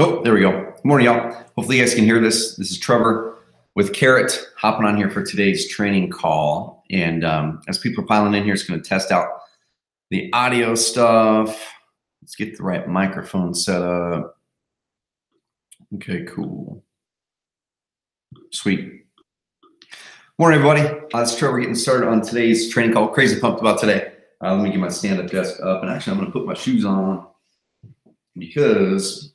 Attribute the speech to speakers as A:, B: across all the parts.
A: Oh, there we go. Good morning, y'all. Hopefully you guys can hear this. This is Trevor with Carrot hopping on here for today's training call. And as people are piling in here, it's going to test out the audio stuff. Let's get the right microphone set up. Okay, cool. Sweet. Morning, everybody. It's Trevor getting started on today's training call. Crazy pumped about today. Let me get my stand-up desk up, and actually I'm going to put my shoes on because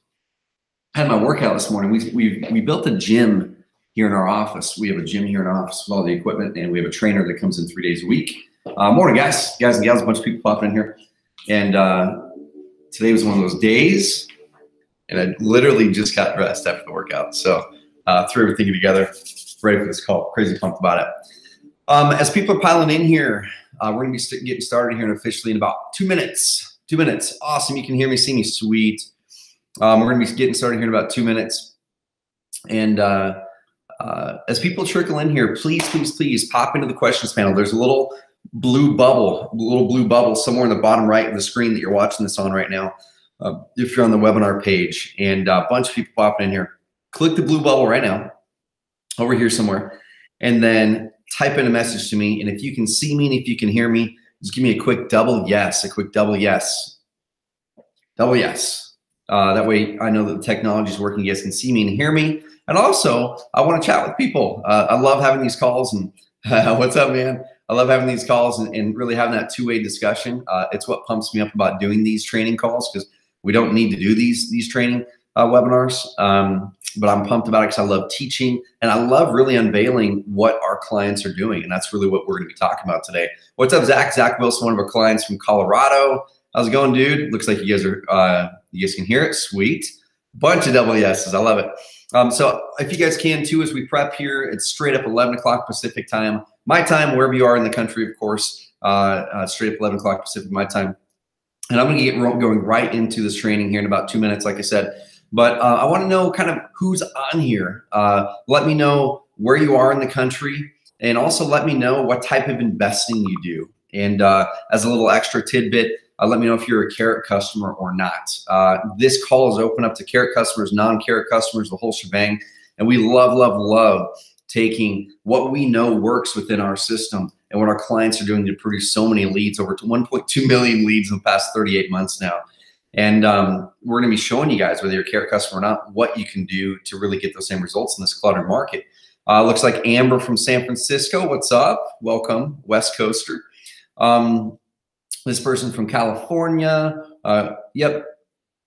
A: I had my workout this morning. We built a gym here in our office. We have a gym here in our office with all the equipment, and we have a trainer that comes in 3 days a week. Morning, guys and gals. A bunch of people popping in here, and today was one of those days, and I literally just got dressed after the workout, so threw everything together, ready for this call. Crazy pumped about it. As people are piling in here, we're going to be getting started here officially in about 2 minutes. 2 minutes. Awesome. You can hear me, see me. Sweet. We're going to be getting started here in about 2 minutes. And as people trickle in here, please pop into the questions panel. There's a little blue bubble somewhere in the bottom right of the screen that you're watching this on right now. If you're on the webinar page, and a bunch of people popping in here, click the blue bubble right now over here somewhere, and then type in a message to me. And if you can see me and if you can hear me, just give me a quick double yes, double yes. That way I know that the technology is working. You guys can see me and hear me. And also, I want to chat with people. I love having these calls. And what's up, man? I love having these calls and really having that two-way discussion. It's what pumps me up about doing these training calls, because we don't need to do these training webinars. But I'm pumped about it because I love teaching, and I love really unveiling what our clients are doing. And that's really what we're going to be talking about today. What's up, Zach? Zach Wilson, one of our clients from Colorado. How's it going, dude? Looks like you guys are, you guys can hear it. Sweet. Bunch of double yeses. I love it. So if you guys can too, as we prep here, it's straight up 11 o'clock Pacific time. My time, wherever you are in the country, of course, straight up 11 o'clock Pacific, my time. And I'm going to get going right into this training here in about 2 minutes, like I said. But I want to know kind of who's on here. Let me know where you are in the country, and also let me know what type of investing you do. And as a little extra tidbit, let me know if you're a Carrot customer or not. This call is open up to Carrot customers, non-Carrot customers, the whole shebang. And we love taking what we know works within our system and what our clients are doing to produce so many leads, over 1.2 million leads in the past 38 months now. And we're going to be showing you guys, whether you're a Carrot customer or not, what you can do to really get those same results in this cluttered market. Looks like Amber from San Francisco. What's up? Welcome, West Coaster. This person from California. Yep.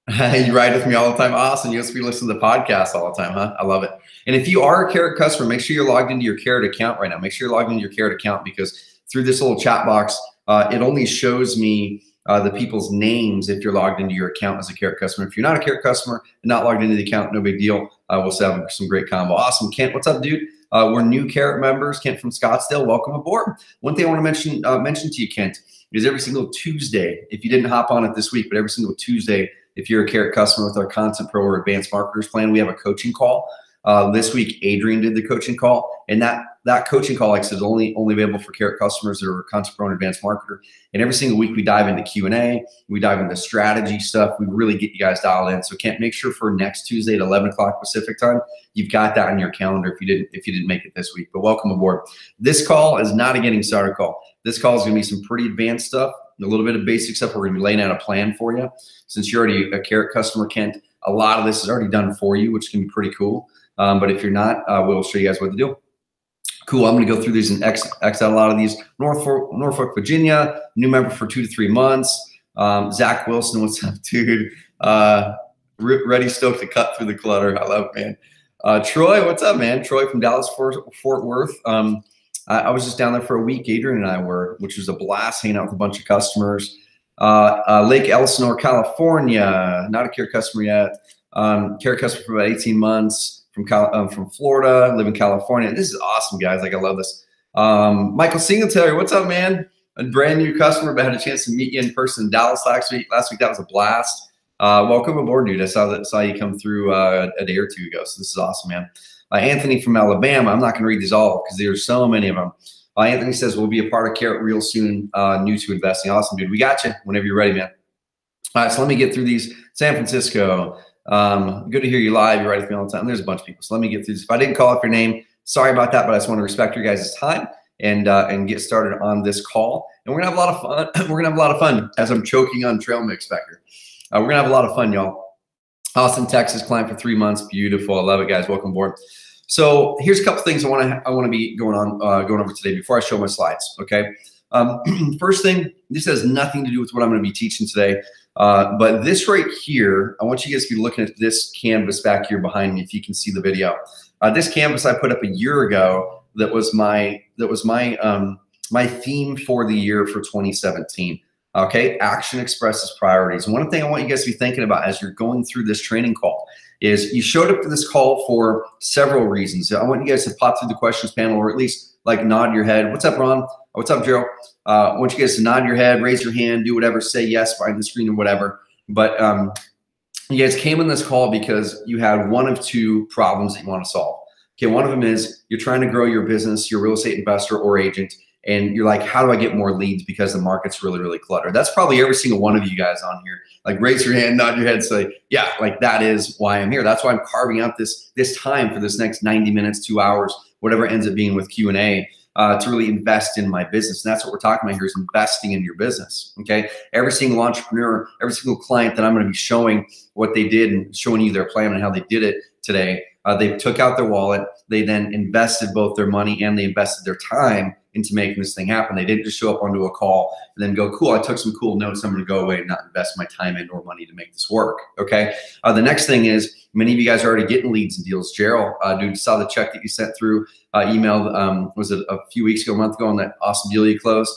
A: You ride with me all the time. Awesome. You must be listening to podcasts all the time, huh? I love it. And if you are a Carrot customer, make sure you're logged into your Carrot account right now. Make sure you're logged into your Carrot account, because through this little chat box, it only shows me the people's names if you're logged into your account as a Carrot customer. If you're not a Carrot customer and not logged into the account, no big deal. We'll still have some great combo. Awesome. Kent, what's up, dude? We're new Carrot members. Kent from Scottsdale, welcome aboard. One thing I want to mention to you, Kent, is every single Tuesday, if you didn't hop on it this week, but every single Tuesday, if you're a Carrot customer with our Content Pro or Advanced Marketers plan, we have a coaching call. This week, Adrian did the coaching call, and that coaching call, like I said, is only available for Carrot customers that are Content Pro and Advanced Marketer. And every single week, we dive into Q&A, we dive into strategy stuff. We really get you guys dialed in. So, Kent, make sure for next Tuesday at 11 o'clock Pacific time, you've got that on your calendar if you didn't make it this week. But welcome aboard. This call is not a getting started call. This call is going to be some pretty advanced stuff, a little bit of basic stuff. We're going to be laying out a plan for you. Since you're already a Carrot customer, Kent, a lot of this is already done for you, which can be pretty cool. But if you're not, we'll show you guys what to do. Cool. I'm going to go through these and X out a lot of these. Norfolk, Virginia, new member for 2 to 3 months. Zach Wilson, what's up, dude? Ready, stoked to cut through the clutter. I love it, man. Troy, what's up, man? Troy from Dallas, Fort Worth. I was just down there for a week. Adrian and I were, which was a blast, hanging out with a bunch of customers. Lake Elsinore, California. Not a Carrot customer yet. Carrot customer for about 18 months. From Florida, live in California. This is awesome, guys. Like, I love this. Michael Singletary, what's up, man? A brand new customer, but had a chance to meet you in person in Dallas last week. That was a blast. Welcome aboard, dude. I saw you come through a day or two ago. So this is awesome, man. Anthony from Alabama. I'm not going to read these all because there's so many of them. Anthony says we'll be a part of Carrot real soon. New to investing. Awesome, dude. We got you whenever you're ready, man. All right, so let me get through these. San Francisco. Good to hear you live. You're right with me all the time. There's a bunch of people. So let me get through this. If I didn't call up your name, sorry about that, but I just want to respect your guys' time and get started on this call. And we're gonna have a lot of fun. We're gonna have a lot of fun as I'm choking on trail mix back here. We're gonna have a lot of fun, y'all. Austin, Texas, client for 3 months. Beautiful. I love it, guys. Welcome aboard. So here's a couple things I want to be going over today before I show my slides. Okay. First thing, this has nothing to do with what I'm going to be teaching today. But this right here, I want you guys to be looking at this canvas back here behind me, if you can see the video. This canvas I put up a year ago. That was my theme for the year for 2017. Okay, action expresses priorities. And one thing I want you guys to be thinking about as you're going through this training call is you showed up to this call for several reasons. I want you guys to pop through the questions panel, or at least like nod your head. What's up, Ron? What's up, Gerald? I want you guys to nod your head, raise your hand, do whatever, say yes behind the screen or whatever. But you guys came on this call because you had one of two problems that you want to solve. Okay, one of them is you're trying to grow your business, you're a real estate investor or agent, and you're like, how do I get more leads because the market's really, really cluttered? That's probably every single one of you guys on here. Like, raise your hand, nod your head, say, yeah, like that is why I'm here. That's why I'm carving out this time for this next 90 minutes, 2 hours, whatever ends up being with Q&A, to really invest in my business. And that's what we're talking about here, is investing in your business. Okay, every single entrepreneur, every single client that I'm going to be showing what they did and showing you their plan and how they did it today, they took out their wallet. They then invested both their money and they invested their time into making this thing happen. They didn't just show up onto a call and then go, cool, I took some cool notes, I'm going to go away and not invest my time and or money to make this work. Okay. The next thing is, many of you guys are already getting leads and deals. Gerald, dude, saw the check that you sent through, emailed, was it a few weeks ago, a month ago, on that awesome deal you closed?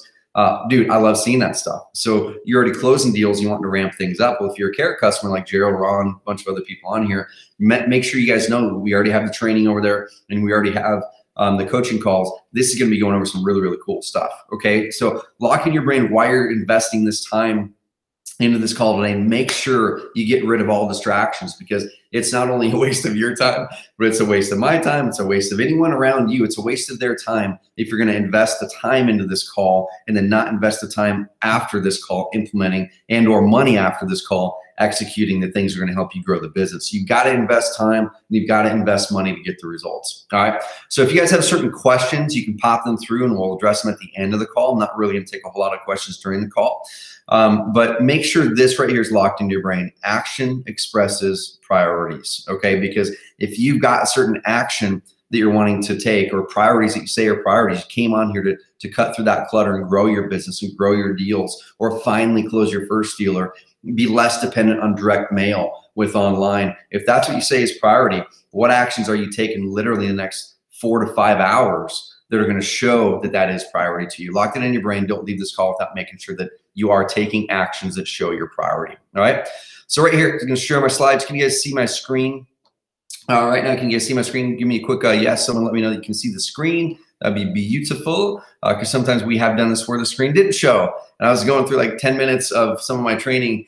A: Dude, I love seeing that stuff. So you're already closing deals, you want to ramp things up. Well, if you're a carrot customer like Gerald, Ron, a bunch of other people on here, make sure you guys know we already have the training over there and we already have the coaching calls. This is going to be going over some really, really cool stuff. Okay, so lock in your brain why you're investing this time into this call today, and make sure you get rid of all distractions, because it's not only a waste of your time, but it's a waste of my time. It's a waste of anyone around you. It's a waste of their time if you're going to invest the time into this call and then not invest the time after this call implementing and or money after this call executing the things that are going to help you grow the business. You've got to invest time and you've got to invest money to get the results. All right. So if you guys have certain questions, you can pop them through and we'll address them at the end of the call. I'm not really going to take a whole lot of questions during the call. But make sure this right here is locked into your brain. Action expresses priorities. Okay. Because if you've got a certain action that you're wanting to take, or priorities that you say are priorities, you came on here to cut through that clutter and grow your business and grow your deals, or finally close your first deal, or be less dependent on direct mail with online. If that's what you say is priority, what actions are you taking literally in the next 4 to 5 hours that are going to show that that is priority to you? Lock it in your brain. Don't leave this call without making sure that you are taking actions that show your priority. All right. So right here, I'm going to share my slides. Can you guys see my screen? Right now, can you guys see my screen? Give me a quick yes. Someone let me know that you can see the screen. That'd be beautiful, because sometimes we have done this where the screen didn't show. And I was going through like 10 minutes of some of my training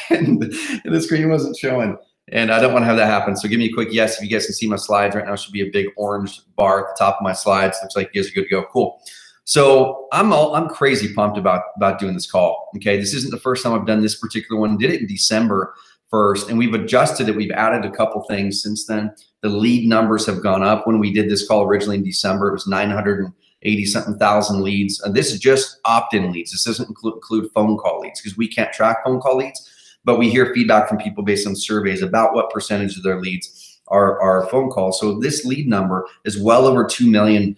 A: and the screen wasn't showing. And I don't want to have that happen. So give me a quick yes if you guys can see my slides. Right now it should be a big orange bar at the top of my slides. Looks like you guys are good to go. Cool. So I'm crazy pumped about doing this call. Okay, this isn't the first time I've done this particular one. Did it in December 1st, and we've adjusted it. We've added a couple things since then. The lead numbers have gone up. When we did this call originally in December, it was 980-something thousand leads. And this is just opt-in leads. This doesn't include phone call leads, because we can't track phone call leads, but we hear feedback from people based on surveys about what percentage of their leads are phone calls. So this lead number is well over 2 million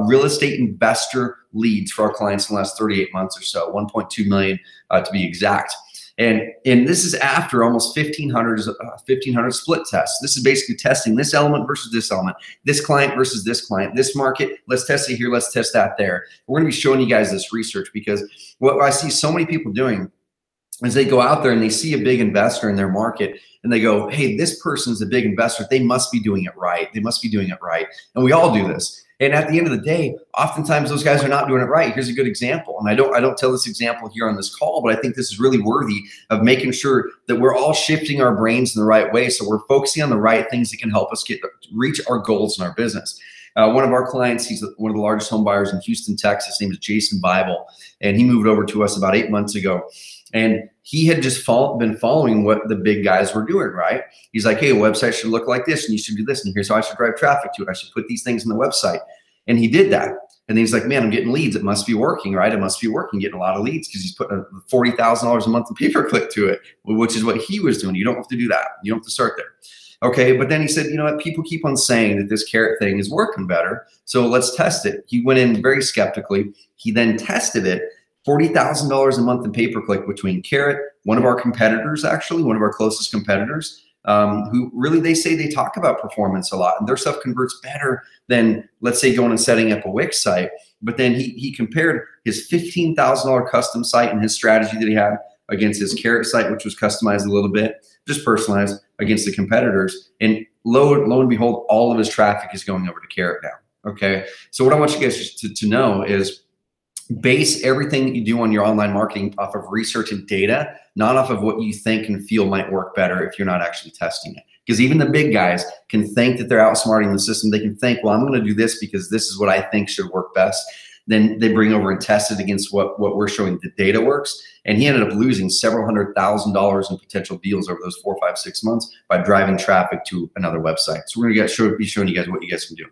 A: real estate investor leads for our clients in the last 38 months or so, 1.2 million to be exact. And this is after almost 1,500 split tests. This is basically testing this element versus this element, this client versus this client, this market. Let's test it here. Let's test that there. We're going to be showing you guys this research, because what I see so many people doing is they go out there and they see a big investor in their market and they go, hey, this person's a big investor. They must be doing it right. They must be doing it right. And we all do this. And at the end of the day, oftentimes those guys are not doing it right. Here's a good example. And I don't tell this example here on this call, but I think this is really worthy of making sure that we're all shifting our brains in the right way. So we're focusing on the right things that can help us reach our goals in our business. One of our clients, he's one of the largest home buyers in Houston, Texas. His name is Jason Bible, and he moved over to us about 8 months ago. And he had just been following what the big guys were doing, right? He's like, hey, a website should look like this, and you should do this, and here's how I should drive traffic to it. I should put these things on the website. And he did that. And then he's like, man, I'm getting leads. It must be working, right? It must be working, getting a lot of leads, because he's putting $40,000 a month in pay-per-click to it, which is what he was doing. You don't have to do that. You don't have to start there. Okay, but then he said, you know what? People keep on saying that this carrot thing is working better, so let's test it. He went in very skeptically. He then tested it. $40,000 a month in pay-per-click between Carrot, one of our competitors, actually, one of our closest competitors, who really, they say they talk about performance a lot, and their stuff converts better than, let's say, going and setting up a Wix site. But then he compared his $15,000 custom site and his strategy that he had against his Carrot site, which was customized a little bit, just personalized, against the competitors. And lo and behold, all of his traffic is going over to Carrot now. Okay, so what I want you guys to know is, base everything that you do on your online marketing off of research and data, not off of what you think and feel might work better if you're not actually testing it. Because even the big guys can think that they're outsmarting the system. They can think, well, I'm going to do this because this is what I think should work best. Then they bring over and test it against what we're showing the data works. And he ended up losing several $100,000 in potential deals over those 4, 5, 6 months by driving traffic to another website. So we're going to be showing you guys what you guys can do.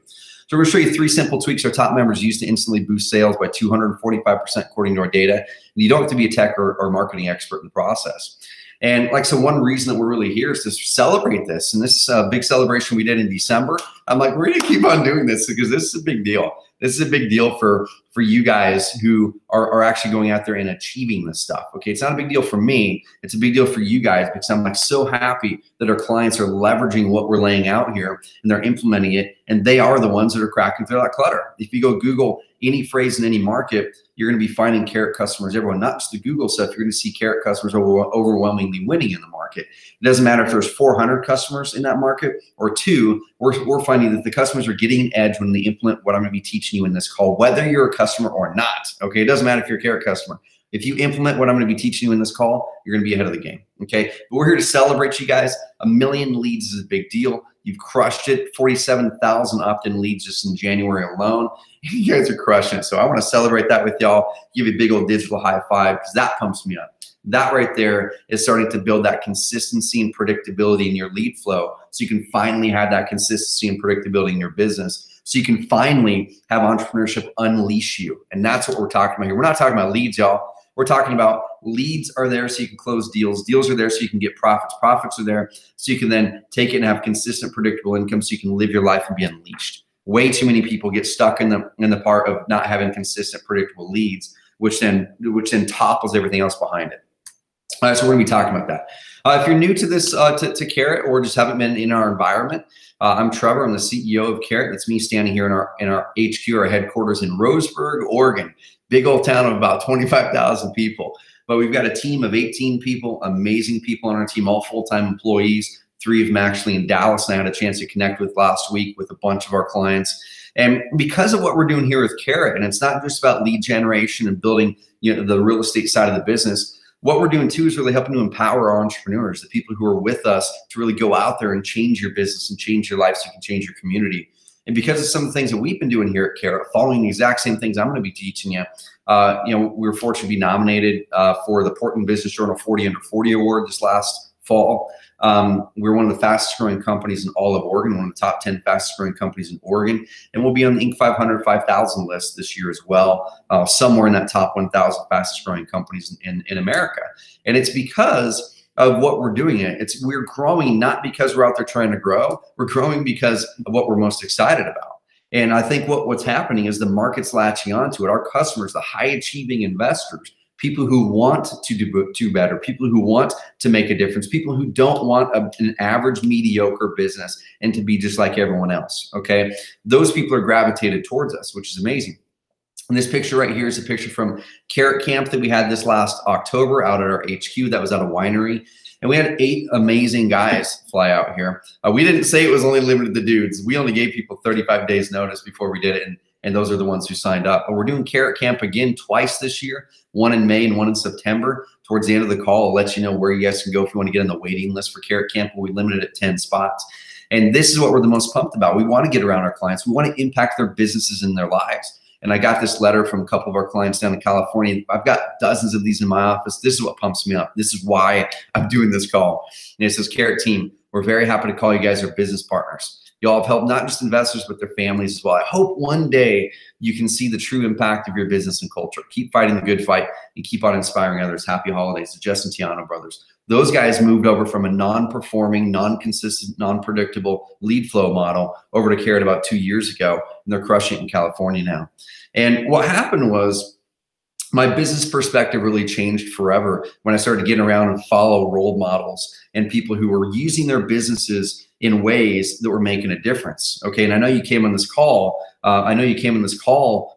A: So we're going to show you 3 simple tweaks our top members use to instantly boost sales by 245% according to our data. And you don't have to be a tech or marketing expert in the process. And like, so one reason that we're really here is to celebrate this. And this is a big celebration we did in December. I'm like, we're going to keep on doing this because this is a big deal. This is a big deal for you guys who are actually going out there and achieving this stuff. Okay, it's not a big deal for me. It's a big deal for you guys, because I'm like so happy that our clients are leveraging what we're laying out here and they're implementing it. And they are the ones that are cracking through that clutter. If you go Google any phrase in any market, you're going to be finding Carrot customers everywhere. Not just the Google stuff. You're going to see Carrot customers overwhelmingly winning in the market. It doesn't matter if there's 400 customers in that market or 2. We're finding that the customers are getting an edge when they implement what I'm going to be teaching you in this call, whether you're a customer or not. Okay, it doesn't matter if you're a Carrot customer. If you implement what I'm going to be teaching you in this call, you're going to be ahead of the game. Okay, but we're here to celebrate you guys. 1 million leads is a big deal. You've crushed it. 47,000 opt-in leads just in January alone. You guys are crushing it. So I want to celebrate that with y'all. Give you a big old digital high five, because that pumps me up. That right there is starting to build that consistency and predictability in your lead flow, so you can finally have that consistency and predictability in your business, so you can finally have entrepreneurship unleash you. And that's what we're talking about here. We're not talking about leads, y'all. We're talking about leads are there so you can close deals. Deals are there so you can get profits. Profits are there so you can then take it and have consistent, predictable income, so you can live your life and be unleashed. Way too many people get stuck in the part of not having consistent, predictable leads, which then topples everything else behind it. All right, so we're gonna be talking about that. If you're new to this, to Carrot, or just haven't been in our environment, I'm Trevor. I'm the CEO of Carrot. That's me standing here in our HQ, our headquarters in Roseburg, Oregon. Big old town of about 25,000 people. But we've got a team of 18 people, amazing people on our team, all full-time employees. 3 of them actually in Dallas, and I had a chance to connect with last week with a bunch of our clients. And because of what we're doing here with Carrot, and it's not just about lead generation and building, the real estate side of the business, what we're doing too is really helping to empower our entrepreneurs, the people who are with us, to really go out there and change your business and change your life so you can change your community. And because of some of the things that we've been doing here at Carrot, following the exact same things I'm going to be teaching you, we were fortunate to be nominated for the Portland Business Journal 40 Under 40 Award this last fall. We're one of the fastest growing companies in all of Oregon, one of the top 10 fastest growing companies in Oregon. And we'll be on the Inc. 500, 5,000 list this year as well, somewhere in that top 1,000 fastest growing companies in America. And it's because of what we're doing. We're growing not because we're out there trying to grow. We're growing because of what we're most excited about. And I think what's happening is the market's latching onto it. Our customers, the high achieving investors, people who want to do better, people who want to make a difference, people who don't want an average, mediocre business and to be just like everyone else, okay? Those people are gravitated towards us, which is amazing. And this picture right here is a picture from Carrot Camp that we had this last October out at our HQ. That was at a winery. And we had 8 amazing guys fly out here. We didn't say it was only limited to dudes. We only gave people 35 days notice before we did it. And those are the ones who signed up. But we're doing Carrot Camp again twice this year, one in May and one in September. Towards the end of the call, I'll let you know where you guys can go if you want to get on the waiting list for Carrot Camp. We limited at 10 spots. And this is what we're the most pumped about. We want to get around our clients. We want to impact their businesses and their lives. And I got this letter from a couple of our clients down in California. I've got dozens of these in my office. This is what pumps me up. This is why I'm doing this call. And it says, Carrot team, we're very happy to call you guys our business partners. You all have helped not just investors, but their families as well. I hope one day you can see the true impact of your business and culture. Keep fighting the good fight and keep on inspiring others. Happy holidays to Justin Tiano brothers. Those guys moved over from a non-performing, non-consistent, non-predictable lead flow model over to Carrot about 2 years ago, and they're crushing it in California now. And what happened was my business perspective really changed forever when I started getting around and follow role models and people who were using their businesses in ways that were making a difference. Okay, and I know you came on this call.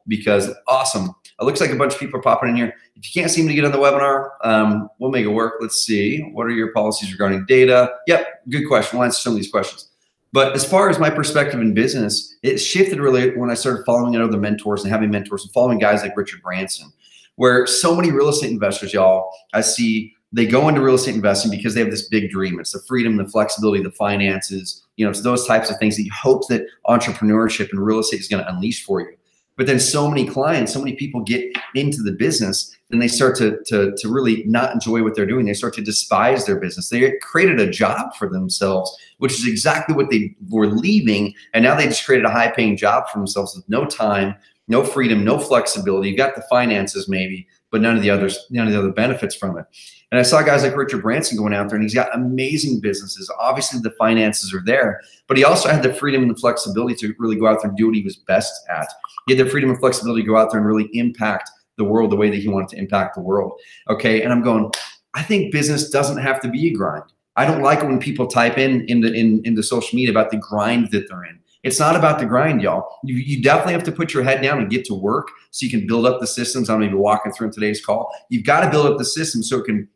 A: Because awesome. It looks like a bunch of people are popping in here. If you can't seem to get on the webinar, we'll make it work. Let's see. What are your policies regarding data? Yep, good question. We'll answer some of these questions. But as far as my perspective in business, it shifted really when I started following other mentors and having mentors and following guys like Richard Branson, where so many real estate investors, y'all, I see they go into real estate investing because they have this big dream. It's the freedom, the flexibility, the finances, it's those types of things that you hope that entrepreneurship and real estate is going to unleash for you. But then so many clients, so many people get into the business and they start to really not enjoy what they're doing. They start to despise their business. They created a job for themselves, which is exactly what they were leaving. And now they just created a high paying job for themselves with no time, no freedom, no flexibility. You got the finances maybe, but none of the other benefits from it. And I saw guys like Richard Branson going out there, and he's got amazing businesses. Obviously, the finances are there, but he also had the freedom and the flexibility to really go out there and do what he was best at. He had the freedom and flexibility to go out there and really impact the world the way that he wanted to impact the world. Okay, and I'm going, I think business doesn't have to be a grind. I don't like it when people type into social media about the grind that they're in. It's not about the grind, y'all. You definitely have to put your head down and get to work so you can build up the systems. I'm going to be walking through in today's call. You've got to build up the system so it can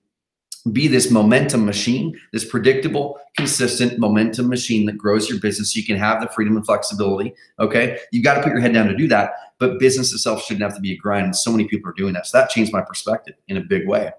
A: be this momentum machine, this predictable, consistent momentum machine that grows your business so you can have the freedom and flexibility, okay? You've got to put your head down to do that, but business itself shouldn't have to be a grind, and so many people are doing that. So that changed my perspective in a big way.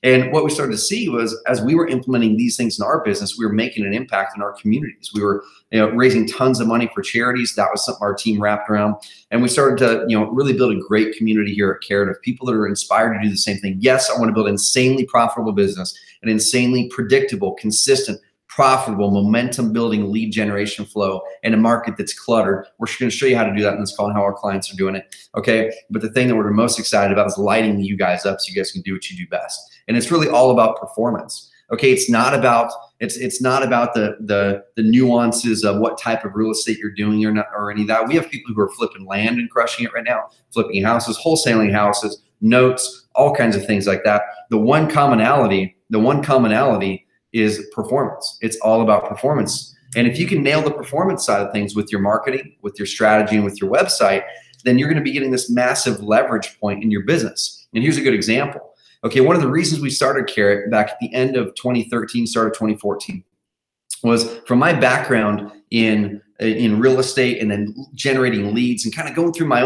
A: And what we started to see was as we were implementing these things in our business, we were making an impact in our communities. We were raising tons of money for charities. That was something our team wrapped around. And we started to really build a great community here at Carrot of people that are inspired to do the same thing. Yes, I want to build an insanely profitable business, an insanely predictable, consistent, profitable, momentum building lead generation flow in a market that's cluttered. We're going to show you how to do that in this call and how our clients are doing it. Okay. But the thing that we're most excited about is lighting you guys up so you guys can do what you do best. And it's really all about performance. Okay. It's not about the nuances of what type of real estate you're doing or any of that. We have people who are flipping land and crushing it right now, flipping houses, wholesaling houses, notes, all kinds of things like that. The one commonality is performance. It's all about performance. And if you can nail the performance side of things with your marketing, with your strategy, and with your website, then you're going to be getting this massive leverage point in your business. And here's a good example. Okay, one of the reasons we started Carrot back at the end of 2013, start of 2014, was from my background in real estate and then generating leads and kind of going through my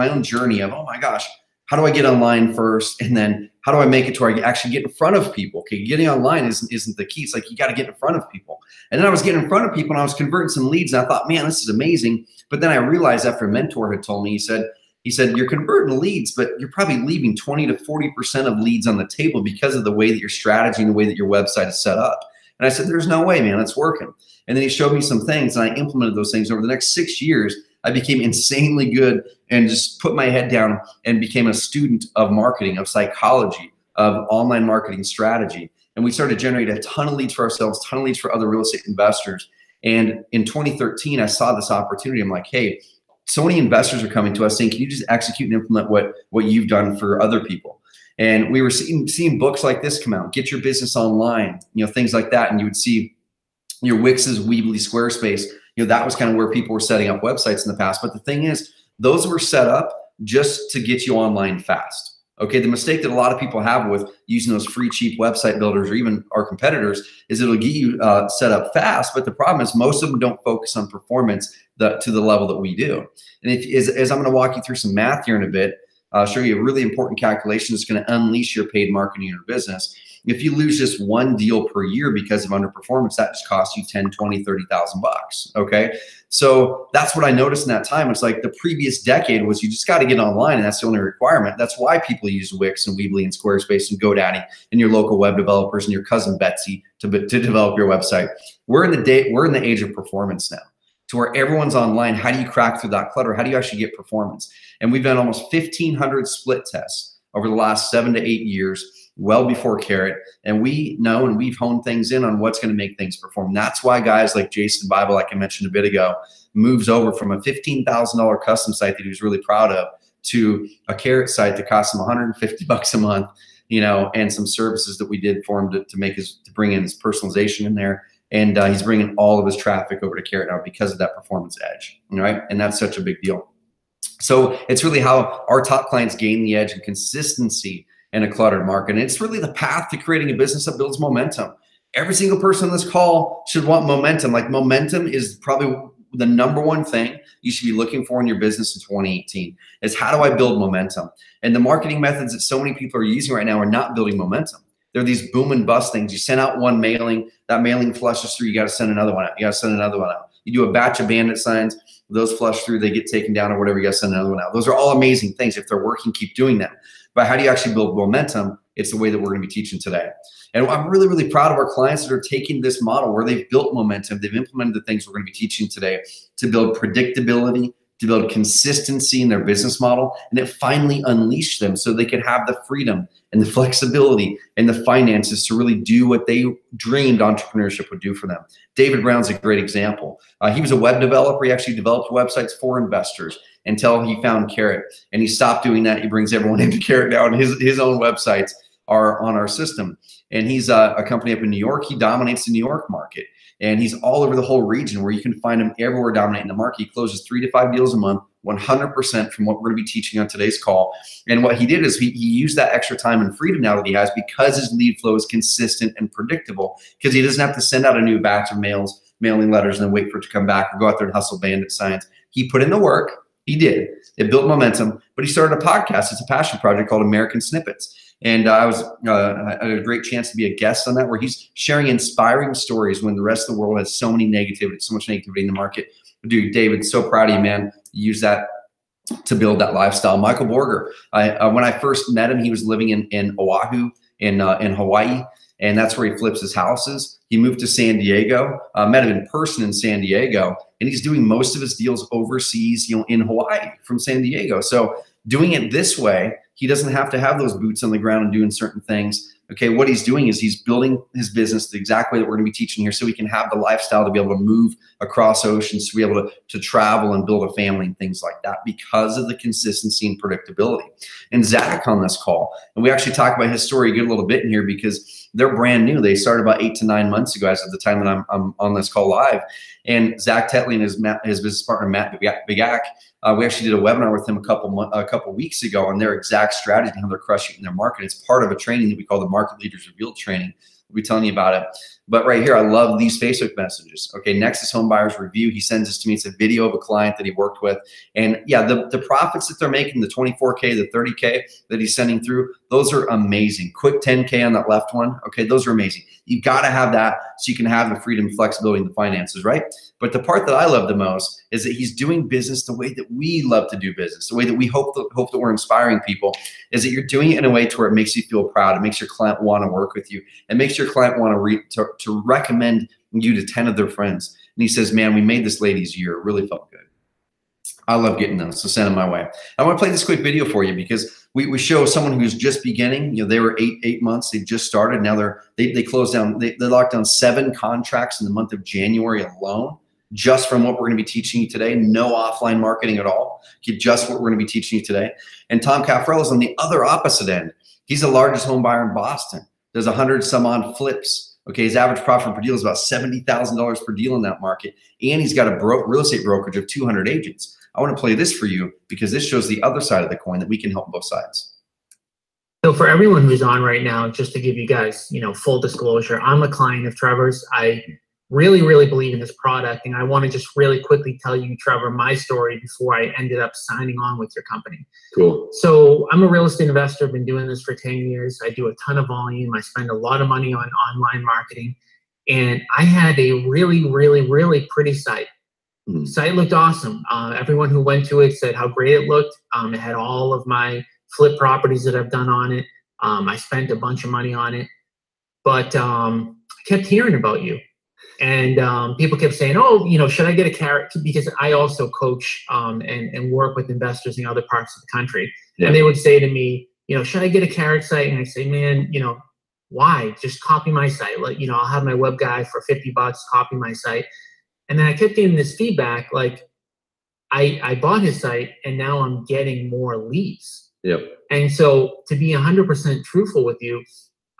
A: own journey of, oh my gosh, how do I get online first? And then how do I make it to where I actually get in front of people? Okay, getting online isn't the key. It's like you got to get in front of people. And then I was getting in front of people and I was converting some leads and I thought, man, this is amazing. But then I realized after a mentor had told me, he said, you're converting leads, but you're probably leaving 20 to 40% of leads on the table because of the way that your strategy and the way that your website is set up. And I said, there's no way, man, it's working. And then he showed me some things and I implemented those things. Over the next 6 years, I became insanely good and just put my head down and became a student of marketing, of psychology, of online marketing strategy. And we started to generate a ton of leads for ourselves, a ton of leads for other real estate investors. And in 2013, I saw this opportunity. I'm like, hey, so many investors are coming to us saying, can you just execute and implement what you've done for other people? And we were seeing books like this come out, Get Your Business Online, things like that. And you would see your Wix's, Weebly, Squarespace, that was kind of where people were setting up websites in the past. But the thing is, those were set up just to get you online fast. Okay, the mistake that a lot of people have with using those free, cheap website builders or even our competitors is it'll get you set up fast. But the problem is most of them don't focus on performance to the level that we do. And as I'm going to walk you through some math here in a bit, I'll show you a really important calculation that's going to unleash your paid marketing in your business. if you lose just one deal per year because of underperformance, that just costs you 10, 20, 30,000 bucks. Okay. So that's what I noticed in that time. It's like the previous decade was you just got to get online, and that's the only requirement. That's why people use Wix and Weebly and Squarespace and GoDaddy and your local web developers and your cousin Betsy to develop your website. We're in the age of performance now, to where everyone's online. How do you crack through that clutter? How do you actually get performance? And we've done almost 1,500 split tests over the last 7 to 8 years, well before Carrot. And we know, and we've honed things in on what's going to make things perform. That's why guys like Jason Bible, like I mentioned a bit ago, moves over from a $15,000 custom site that he was really proud of to a Carrot site that costs him 150 bucks a month, you know, and some services that we did for him to bring in his personalization in there. And he's bringing all of his traffic over to Carrot now because of that performance edge, right? And that's such a big deal. So it's really how our top clients gain the edge and consistency in a cluttered market. And it's really the path to creating a business that builds momentum. Every single person on this call should want momentum. Like, momentum is probably the #1 thing you should be looking for in your business in 2018 is, how do I build momentum? And the marketing methods that so many people are using right now are not building momentum. They're these boom and bust things. You send out one mailing, that mailing flushes through, you got to send another one out. You got to send another one out. You do a batch of bandit signs, those flush through, they get taken down or whatever, you got to send another one out. Those are all amazing things. If they're working, keep doing them. But how do you actually build momentum? It's the way that we're going to be teaching today. And I'm really, really proud of our clients that are taking this model where they've built momentum. They've implemented the things we're going to be teaching today to build predictability, to build consistency in their business model, and it finally unleashed them so they could have the freedom and the flexibility and the finances to really do what they dreamed entrepreneurship would do for them. David Brown's a great example. He was a web developer. He actually developed websites for investors until he found Carrot, and he stopped doing that. He brings everyone into Carrot now, and his own websites are on our system. And he's a company up in New York. He dominates the New York market. And he's all over the whole region, where you can find him everywhere dominating the market. He closes 3 to 5 deals a month, 100% from what we're going to be teaching on today's call. And what he did is he used that extra time and freedom now that he has, because his lead flow is consistent and predictable, because he doesn't have to send out a new batch of mailing letters and then wait for it to come back or go out there and hustle bandit signs. He put in the work. He did. It built momentum, but he started a podcast. It's a passion project called American Snippets. And I had a great chance to be a guest on that, where he's sharing inspiring stories when the rest of the world has so much negativity in the market. Dude, David, so proud of you, man. You use that to build that lifestyle. Michael Borger, when I first met him, he was living in Oahu in Hawaii, and that's where he flips his houses. He moved to San Diego, met him in person in San Diego, and he's doing most of his deals overseas, in Hawaii from San Diego. So doing it this way, he doesn't have to have those boots on the ground and doing certain things. Okay, what he's doing is he's building his business the exact way that we're going to be teaching here, so he can have the lifestyle to be able to move across oceans, to be able to travel and build a family and things like that, because of the consistency and predictability. And Zach on this call, and we actually talk about his story a good little bit in here, because they're brand new. They started about 8 to 9 months ago, as of the time that I'm on this call live. And Zach Tetley and his business partner, Matt Bigak, we actually did a webinar with him a couple weeks ago on their exact strategy and how they're crushing it in their market. It's part of a training that we call the Market Leaders Revealed training. We'll be telling you about it. But right here, I love these Facebook messages. Okay, Nexus Home Buyers Review. He sends this to me. It's a video of a client that he worked with. And yeah, the profits that they're making, the 24K, the 30K that he's sending through, those are amazing. Quick 10K on that left one. Okay, those are amazing. You've got to have that so you can have the freedom, flexibility, and the finances, right? But the part that I love the most is that he's doing business the way that we love to do business, the way that we hope that we're inspiring people, is that you're doing it in a way to where it makes you feel proud. It makes your client want to work with you. It makes your client want to recommend you to 10 of their friends. And he says, man, we made this lady's year. It really felt good. I love getting those, so send them my way. I want to play this quick video for you, because we show someone who's just beginning. They were eight months. They just started. Now they closed down. They locked down 7 contracts in the month of January alone, just from what we're going to be teaching you today. No offline marketing at all. Just what we're going to be teaching you today. And Tom Caffarello is on the other opposite end. He's the largest home buyer in Boston. There's 100 some odd flips. Okay, his average profit per deal is about $70,000 per deal in that market. And he's got a real estate brokerage of 200 agents. I want to play this for you, because this shows the other side of the coin, that we can help both sides.
B: So for everyone who's on right now, just to give you guys, full disclosure, I'm a client of Trevor's. I really, really believe in this product. And I want to just really quickly tell you, Trevor, my story before I ended up signing on with your company.
A: Cool.
B: So I'm a real estate investor. I've been doing this for 10 years. I do a ton of volume. I spend a lot of money on online marketing. And I had a really, really, really pretty site. Site looked awesome. Everyone who went to it said how great it looked. It had all of my flip properties that I've done on it. I spent a bunch of money on it. But I kept hearing about you. And people kept saying, oh, you know, should I get a carrot? Because I also coach and work with investors in other parts of the country. Yeah. And they would say to me, you know, should I get a carrot site? And I say, man, you know, why? Just copy my site. Like, you know, I'll have my web guy for $50, copy my site. And then I kept getting this feedback, like I bought his site and now I'm getting more leads.
A: Yep.
B: And so to be 100% truthful with you,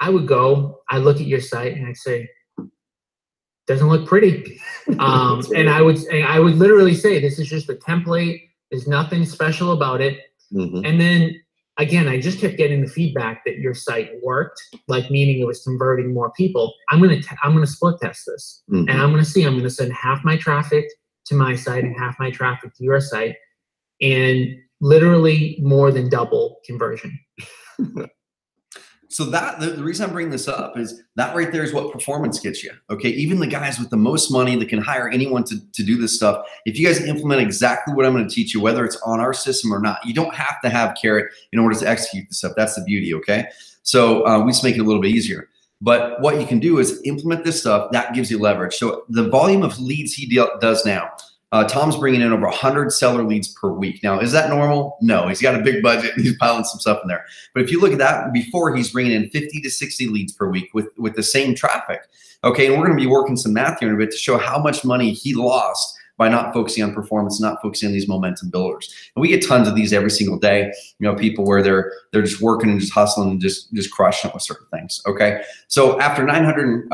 B: I would go, I look at your site and I'd say, doesn't look pretty. And I would literally say, this is just a template. There's nothing special about it. And then again, I just kept getting the feedback that your site worked, like meaning it was converting more people. I'm gonna split test this, and I'm gonna send half my traffic to my site and half my traffic to your site, and literally more than double conversion.
A: So that the reason I'm bringing this up is that right there is what performance gets you. Okay, even the guys with the most money that can hire anyone to do this stuff, if you guys implement exactly what I'm going to teach you, whether it's on our system or not, you don't have to have carrot in order to execute this stuff. That's the beauty. Okay, so we just make it a little bit easier. But what you can do is implement this stuff. That gives you leverage. So the volume of leads he does now. Tom's bringing in over 100 seller leads per week. Now, is that normal? No, he's got a big budget and he's piling some stuff in there. But if you look at that, before he's bringing in 50 to 60 leads per week with the same traffic. Okay, and we're going to be working some math here in a bit to show how much money he lost by not focusing on performance, not focusing on these momentum builders. And we get tons of these every single day. You know, people where they're just working and just hustling and just crushing it with certain things. Okay, so after 900.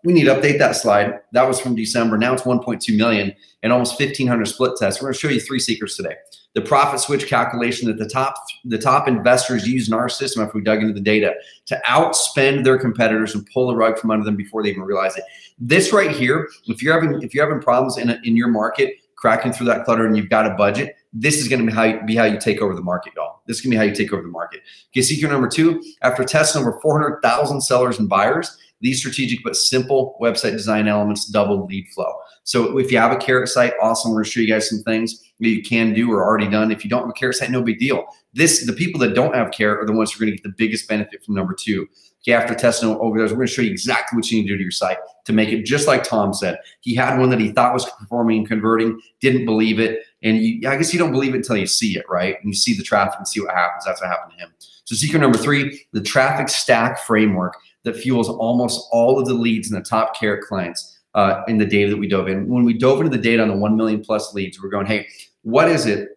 A: We need to update that slide. That was from December. Now it's 1.2 million and almost 1,500 split tests. We're going to show you 3 secrets today. The profit switch calculation that the top investors use in our system after we dug into the data to outspend their competitors and pull the rug from under them before they even realize it. This right here, if you're having problems in your market, cracking through that clutter and you've got a budget, this is going to be how you take over the market, y'all. This is going to be how you take over the market. Okay, secret number 2, after testing over 400,000 sellers and buyers, these strategic but simple website design elements double lead flow. So if you have a carrot site, awesome. We're going to show you guys some things that you can do or already done. If you don't have a carrot site, no big deal. The people that don't have carrot are the ones who are going to get the biggest benefit from number 2. Okay, after testing over those, we're going to show you exactly what you need to do to your site to make it just like Tom said. He had one that he thought was performing and converting, didn't believe it. And I guess you don't believe it until you see it, right? And you see the traffic and see what happens. That's what happened to him. So secret number 3, the traffic stack framework that fuels almost all of the leads in the top carrot clients in the data that we dove in. When we dove into the data on the 1 million plus leads, we're going, hey, what is it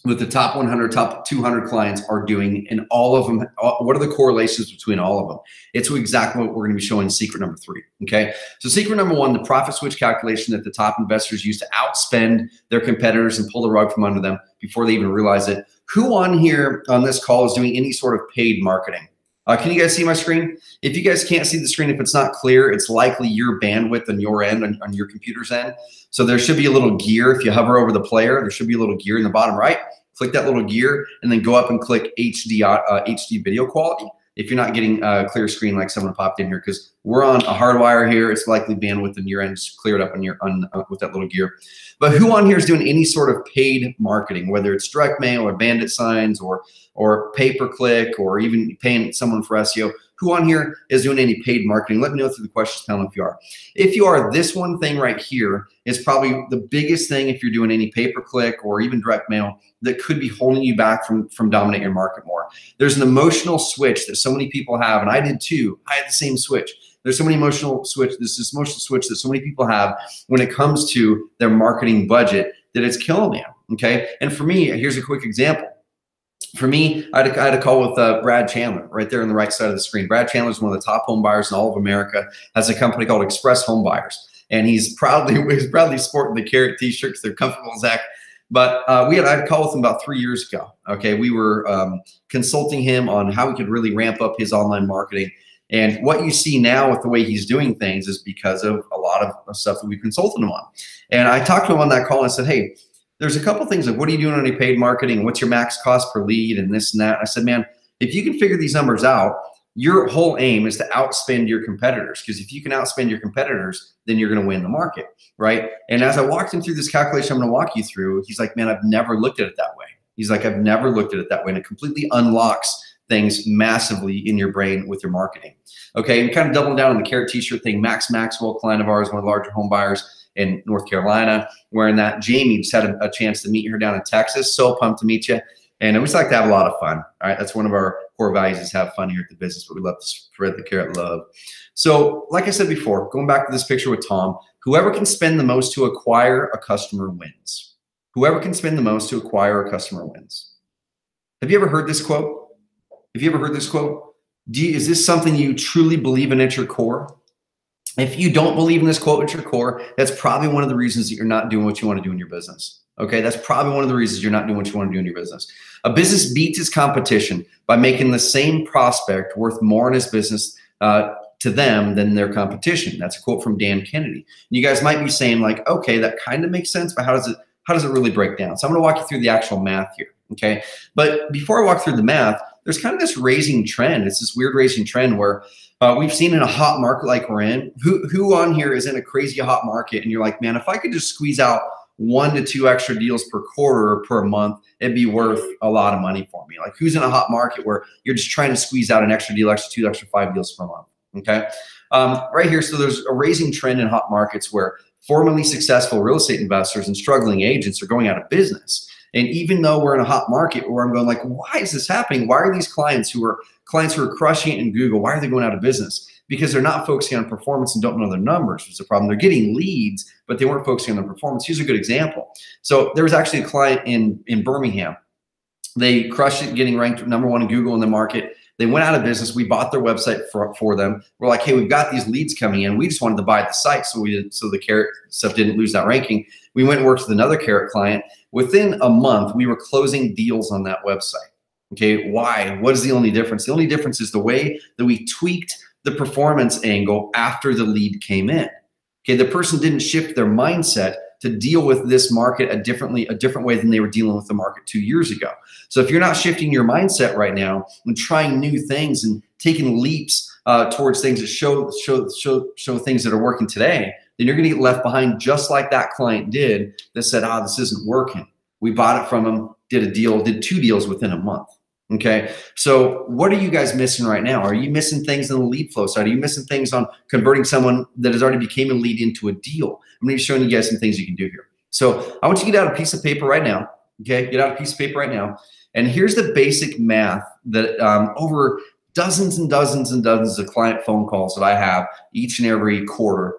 A: that the top 100, top 200 clients are doing in all of them? What are the correlations between all of them? It's exactly what we're going to be showing in secret number 3, okay? So secret number 1, the profit switch calculation that the top investors use to outspend their competitors and pull the rug from under them before they even realize it. Who on here on this call is doing any sort of paid marketing? Can you guys see my screen? If you guys can't see the screen, if it's not clear, it's likely your bandwidth on your end, on your computer's end. So there should be a little gear. If you hover over the player, there should be a little gear in the bottom right. Click that little gear and then go up and click HD video quality. If you're not getting a clear screen like someone popped in here, because we're on a hardwire here, it's likely bandwidth on your end. Just clear it up with that little gear. But who on here is doing any sort of paid marketing, whether it's direct mail or bandit signs or pay-per-click or even paying someone for SEO? Who on here is doing any paid marketing? Let me know through the questions panel if you are. If you are, this one thing right here is probably the biggest thing if you're doing any pay-per-click or even direct mail that could be holding you back from dominating your market more. There's an emotional switch that so many people have, and I did too. I had the same switch. There's so many emotional switch. There's this emotional switch that so many people have when it comes to their marketing budget that it's killing them. Okay, and for me, here's a quick example. For me, I had a call with Brad Chandler right there on the right side of the screen. Brad Chandler is one of the top home buyers in all of America. Has a company called Express Home Buyers, and he's proudly sporting the carrot T-shirts. They're comfortable as heck. But I had a call with him about 3 years ago. Okay, we were consulting him on how we could really ramp up his online marketing. And what you see now with the way he's doing things is because of a lot of stuff that we've consulted him on. And I talked to him on that call and I said, hey, there's a couple things like, what are you doing on your paid marketing? What's your max cost per lead and this and that? I said, man, if you can figure these numbers out, your whole aim is to outspend your competitors, because if you can outspend your competitors, then you're going to win the market, right? And as I walked him through this calculation I'm going to walk you through, he's like, man, I've never looked at it that way. He's like, I've never looked at it that way. And it completely unlocks things massively in your brain with your marketing. Okay, and kind of doubling down on the carrot t-shirt thing, Max Maxwell, client of ours, one of the larger home buyers in North Carolina, wearing that. Jamie just had a chance to meet her down in Texas. So pumped to meet you. And we just like to have a lot of fun. All right, that's one of our core values, is have fun here at the business, but we love to spread the carrot love. So like I said before, going back to this picture with Tom, whoever can spend the most to acquire a customer wins. Whoever can spend the most to acquire a customer wins. Have you ever heard this quote? Have you ever heard this quote? Is this something you truly believe in at your core? If you don't believe in this quote at your core, that's probably one of the reasons that you're not doing what you want to do in your business. Okay, that's probably one of the reasons you're not doing what you want to do in your business. A business beats its competition by making the same prospect worth more in his business to them than their competition. That's a quote from Dan Kennedy. You guys might be saying like, okay, that kind of makes sense, but how does it really break down? So I'm going to walk you through the actual math here. Okay, but before I walk through the math, there's kind of this raising trend. It's this weird raising trend where we've seen in a hot market like we're in. Who on here is in a crazy hot market and you're like, man, if I could just squeeze out 1 to 2 extra deals per quarter or per month, it'd be worth a lot of money for me. Like, who's in a hot market where you're just trying to squeeze out an extra deal, extra 2, extra 5 deals per month? Okay, right here. So there's a raising trend in hot markets where formerly successful real estate investors and struggling agents are going out of business. And even though we're in a hot market where I'm going like, why is this happening? Why are these clients who are crushing it in Google, why are they going out of business? Because they're not focusing on performance and don't know their numbers. It's a problem. They're getting leads, but they weren't focusing on their performance. Here's a good example. So there was actually a client in Birmingham. They crushed it, getting ranked #1 in Google in the market. They went out of business. We bought their website for them. We're like, hey, we've got these leads coming in. We just wanted to buy the site so the carrot stuff didn't lose that ranking. We went and worked with another carrot client. Within a month, we were closing deals on that website. Okay, why? What is the only difference? The only difference is the way that we tweaked the performance angle after the lead came in. Okay, the person didn't shift their mindset to deal with this market a different way than they were dealing with the market 2 years ago. So if you're not shifting your mindset right now and trying new things and taking leaps towards things that show things that are working today, then you're going to get left behind, just like that client did that said, this isn't working. We bought it from them, did 2 deals within a month. Okay, so what are you guys missing right now? Are you missing things in the lead flow side? Are you missing things on converting someone that has already became a lead into a deal? I'm going to be showing you guys some things you can do here. So I want you to get out a piece of paper right now. Okay, get out a piece of paper right now. And here's the basic math that over dozens and dozens and dozens of client phone calls that I have each and every quarter.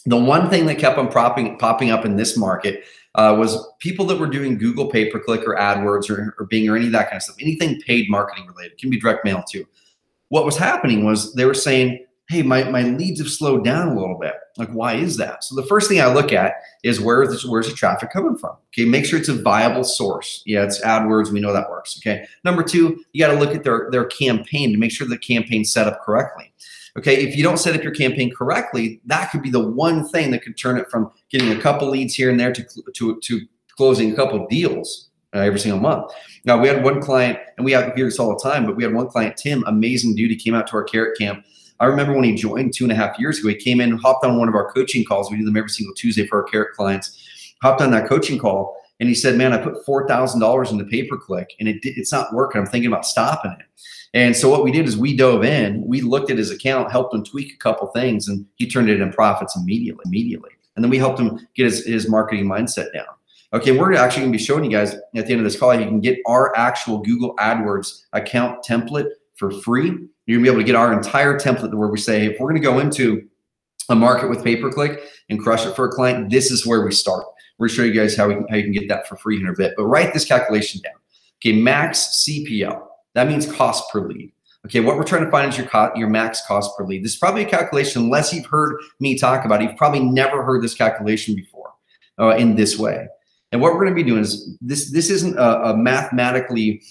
A: The one thing that kept on popping up in this market was people that were doing Google pay-per-click or AdWords or Bing or any of that kind of stuff, anything paid marketing related. It can be direct mail too. What was happening was they were saying, hey, my leads have slowed down a little bit. Like, why is that? So the first thing I look at is where's the traffic coming from? Okay, make sure it's a viable source. Yeah, it's AdWords. We know that works. Okay. Number 2, you got to look at their campaign to make sure the campaign's set up correctly. Okay, if you don't set up your campaign correctly, that could be the one thing that could turn it from getting a couple leads here and there to closing a couple deals every single month. Now, we had one client, and we hear this all the time, but we had one client, Tim, amazing dude. He came out to our carrot camp. I remember when he joined 2.5 years ago, he came in, hopped on one of our coaching calls. We do them every single Tuesday for our carrot clients. Hopped on that coaching call, and he said, man, I put $4,000 into pay-per-click, and it's not working. I'm thinking about stopping it. And so what we did is we dove in, we looked at his account, helped him tweak a couple things, and he turned it in profits immediately. And then we helped him get his marketing mindset down. Okay, we're actually going to be showing you guys at the end of this call, you can get our actual Google AdWords account template for free. You're going to be able to get our entire template where we say, if we're going to go into a market with pay-per-click and crush it for a client, this is where we start. We're going to show you guys how you can get that for free in a bit. But write this calculation down. Okay, max CPL. That means cost per lead. Okay, what we're trying to find is your max cost per lead. This is probably a calculation, unless you've heard me talk about it, you've probably never heard this calculation before in this way. And what we're going to be doing is this isn't a mathematically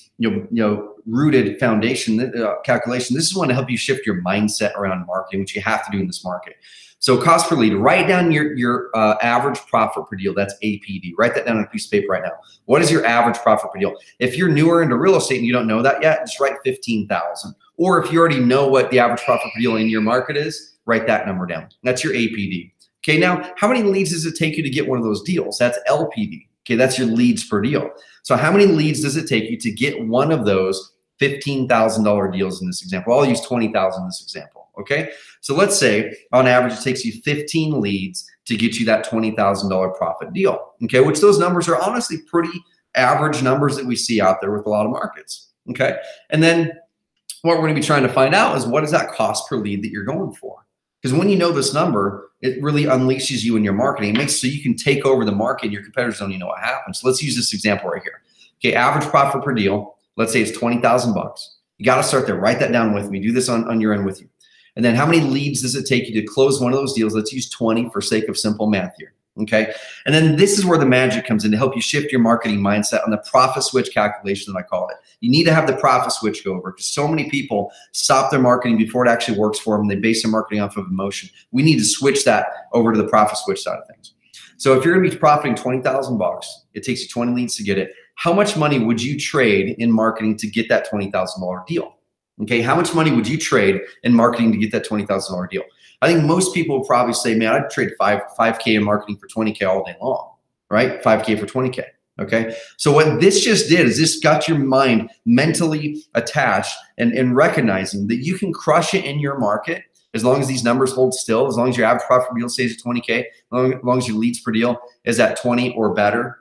A: rooted foundation calculation. This is one to help you shift your mindset around marketing, which you have to do in this market. So cost per lead, write down your average profit per deal. That's APD. Write that down on a piece of paper right now. What is your average profit per deal? If you're newer into real estate and you don't know that yet, just write 15,000. Or if you already know what the average profit per deal in your market is, write that number down. That's your APD. Okay, now how many leads does it take you to get one of those deals? That's LPD. Okay, that's your leads per deal. So how many leads does it take you to get one of those $15,000 deals in this example? I'll use 20,000 in this example. Okay, so let's say on average it takes you 15 leads to get you that $20,000 profit deal. Okay, which those numbers are honestly pretty average numbers that we see out there with a lot of markets. Okay, and then what we're going to be trying to find out is what is that cost per lead that you're going for? Because when you know this number, it really unleashes you in your marketing. It makes it so you can take over the market and your competitors don't even know what happens. So let's use this example right here. Okay, average profit per deal, let's say it's 20,000 bucks. You got to start there. Write that down with me. Do this on your end with you. And then how many leads does it take you to close one of those deals? Let's use 20 for sake of simple math here. Okay. And then this is where the magic comes in to help you shift your marketing mindset on the profit switch calculation that I call it. You need to have the profit switch go over because so many people stop their marketing before it actually works for them. They base their marketing off of emotion. We need to switch that over to the profit switch side of things. So if you're going to be profiting 20,000 bucks, it takes you 20 leads to get it. How much money would you trade in marketing to get that $20,000 deal? Okay. How much money would you trade in marketing to get that $20,000 deal? I think most people will probably say, man, I'd trade 5K in marketing for 20K all day long, right? 5K for 20K, okay? So what this just did is this got your mind mentally attached and recognizing that you can crush it in your market as long as these numbers hold still, as long as your average profit per deal stays at 20K, as long as your leads per deal is at 20 or better,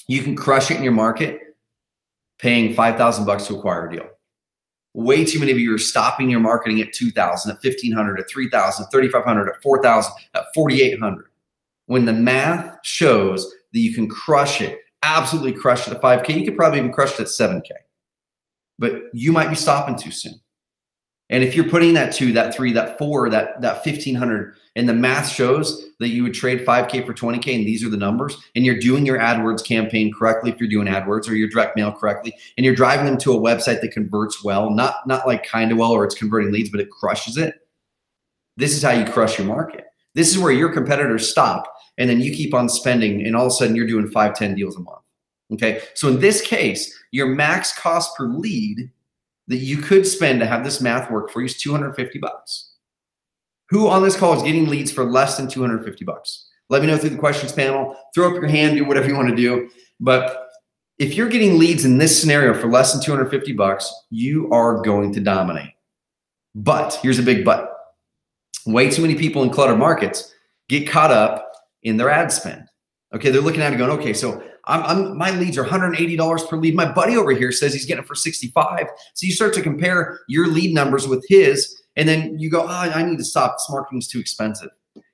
A: you can crush it in your market paying 5,000 bucks to acquire a deal. Way too many of you are stopping your marketing at 2,000, at 1,500, at 3,000, 3,500, at 4,000, at 4,800. When the math shows that you can crush it, absolutely crush it at 5K, you could probably even crush it at 7K. But you might be stopping too soon. And if you're putting that 2, that 3, that 4, that 1,500, and the math shows that you would trade 5K for 20K, and these are the numbers, and you're doing your AdWords campaign correctly if you're doing AdWords, or your direct mail correctly, and you're driving them to a website that converts well, not like kind of well, or it's converting leads, but it crushes it. This is how you crush your market. This is where your competitors stop, and then you keep on spending, and all of a sudden you're doing 5, 10 deals a month. Okay, so in this case, your max cost per lead that you could spend to have this math work for you is 250 bucks. Who on this call is getting leads for less than 250 bucks? Let me know through the questions panel. Throw up your hand, do whatever you want to do. But if you're getting leads in this scenario for less than 250 bucks, you are going to dominate. But here's a big but. Way too many people in cluttered markets get caught up in their ad spend. Okay, they're looking at it going, okay, so my leads are $180 per lead. My buddy over here says he's getting it for 65. So you start to compare your lead numbers with his, and then you go, oh, I need to stop. This marketing is too expensive.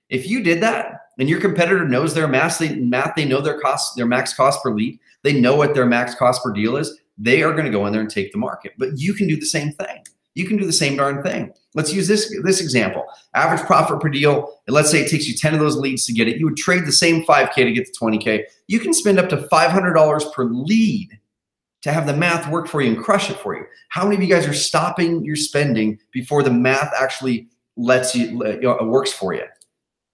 A: If you did that and your competitor knows their math, they know their cost, their max cost per lead, they know what their max cost per deal is, they are going to go in there and take the market. But you can do the same thing. You can do the same darn thing. Let's use this example. Average profit per deal, and let's say it takes you 10 of those leads to get it. You would trade the same 5K to get the 20K. You can spend up to $500 per lead to have the math work for you and crush it for you. How many of you guys are stopping your spending before the math actually lets you, works for you?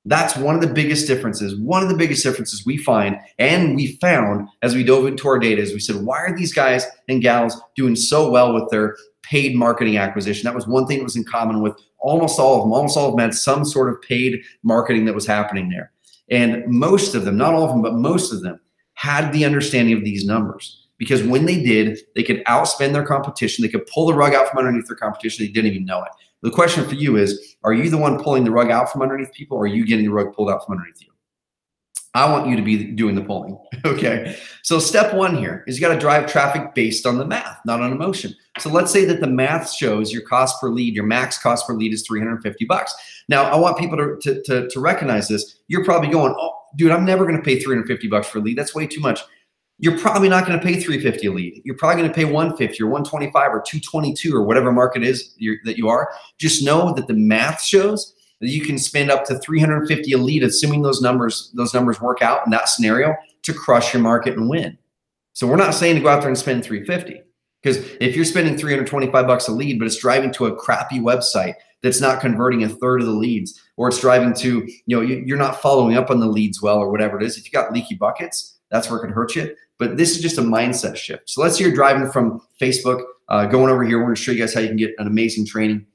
A: That's one of the biggest differences. One of the biggest differences we find, and we found as we dove into our data, is we said, why are these guys and gals doing so well with their paid marketing acquisition? That was one thing that was in common with almost all of them. Almost all of them had some sort of paid marketing that was happening there. And most of them, not all of them, but most of them had the understanding of these numbers. Because when they did, they could outspend their competition. They could pull the rug out from underneath their competition. They didn't even know it. The question for you is, are you the one pulling the rug out from underneath people, or are you getting the rug pulled out from underneath you? I want you to be doing the pulling, okay? So step one here is you gotta drive traffic based on the math, not on emotion. So let's say that the math shows your cost per lead, your max cost per lead is 350 bucks. Now, I want people to recognize this. You're probably going, oh, dude, I'm never gonna pay 350 bucks for a lead. That's way too much. You're probably not gonna pay 350 a lead. You're probably gonna pay 150 or 125 or 222 or whatever market is that you are. Just know that the math shows that you can spend up to 350 a lead, assuming those numbers work out in that scenario, to crush your market and win. So we're not saying to go out there and spend 350, Because if you're spending $325 a lead, but it's driving to a crappy website that's not converting a third of the leads, or it's driving to, you're not following up on the leads well, or whatever it is. If you got leaky buckets, that's where it can hurt you. But this is just a mindset shift. So let's say you're driving from Facebook, going over here. We're going to show you guys how you can get an amazing training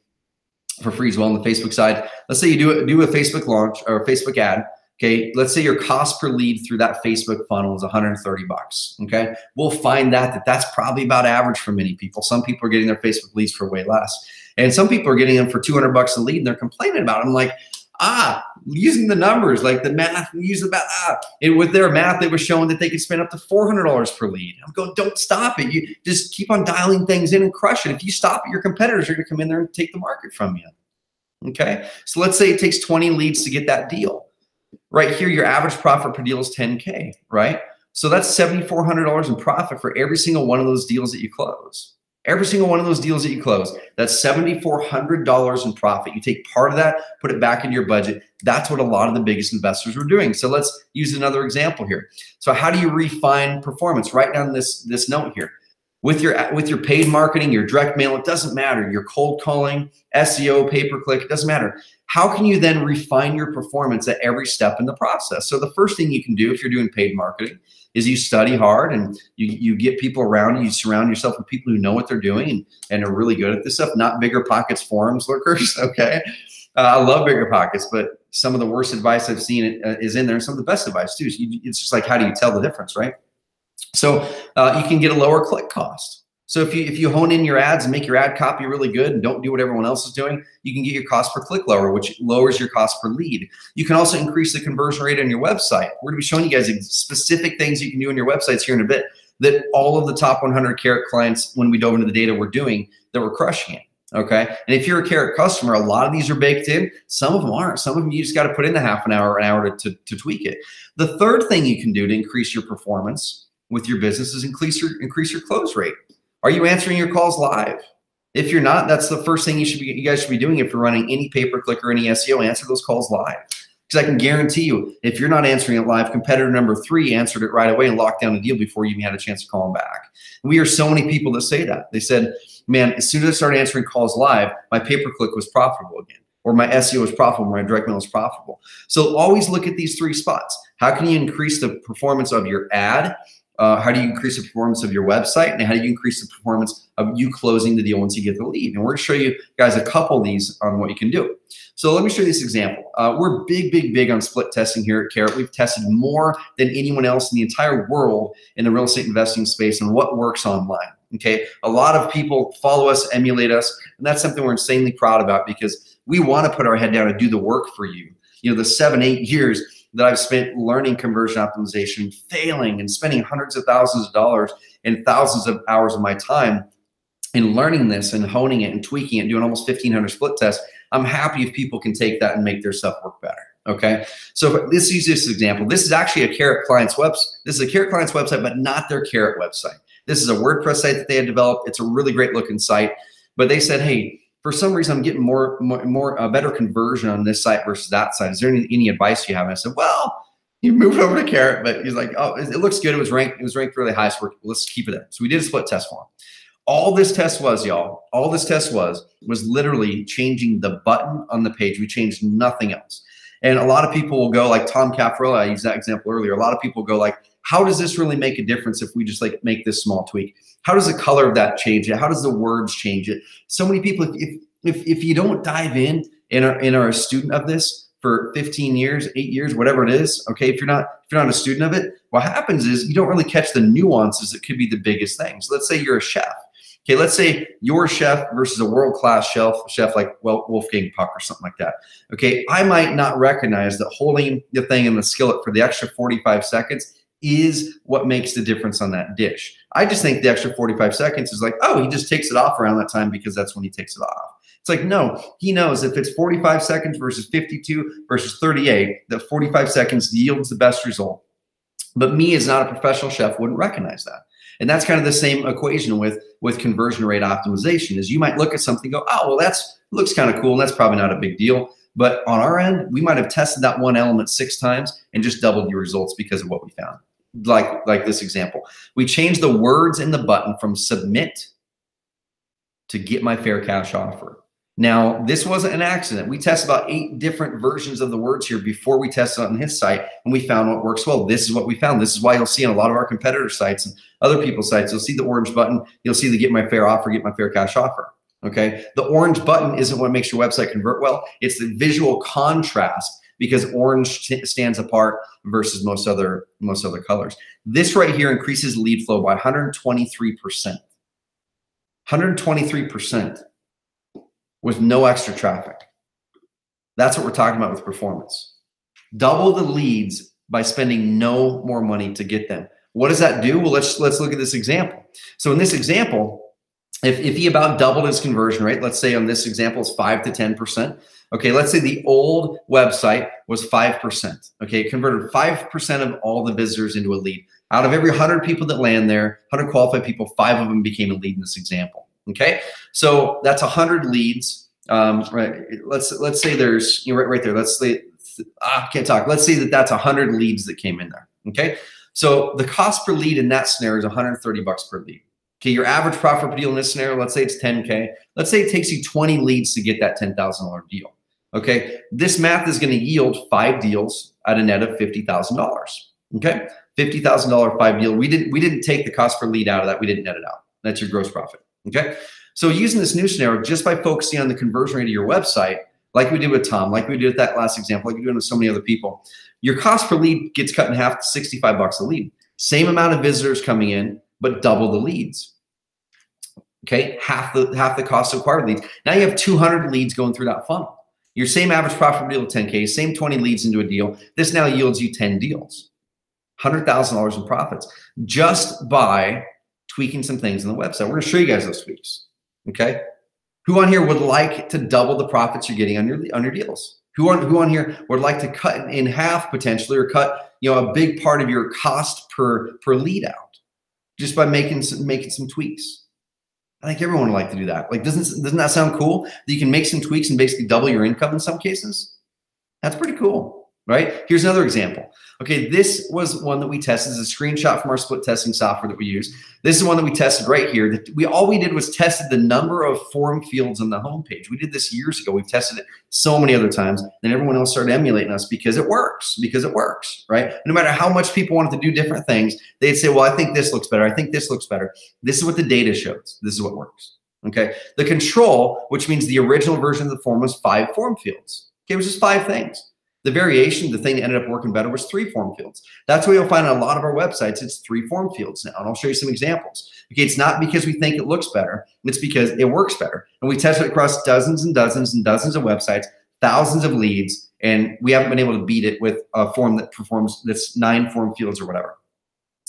A: for free as well on the Facebook side. Let's say you do a Facebook launch or a Facebook ad. Okay, let's say your cost per lead through that Facebook funnel is $130. Okay, we'll find that's probably about average for many people. Some people are getting their Facebook leads for way less, and some people are getting them for $200 a lead, and they're complaining about it. I'm like, using the numbers, like the math, and with their math, it was showing that they could spend up to $400 per lead. I'm going, don't stop it. You just keep on dialing things in and crush it. If you stop it, your competitors are going to come in there and take the market from you. Okay, so let's say it takes 20 leads to get that deal. Right here, your average profit per deal is 10K, right? So that's $7,400 in profit for every single one of those deals that you close. Every single one of those deals that you close, that's $7,400 in profit. You take part of that, put it back into your budget. That's what a lot of the biggest investors were doing. So let's use another example here. So how do you refine performance? Write down this note here. With your paid marketing, your direct mail, it doesn't matter. Your cold calling, SEO, pay-per-click, it doesn't matter. How can you then refine your performance at every step in the process? So the first thing you can do if you're doing paid marketing is you study hard and you get people around you. You surround yourself with people who know what they're doing and are really good at this stuff, not bigger pockets forums lurkers, okay? I love bigger pockets, but some of the worst advice I've seen is in there, and some of the best advice too. So it's just like, how do you tell the difference, right? So you can get a lower click cost. So if you hone in your ads and make your ad copy really good and don't do what everyone else is doing, you can get your cost per click lower, which lowers your cost per lead. You can also increase the conversion rate on your website. We're going to be showing you guys specific things you can do on your websites here in a bit that all of the top 100 Carrot clients, when we dove into the data, were doing that were crushing it. Okay. And if you're a Carrot customer, a lot of these are baked in. Some of them aren't. Some of them you just got to put in the half an hour or an hour to tweak it. The third thing you can do to increase your performance with your business is increase your close rate. Are you answering your calls live? If you're not, that's the first thing you guys should be doing. If you're running any pay-per-click or any SEO, answer those calls live. Because I can guarantee you, if you're not answering it live, competitor number 3 answered it right away and locked down the deal before you even had a chance to call them back. And we hear so many people that say that. They said, man, as soon as I started answering calls live, my pay-per-click was profitable again, or my SEO was profitable, my direct mail was profitable. So always look at these 3 spots. How can you increase the performance of your ad? How do you increase the performance of your website? And how do you increase the performance of you closing the deal once you get the lead? And we're going to show you guys a couple of these on what you can do. So let me show you this example. We're big on split testing here at Carrot. We've tested more than anyone else in the entire world in the real estate investing space and what works online. Okay, a lot of people follow us, emulate us, and that's something we're insanely proud about because we want to put our head down and do the work for you. You know, the 7-8 years that I've spent learning conversion optimization, failing and spending hundreds of thousands of dollars and thousands of hours of my time in learning this and honing it and tweaking it, doing almost 1,500 split tests. I'm happy if people can take that and make their stuff work better. Okay, so let's use this example. This is actually a Carrot client's website. This is a Carrot client's website, but not their Carrot website. This is a WordPress site that they had developed. It's a really great looking site, but they said, hey, for some reason, I'm getting better conversion on this site versus that site. Is there any advice you have? And I said, well, you moved over to Carrot, but he's like, oh, it looks good. It was ranked really high, so let's keep it there. So we did a split test for him. All this test was, y'all, all this test was literally changing the button on the page. We changed nothing else. And a lot of people will go like Tom Caffarella, I used that example earlier. A lot of people go like, how does this really make a difference if we just like make this small tweak? How does the color of that change it? How does the words change it? So many people, if you don't dive in and are a student of this for 15 years, 8 years, whatever it is, okay, if you're not a student of it, what happens is you don't really catch the nuances that could be the biggest things. Let's say you're a chef. Okay, let's say you're a chef versus a world-class chef like Wolfgang Puck or something like that. Okay, I might not recognize that holding the thing in the skillet for the extra 45 seconds is what makes the difference on that dish. I just think the extra 45 seconds is like, oh, he just takes it off around that time because that's when he takes it off. It's like, no, he knows if it's 45 seconds versus 52 versus 38, that 45 seconds yields the best result. But me as not a professional chef wouldn't recognize that. And that's kind of the same equation with conversion rate optimization is you might look at something and go, oh, well, that's looks kind of cool. And that's probably not a big deal. But on our end, we might have tested that one element 6 times and just doubled your results because of what we found. Like this example, we changed the words in the button from submit to get my fair cash offer. Now, this wasn't an accident. We tested about 8 different versions of the words here before we tested on his site, and we found what works well. This is what we found. This is why you'll see on a lot of our competitor sites and other people's sites, you'll see the orange button. You'll see the get my fair offer, get my fair cash offer. Okay. The orange button isn't what makes your website convert well. It's the visual contrast, because orange stands apart versus most other colors. This right here increases lead flow by 123%. 123%. With no extra traffic. That's what we're talking about with performance. Double the leads by spending no more money to get them. What does that do? Well, let's look at this example. So in this example, if he about doubled his conversion rate, let's say on this example is 5 to 10%. Okay, let's say the old website was 5%. Okay, it converted 5% of all the visitors into a lead. Out of every 100 people that land there, 100 qualified people, 5 of them became a lead in this example. Okay, so that's 100 leads. Right. Let's say there's right there. Let's say I can't talk. Let's say that that's 100 leads that came in there. Okay, so the cost per lead in that scenario is 130 bucks per lead. Okay, your average profit per deal in this scenario, let's say it's 10K. Let's say it takes you 20 leads to get that $10,000 deal. Okay, this math is going to yield 5 deals at a net of $50,000. Okay, $50,000 5 deal. We didn't take the cost per lead out of that. We didn't net it out. That's your gross profit. Okay, so using this new scenario, just by focusing on the conversion rate of your website, like we did with Tom, like we did with that last example, like we're doing with so many other people, your cost per lead gets cut in half to 65 bucks a lead. Same amount of visitors coming in, but double the leads. Okay, half the cost of acquired leads. Now you have 200 leads going through that funnel. Your same average profit per deal of 10K, same 20 leads into a deal. This now yields you 10 deals, $100,000 in profits just by tweaking some things on the website. We're going to show you guys those tweaks. Okay, who on here would like to double the profits you're getting on your deals? Who on here would like to cut in half potentially, or cut a big part of your cost per lead out just by making some tweaks? I think everyone would like to do that. Like, doesn't that sound cool? That you can make some tweaks and basically double your income in some cases? That's pretty cool, right? Here's another example. Okay, this was one that we tested. This is a screenshot from our split testing software that we use. This is one that we tested right here. All we did was tested the number of form fields on the homepage. We did this years ago. We've tested it so many other times. Then everyone else started emulating us because it works, right? No matter how much people wanted to do different things, they'd say, well, I think this looks better. I think this looks better. This is what the data shows. This is what works, okay? The control, which means the original version of the form, was 5 form fields. Okay, it was just 5 things. The variation, the thing that ended up working better, was 3 form fields. That's what you'll find on a lot of our websites. It's 3 form fields now, and I'll show you some examples. Okay, it's not because we think it looks better. It's because it works better. And we tested it across dozens and dozens and dozens of websites, thousands of leads, and we haven't been able to beat it with a form that performs that's 9 form fields or whatever.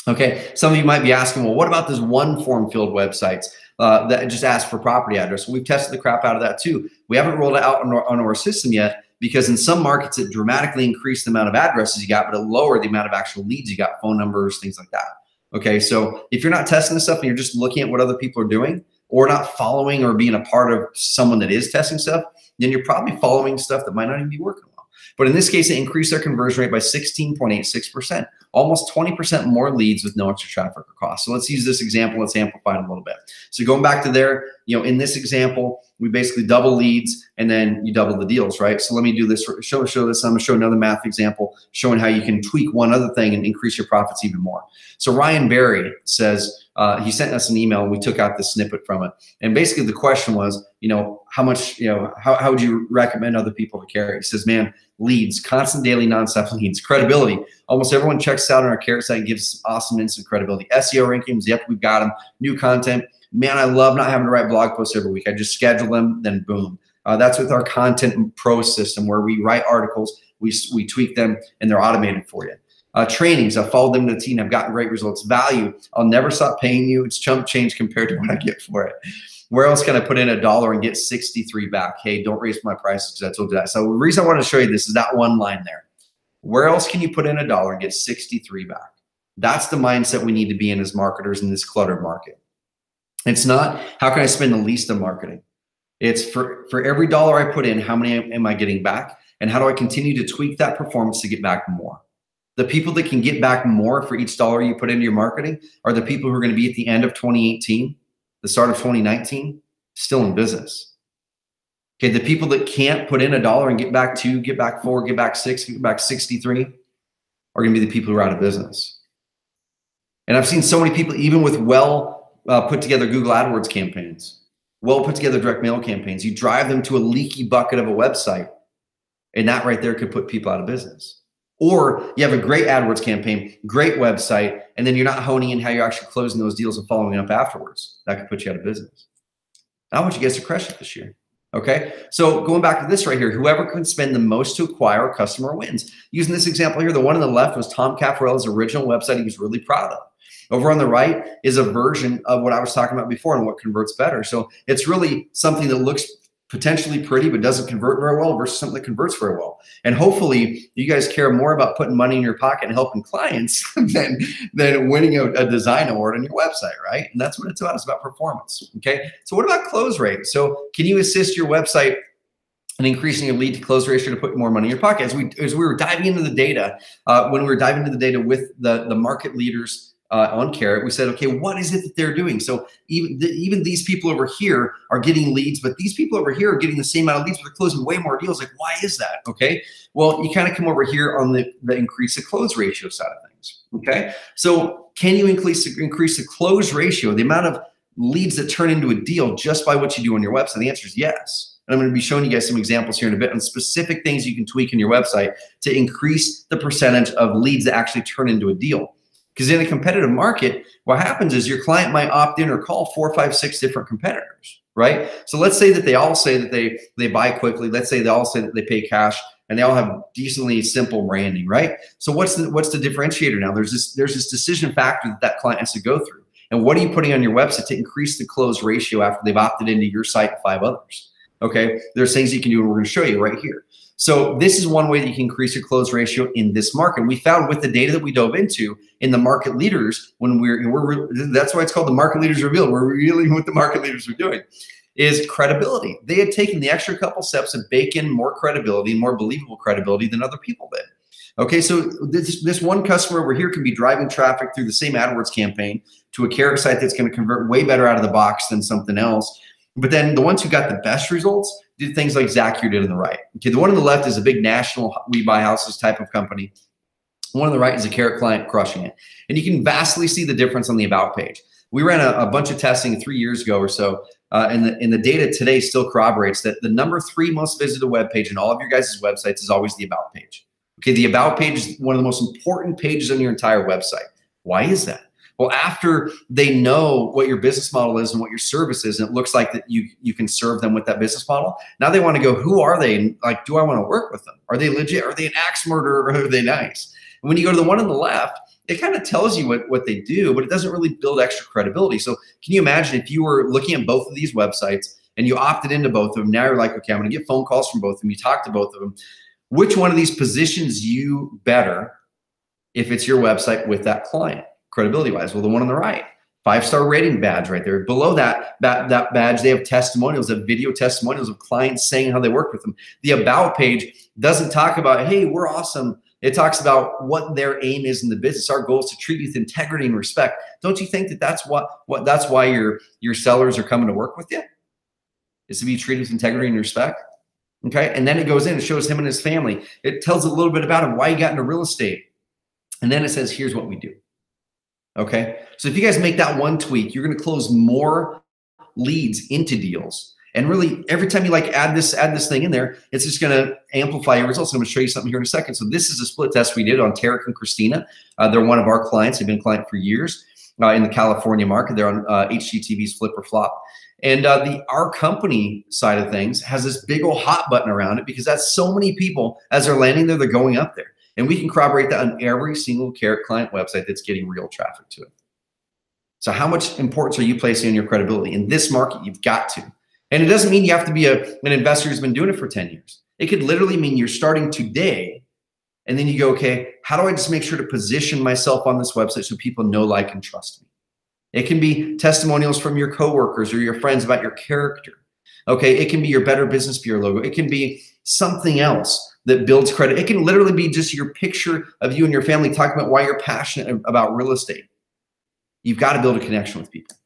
A: Okay, some of you might be asking, well, what about this 1 form field websites that just ask for property address? Well, we've tested the crap out of that too. We haven't rolled it out on our system yet, because in some markets, it dramatically increased the amount of addresses you got, but it lowered the amount of actual leads you got, phone numbers, things like that. Okay, so if you're not testing this stuff and you're just looking at what other people are doing, or not following or being a part of someone that is testing stuff, then you're probably following stuff that might not even be working well. But in this case, it increased their conversion rate by 16.86%, almost 20% more leads with no extra traffic or cost. So let's use this example. Let's amplify it a little bit. So going back to there, in this example, we basically double leads and then you double the deals, right? So let me do this, show this. I'm gonna show another math example showing how you can tweak one other thing and increase your profits even more. So Ryan Berry says, he sent us an email and we took out the snippet from it. And basically the question was, how much, how would you recommend other people to carry? He says, man, leads, constant daily nonstop leads, credibility. Almost everyone checks out on our carrot site and gives awesome instant credibility. SEO rankings, yep, we've got them. New content. Man, I love not having to write blog posts every week. I just schedule them, then boom. That's with our Content Pro system where we write articles, we tweak them, and they're automated for you. Trainings, I've followed them to the team. I've gotten great results. Value, I'll never stop paying you. It's chump change compared to what I get for it. Where else can I put in $1 and get 63 back? Hey, don't raise my prices because I told you that. So the reason I want to show you this is that one line there. Where else can you put in $1 and get 63 back? That's the mindset we need to be in as marketers in this cluttered market. It's not, how can I spend the least on marketing? It's for every dollar I put in, how many am I getting back? And how do I continue to tweak that performance to get back more? The people that can get back more for each dollar you put into your marketing are the people who are going to be at the end of 2018, the start of 2019, still in business. Okay, the people that can't put in $1 and get back 2, get back 4, get back 6, get back 63 are going to be the people who are out of business. And I've seen so many people, even with well put together Google AdWords campaigns, well put together direct mail campaigns, you drive them to a leaky bucket of a website, and that right there could put people out of business. Or you have a great AdWords campaign, great website, and then you're not honing in how you're actually closing those deals and following up afterwards. That could put you out of business. I want you guys to crush it this year. Okay, so going back to this right here, whoever can spend the most to acquire a customer wins. Using this example here, the one on the left was Tom Caffarella's original website he was really proud of. Over on the right is a version of what I was talking about before and what converts better. So it's really something that looks potentially pretty but doesn't convert very well versus something that converts very well. And hopefully you guys care more about putting money in your pocket and helping clients than winning a design award on your website, right? And that's what it's about. It's about performance, okay? So what about close rate? So can you assist your website in increasing your lead to close ratio to put more money in your pocket? As we were diving into the data, when we were diving into the data with the market leaders on Carrot, we said, okay, what is it that they're doing? So even these people over here are getting leads, but these people over here are getting the same amount of leads, but they're closing way more deals. Like, why is that? Okay, well, you kind of come over here on the increase the close ratio side of things. Okay, so can you increase the close ratio, the amount of leads that turn into a deal just by what you do on your website? The answer is yes. And I'm going to be showing you guys some examples here in a bit on specific things you can tweak in your website to increase the percentage of leads that actually turn into a deal. Because in a competitive market, what happens is your client might opt in or call 4, 5, 6 different competitors, right? So let's say that they all say that they buy quickly. Let's say they all say that they pay cash, and they all have decently simple branding, right? So what's the differentiator now? There's this decision factor that client has to go through. And what are you putting on your website to increase the close ratio after they've opted into your site and 5 others? Okay, there's things you can do, and we're going to show you right here. So this is one way that you can increase your close ratio in this market. We found with the data that we dove into in the market leaders, when that's why it's called the market leaders revealed. We're revealing what the market leaders are doing is credibility. They had taken the extra couple steps to bake in more credibility and more believable credibility than other people did. Okay, so this one customer over here can be driving traffic through the same AdWords campaign to a Carrot site that's going to convert way better out of the box than something else. But then the ones who got the best results did things like Zach here did on the right. Okay, the one on the left is a big national we buy houses type of company. The one on the right is a Carrot client crushing it. And you can vastly see the difference on the about page. We ran a bunch of testing 3 years ago or so, and the data today still corroborates that the number 3 most visited web page in all of your guys' websites is always the about page. Okay, the about page is one of the most important pages on your entire website. Why is that? Well, after they know what your business model is and what your service is, and it looks like that you can serve them with that business model, now they want to go, who are they? And like, do I want to work with them? Are they legit? Are they an axe murderer, or are they nice? And when you go to the one on the left, it kind of tells you what they do, but it doesn't really build extra credibility. So can you imagine if you were looking at both of these websites and you opted into both of them? Now you're like, okay, I'm going to get phone calls from both of them. You talk to both of them. Which one of these positions you better if it's your website with that client? Credibility-wise, well, the one on the right, 5-star rating badge right there. Below that badge, they have testimonials, of video testimonials of clients saying how they work with them. The about page doesn't talk about, hey, we're awesome. It talks about what their aim is in the business. Our goal is to treat you with integrity and respect. Don't you think that that's why your sellers are coming to work with you? Is to be treated with integrity and respect. Okay, and then it goes in and shows him and his family. It tells a little bit about him, why he got into real estate, and then it says, here's what we do. Okay, so if you guys make that one tweak, you're going to close more leads into deals. And really, every time you add this thing in there, it's just going to amplify your results. I'm going to show you something here in a second. So this is a split test we did on Tarek and Christina. They're one of our clients. They've been a client for years in the California market. They're on HGTV's Flip or Flop. And our company side of things has this big old hot button around it because that's so many people as they're landing there, they're going up there. And we can corroborate that on every single Carrot client website that's getting real traffic to it. So how much importance are you placing on your credibility? In this market, you've got to. And it doesn't mean you have to be an investor who's been doing it for 10 years. It could literally mean you're starting today, and then you go, okay, how do I just make sure to position myself on this website so people know, like, and trust me? It can be testimonials from your coworkers or your friends about your character. Okay, it can be your Better Business Bureau logo. It can be something else that builds credit. It can literally be just your picture of you and your family talking about why you're passionate about real estate. You've got to build a connection with people.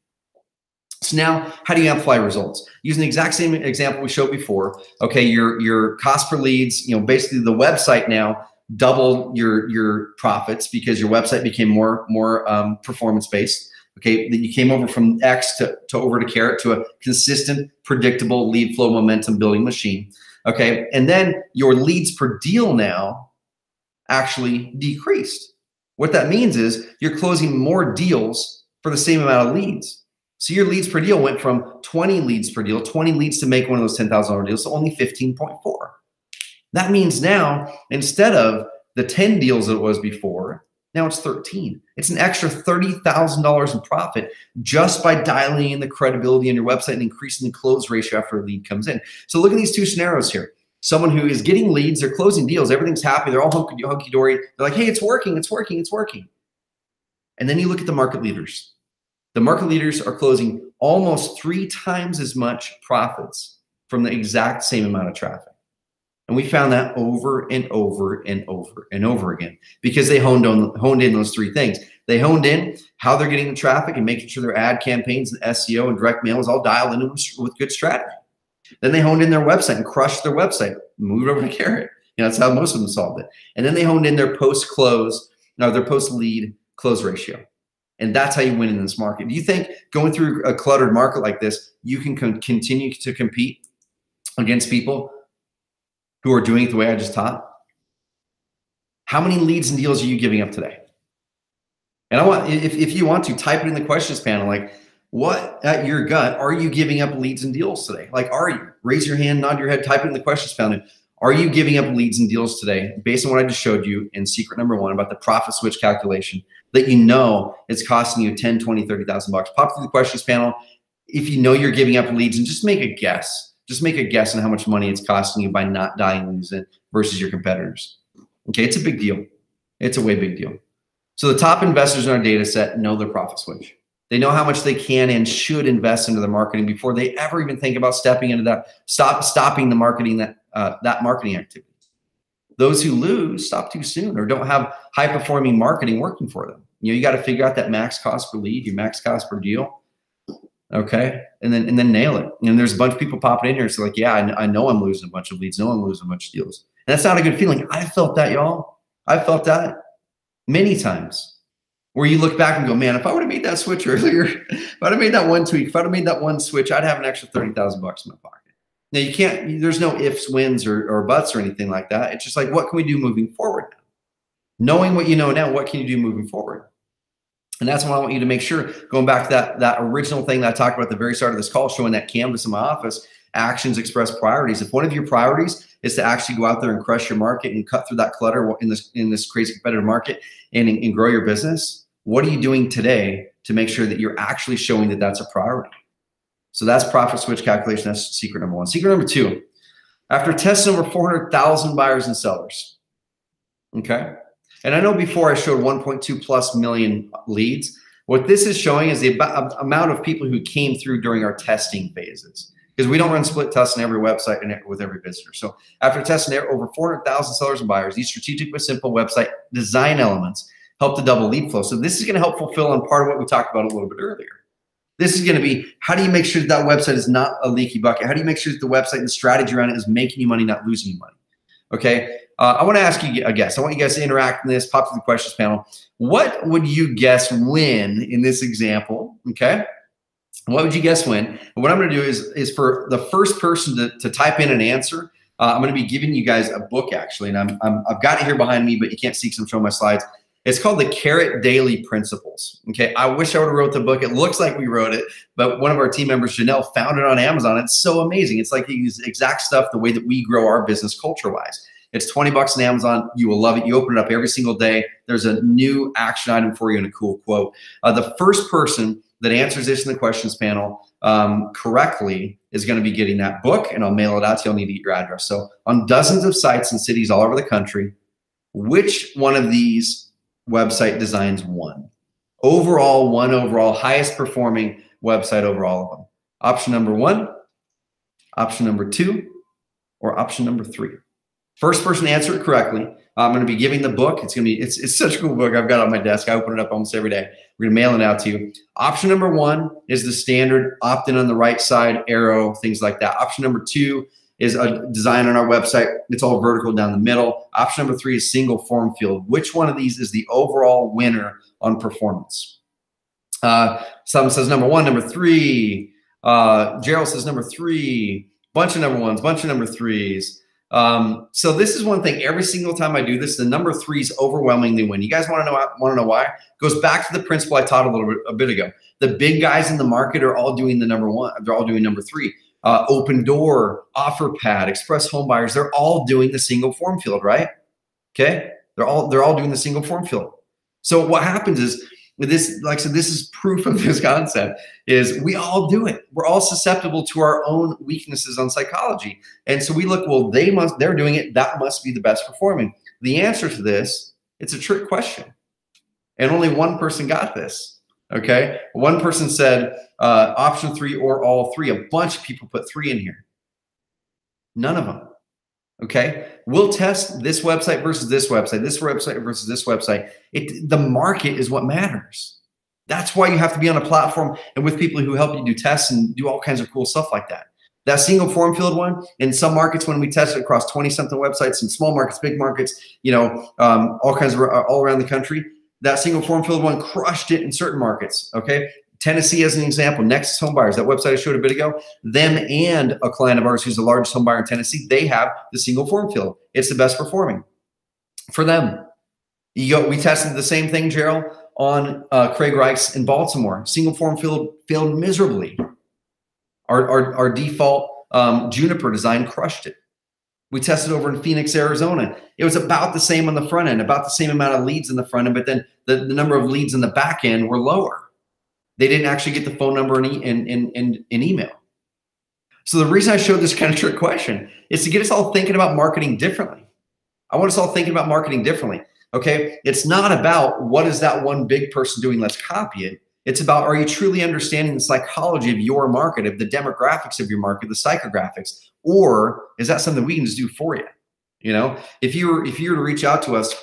A: So now, how do you amplify results? Using the exact same example we showed before. Okay, your cost per leads, basically the website now doubled your profits because your website became more performance based. Okay, that you came over from X to over to Carrot to a consistent, predictable lead flow momentum building machine. Okay, and then your leads per deal now actually decreased. What that means is you're closing more deals for the same amount of leads. So your leads per deal went from 20 leads per deal, 20 leads to make one of those $10,000 deals, to only 15.4. That means now, instead of the 10 deals that it was before, now it's 13. It's an extra $30,000 in profit just by dialing in the credibility in your website and increasing the close ratio after a lead comes in. So look at these two scenarios here. Someone who is getting leads, they're closing deals, everything's happy, they're all hunky-dory. They're like, hey, it's working, it's working, it's working. And then you look at the market leaders. The market leaders are closing almost 3 times as much profits from the exact same amount of traffic. And we found that over and over and over and over again because they honed in those 3 things. They honed in how they're getting the traffic and making sure their ad campaigns and SEO and direct mail is all dialed in with good strategy. Then they honed in their website and crushed their website, moved over to Carrot. That's how most of them solved it. And then they honed in their post-close, their post-lead close ratio. And that's how you win in this market. Do you think going through a cluttered market like this, you can continue to compete against people who are doing it the way I just taught? How many leads and deals are you giving up today? And I want, if you want to, type it in the questions panel, like, what at your gut are you giving up leads and deals today? Like, are you? Raise your hand, nod your head, type it in the questions panel. Are you giving up leads and deals today based on what I just showed you in secret number 1 about the profit switch calculation that it's costing you 10, 20, 30,000 bucks? Pop through the questions panel. If you know you're giving up leads, and just make a guess. Just make a guess on how much money it's costing you by not dialing these in versus your competitors. Okay, it's a big deal. It's a way big deal. So the top investors in our data set know their profit switch. They know how much they can and should invest into their marketing before they ever even think about stepping into that, stopping the marketing, that marketing activity. Those who lose stop too soon or don't have high performing marketing working for them. You got to figure out that max cost per lead, your max cost per deal. Okay, and then nail it. And there's a bunch of people popping in here. So like, yeah, I know I'm losing a bunch of leads. No, I'm losing a bunch of deals. And that's not a good feeling. I felt that, y'all. I felt that many times. Where you look back and go, man, if I would have made that switch earlier, if I'd have made that one tweak, if I'd have made that one switch, I'd have an extra 30,000 bucks in my pocket. Now you can't, there's no ifs, wins, or buts or anything like that. It's just like, what can we do moving forward now? Knowing what you know now, what can you do moving forward? And that's what I want you to make sure, going back to that original thing that I talked about at the very start of this call, showing that canvas in my office, actions express priorities. If one of your priorities is to actually go out there and crush your market and cut through that clutter in this crazy competitive market and grow your business, what are you doing today to make sure that you're actually showing that that's a priority? So that's profit switch calculation. That's secret number 1. Secret number 2, after testing over 400,000 buyers and sellers, okay? And I know before I showed 1.2 plus million leads. What this is showing is the amount of people who came through during our testing phases, because we don't run split tests on every website and with every visitor. So after testing over 400,000 sellers and buyers, these strategic but simple website design elements help to double lead flow. So this is going to help fulfill on part of what we talked about a little bit earlier. This is going to be, how do you make sure that website is not a leaky bucket? How do you make sure that the website and the strategy around it is making you money, not losing you money? Okay. I want to ask you a guess. I want you guys to interact in this, pop to the questions panel. What would you guess win in this example? Okay. What would you guess win? And what I'm going to do is for the first person to type in an answer, I'm going to be giving you guys a book actually. And I've got it here behind me, but you can't see because I'm showing my slides. It's called the Carrot Daily Principles. Okay, I wish I would have wrote the book. It looks like we wrote it, but one of our team members, Janelle, found it on Amazon. It's so amazing. It's like these exact stuff, the way that we grow our business culture-wise. It's 20 bucks on Amazon. You will love it. You open it up every single day. There's a new action item for you and a cool quote. The first person that answers this in the questions panel correctly is going to be getting that book, and I'll mail it out to you. I'll need to get your address. So on dozens of sites and cities all over the country, which one of these website designs won? Overall, highest performing website over all of them. Option number 1, option number 2, or option number 3. First person to answer it correctly I'm going to be giving the book. It's such a cool book. I've got it on my desk. I open it up almost every day. We're going to mail it out to you. Option number 1 is the standard opt-in on the right side, arrow, things like that. Option number 2 is a design on our website. It's all vertical down the middle. Option number 3 is single form field. Which one of these is the overall winner on performance? Someone says number 1, number 3. Gerald says number 3. Bunch of number 1s, bunch of number 3s. So this is one thing. Every single time I do this, the number 3s overwhelmingly win. You guys want to know why? It goes back to the principle I taught a bit ago. The big guys in the market are all doing the number 1. They're all doing number 3. Open Door, OfferPad, Express Home Buyers, they're all doing the single form field, right? Okay, they're all doing the single form field. So what happens is this, like I said, this is proof of this concept. Is we all do it. We're all susceptible to our own weaknesses on psychology, and so we look. Well, they're doing it. That must be the best performing. The answer to this, it's a trick question, and only one person got this. Okay, one person said option 3 or all 3. A bunch of people put 3 in here. None of them. Okay, we'll test this website versus this website versus this website. The market is what matters. That's why you have to be on a platform and with people who help you do tests and do all kinds of cool stuff like that. That single form field one, in some markets when we test it across 20-something websites, in small markets, big markets, all kinds of all around the country, that single form field one crushed it in certain markets. Okay, Tennessee as an example, Nexus Home Buyers, that website I showed a bit ago, them and a client of ours who's the largest home buyer in Tennessee, they have the single form field. It's the best performing for them. We tested the same thing, Gerald, on Craig Reich's in Baltimore. Single form field failed miserably. Our default Juniper design crushed it. We tested over in Pheonix, Arizona. It was about the same on the front end, about the same amount of leads in the front end, but then the number of leads in the back end were lower. They didn't actually get the phone number in email. So the reason I showed this kind of trick question is to get us all thinking about marketing differently. I want us all thinking about marketing differently. Okay, it's not about what is that one big person doing, let's copy it. It's about, are you truly understanding the psychology of your market, of the demographics of your market, the psychographics, or is that something we can just do for you? You know, if you were to reach out to us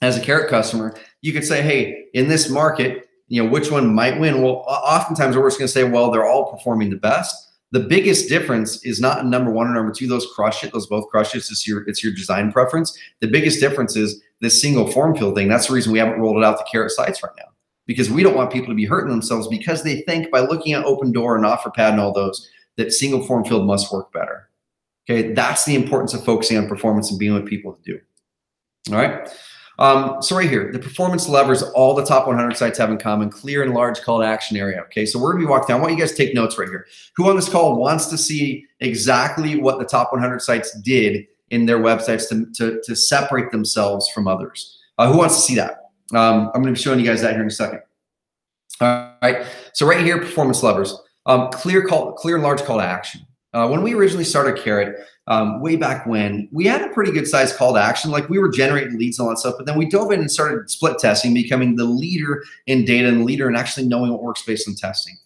A: as a Carrot customer, you could say, hey, in this market, which one might win? Well, oftentimes we're just going to say, well, they're all performing the best. The biggest difference is not in number 1 or number 2. Those crush it. Those both crush it. It's your design preference. The biggest difference is this single form field thing. That's the reason we haven't rolled it out to Carrot sites right now, because we don't want people to be hurting themselves because they think by looking at Open Door and OfferPad and all those, that single form field must work better. Okay, that's the importance of focusing on performance and being with people to do. All right. So right here, the performance levers all the top 100 sites have in common: clear and large call to action area. Okay, so we're gonna be walking down. I want you guys to take notes right here. Who on this call wants to see exactly what the top 100 sites did in their websites to separate themselves from others? Who wants to see that? I'm gonna be showing you guys that here in a second. All right, so right here, performance levers. Clear and large call to action. When we originally started Carrot, way back when, we had a pretty good sized call to action. Like, we were generating leads and all that stuff, but then we dove in and started split testing, becoming the leader in data and the leader in actually knowing what works based on testing.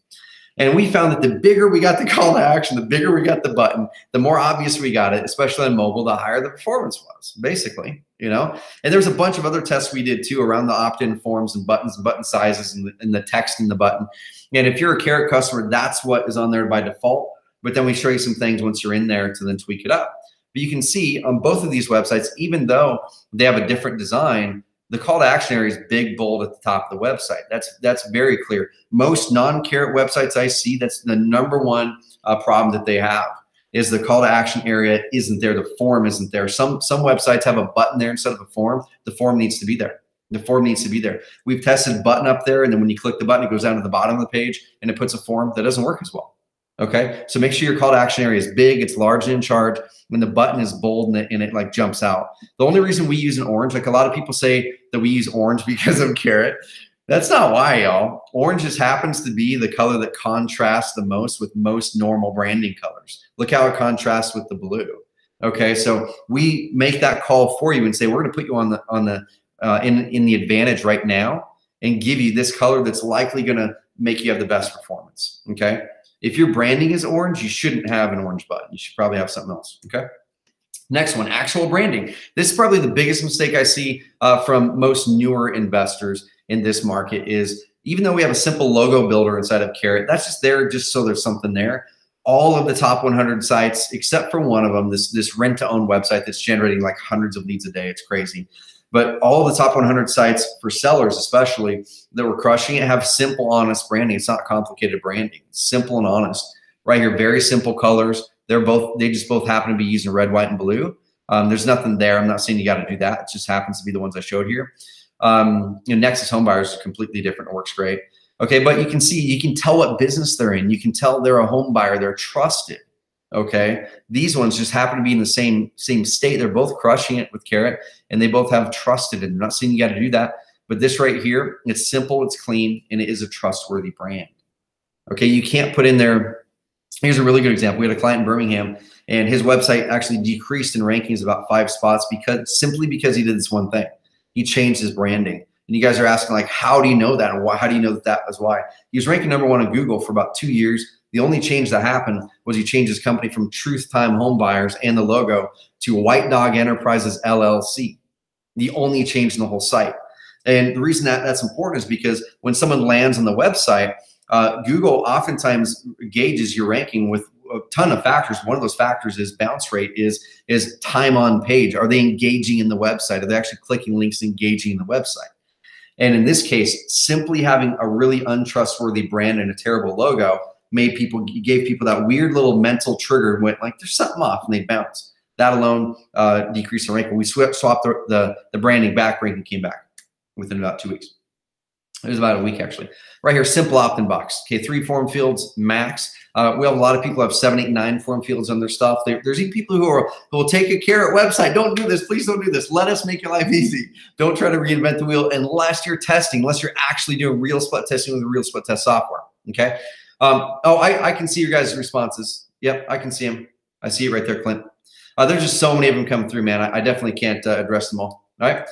A: And we found that the bigger we got the call to action, the bigger we got the button, the more obvious we got it, especially on mobile, the higher the performance was, basically, And there's a bunch of other tests we did too around the opt-in forms and button sizes and the text in the button. And if you're a Carrot customer, that's what is on there by default. But then we show you some things once you're in there to then tweak it up. But you can see on both of these websites, even though they have a different design, the call to action area is big, bold at the top of the website. That's very clear. Most non-Carrot websites I see, that's the number one problem that they have, is the call to action area isn't there. The form isn't there. Some websites have a button there instead of a form. The form needs to be there. The form needs to be there. We've tested button up there, and then when you click the button, it goes down to the bottom of the page and it puts a form. That doesn't work as well. Okay, so make sure your call to action area is big, it's large and in charge, when the button is bold and it like jumps out. The only reason we use an orange, like a lot of people say that we use orange because of Carrot, that's not why, y'all. Orange just happens to be the color that contrasts the most with most normal branding colors. Look how it contrasts with the blue. Okay, so we make that call for you and say, we're gonna put you in the advantage right now and give you this color that's likely gonna make you have the best performance, okay? If your branding is orange, you shouldn't have an orange button. You should probably have something else, okay? Next one, actual branding. This is probably the biggest mistake I see from most newer investors in this market is, even though we have a simple logo builder inside of Carrot, that's just there just so there's something there. All of the top 100 sites, except for one of them, this rent-to-own website that's generating like hundreds of leads a day. It's crazy. But all of the top 100 sites for sellers, especially, that were crushing it, have simple, honest branding. It's not complicated branding. It's simple and honest. Right here, very simple colors. They just both happen to be using red, white, and blue. There's nothing there. I'm not saying you got to do that. It just happens to be the ones I showed here. Nexus Home Buyers is completely different. It works great. Okay, but you can see, you can tell what business they're in. You can tell they're a home buyer. They're trusted. Okay, these ones just happen to be in the same state. They're both crushing it with Carrot, and they both have trusted. And I'm not saying you got to do that, but this right here, it's simple, it's clean, and it is a trustworthy brand. Okay, you can't put in there. Here's a really good example. We had a client in Birmingham, and his website actually decreased in rankings about 5 spots simply because he did this one thing. He changed his branding. And you guys are asking, like, how do you know that? And why, how do you know that that was why? He was ranking #1 on Google for about 2 years. The only change that happened was he changed his company from Truth Time Home Buyers and the logo to White Dog Enterprises LLC. The only change in the whole site. And the reason that that's important is because when someone lands on the website, Google oftentimes gauges your ranking with a ton of factors. One of those factors is bounce rate, is time on page. Are they engaging in the website? Are they actually clicking links, engaging in the website? And in this case, simply having a really untrustworthy brand and a terrible logo gave people that weird little mental trigger and went like, there's something off, and they bounce. That alone decreased the ranking. We swapped the branding back, ranking came back within about 2 weeks. It was about a week, actually. Right here, simple opt-in box. Okay, 3 form fields max. We have a lot of people who have 7, 8, 9 form fields on their stuff. There's even people who will take a Carrot website. Don't do this. Please don't do this. Let us make your life easy. Don't try to reinvent the wheel unless you're testing, unless you're actually doing real split testing with real split test software. Okay. I can see your guys' responses. Yep, I can see them. I see it right there, Clint. There's just so many of them come through, man. I definitely can't address them all. All right.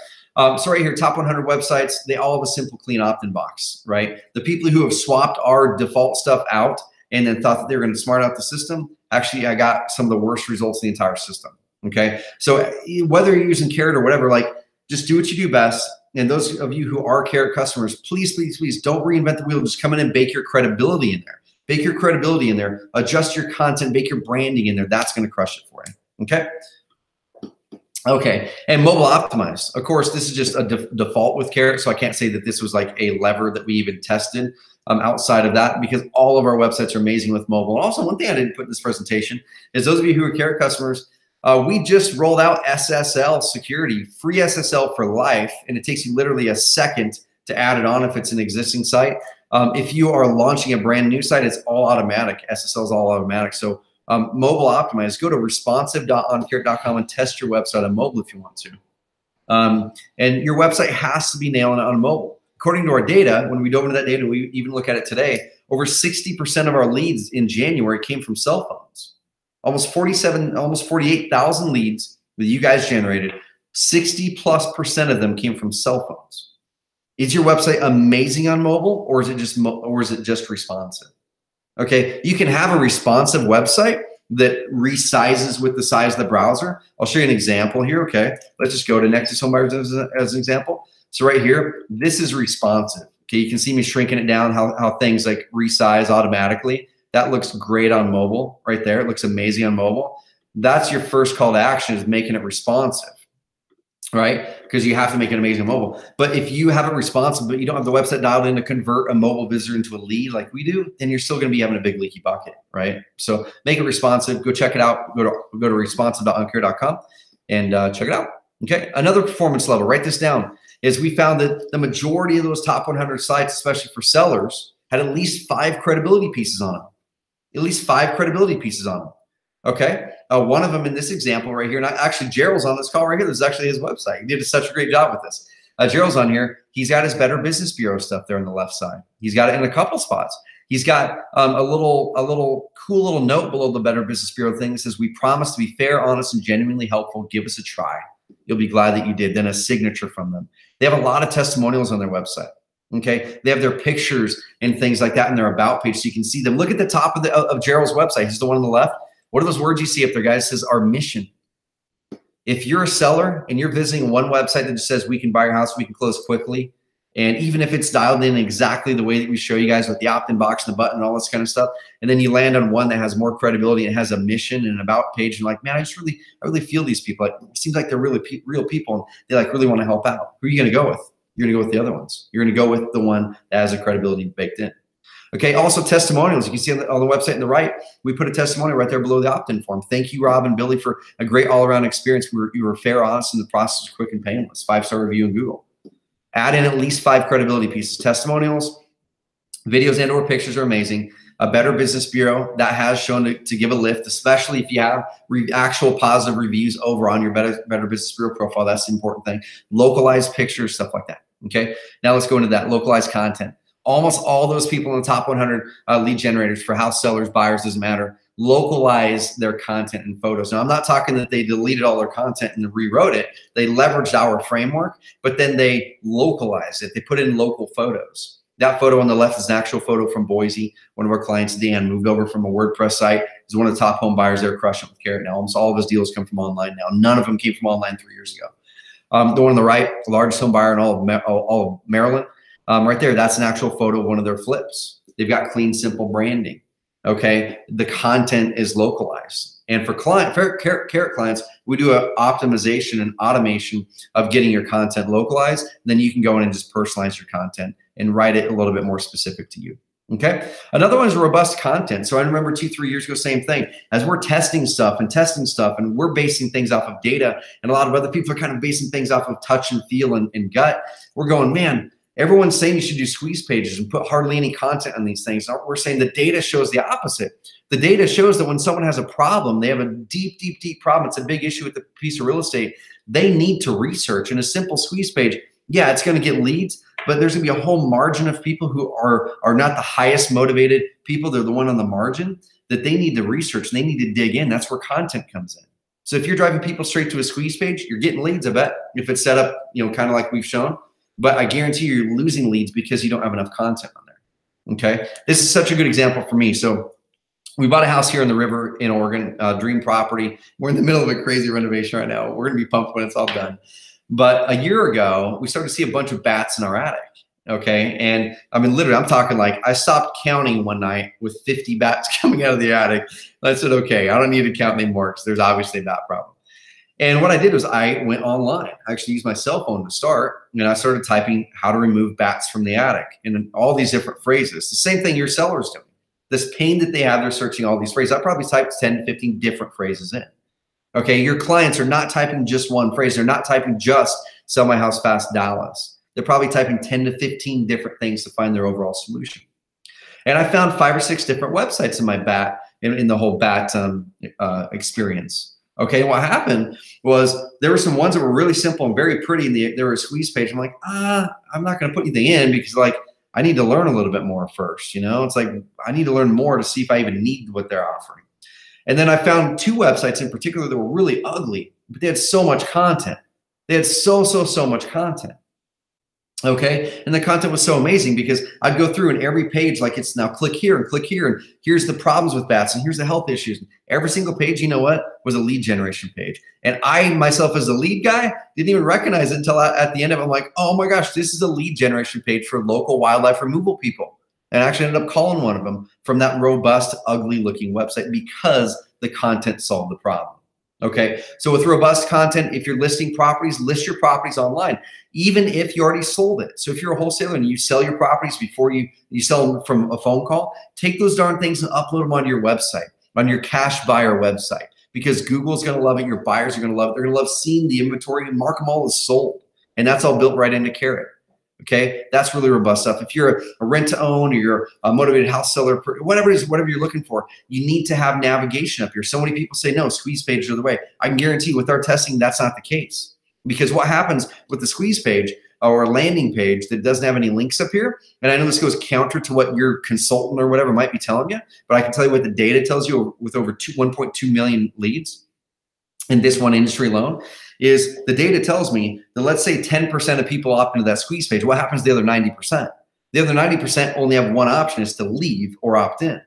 A: So right here, top 100 websites, they all have a simple, clean opt-in box, right? The people who have swapped our default stuff out and then thought that they were going to smart out the system, actually, I got some of the worst results in the entire system, okay? So whether you're using Carrot or whatever, like, just do what you do best. And those of you who are Carrot customers, please, please, please don't reinvent the wheel. Just come in and bake your credibility in there. Bake your credibility in there. Adjust your content. Bake your branding in there. That's going to crush it for you, okay? Okay, and mobile optimized. Of course, this is just a default with Carrot, so I can't say that this was like a lever that we even tested outside of that, because all of our websites are amazing with mobile. And also, one thing I didn't put in this presentation is those of you who are Carrot customers, we just rolled out SSL security, free SSL for life, and it takes you literally a second to add it on if it's an existing site. If you are launching a brand new site, it's all automatic. SSL is all automatic. So mobile optimized, go to responsive.oncarrot.com and test your website on mobile if you want to. And your website has to be nailing it on mobile. According to our data, when we dove into that data, we even look at it today, over 60% of our leads in January came from cell phones. Almost 48,000 leads that you guys generated, 60+% of them came from cell phones. Is your website amazing on mobile, or is it just responsive? Okay, you can have a responsive website that resizes with the size of the browser. I'll show you an example here. Okay, let's just go to Nexus Home Buyers as an example. So right here, this is responsive. Okay, you can see me shrinking it down, how things like resize automatically. That looks great on mobile right there. It looks amazing on mobile. That's your first call to action, is making it responsive, right? Because you have to make it amazing on mobile. But if you have it responsive, but you don't have the website dialed in to convert a mobile visitor into a lead like we do, then you're still going to be having a big leaky bucket, right? So make it responsive. Go check it out. Go to responsive.oncarrot.com and check it out. Okay, another performance level, write this down, is we found that the majority of those top 100 sites, especially for sellers, had at least 5 credibility pieces on them. At least 5 credibility pieces on them. Okay, one of them in this example right here, and actually Gerald's on this call right here. This is actually his website. He did such a great job with this. Gerald's on here. He's got his Better Business Bureau stuff there on the left side. He's got it in a couple spots. He's got a little cool little note below the Better Business Bureau thing that says, "We promise to be fair, honest, and genuinely helpful. Give us a try. You'll be glad that you did." Then a signature from them. They have a lot of testimonials on their website. Okay, they have their pictures and things like that in their about page, so you can see them. Look at the top of Gerald's website. He's the one on the left. What are those words you see up there, guys? It says our mission. If you're a seller and you're visiting one website that just says we can buy your house, we can close quickly, and even if it's dialed in exactly the way that we show you guys with the opt-in box and the button and all this kind of stuff, and then you land on one that has more credibility and has a mission and an about page, and like, man, I really feel these people. Like, it seems like they're really real people, and they like really want to help out. Who are you going to go with? You're going to go with the other ones. You're going to go with the one that has a credibility baked in. Okay, also testimonials. You can see on the website on the right, we put a testimonial right there below the opt-in form. Thank you, Rob and Billy, for a great all-around experience. You were fair, honest, and the process was quick and painless. 5-star review in Google. Add in at least 5 credibility pieces. Testimonials, videos and or pictures are amazing. A Better Business Bureau, that has shown to give a lift, especially if you have actual positive reviews over on your Better Business Bureau profile. That's the important thing. Localized pictures, stuff like that. Okay, now let's go into that. Localized content. Almost all those people in the top 100 lead generators for house sellers, buyers, doesn't matter, localize their content and photos. Now, I'm not talking that they deleted all their content and rewrote it. They leveraged our framework, but then they localized it. They put in local photos. That photo on the left is an actual photo from Boise. One of our clients, Dan, moved over from a WordPress site. He's one of the top home buyers there, crushing it with Carrot now. Almost all of his deals come from online now. None of them came from online 3 years ago. The one on the right, the largest home buyer in all of Maryland. Right there, that's an actual photo of one of their flips. They've got clean, simple branding. Okay, the content is localized. And for Carrot clients, we do an optimization and automation of getting your content localized. Then you can go in and just personalize your content and write it a little bit more specific to you. Okay, another one is robust content. So I remember 2-3 years ago, same thing. As we're testing stuff, and we're basing things off of data, and a lot of other people are kind of basing things off of touch and feel and gut. We're going, man, everyone's saying you should do squeeze pages and put hardly any content on these things. We're saying the data shows the opposite. The data shows that when someone has a problem, they have a deep, deep, deep problem. It's a big issue with the piece of real estate. They need to research. And a simple squeeze page, yeah, it's going to get leads, but there's going to be a whole margin of people who are not the highest motivated people. They're the one on the margin that they need to research. And they need to dig in. That's where content comes in. So if you're driving people straight to a squeeze page, you're getting leads, I bet, if it's set up, kind of like we've shown. But I guarantee you're losing leads because you don't have enough content on there. Okay, this is such a good example for me. So we bought a house here in the river in Oregon, dream property. We're in the middle of a crazy renovation right now. We're gonna be pumped when it's all done. But a year ago, we started to see a bunch of bats in our attic. Okay, and I mean, literally, I'm talking like I stopped counting one night with 50 bats coming out of the attic. And I said, okay, I don't need to count anymore because there's obviously a bat problem. And what I did was I went online. I actually used my cell phone to start, and I started typing how to remove bats from the attic and all these different phrases. The same thing your seller's doing. This pain that they have, they're searching all these phrases. I probably typed 10 to 15 different phrases in. Okay, your clients are not typing just one phrase. They're not typing just sell my house fast Dallas. They're probably typing 10 to 15 different things to find their overall solution. And I found 5 or 6 different websites in my bat, in the whole bat experience. Okay, what happened was there were some ones that were really simple and very pretty, and they were a squeeze page. I'm like, I'm not going to put anything in because like I need to learn a little bit more first. It's like I need to learn more to see if I even need what they're offering. And then I found 2 websites in particular that were really ugly, but they had so much content. They had so much content. Okay, and the content was so amazing because I'd go through and every page, like it's now click here and here's the problems with bats and here's the health issues. Every single page, you know what, was a lead generation page. And I myself as a lead guy didn't even recognize it until at the end of it, I'm like, oh my gosh, this is a lead generation page for local wildlife removal people. And I actually ended up calling one of them from that robust, ugly looking website because the content solved the problem. Okay, so with robust content, if you're listing properties, list your properties online, even if you already sold it. So if you're a wholesaler and you sell your properties before you sell them from a phone call, take those darn things and upload them onto your website, on your cash buyer website, because Google's gonna love it, your buyers are gonna love it, they're gonna love seeing the inventory and mark them all as sold. And that's all built right into Carrot. Okay, that's really robust stuff. If you're a rent to own or you're a motivated house seller, whatever it is, whatever you're looking for, you need to have navigation up here. So many people say, no, squeeze pages are the way. I can guarantee with our testing, that's not the case. Because what happens with the squeeze page or a landing page that doesn't have any links up here, and I know this goes counter to what your consultant or whatever might be telling you, but I can tell you what the data tells you with over 1.2 million leads in this one industry alone, is the data tells me that let's say 10% of people opt into that squeeze page. What happens to the other 90%? The other 90% only have one option, is to leave or opt in.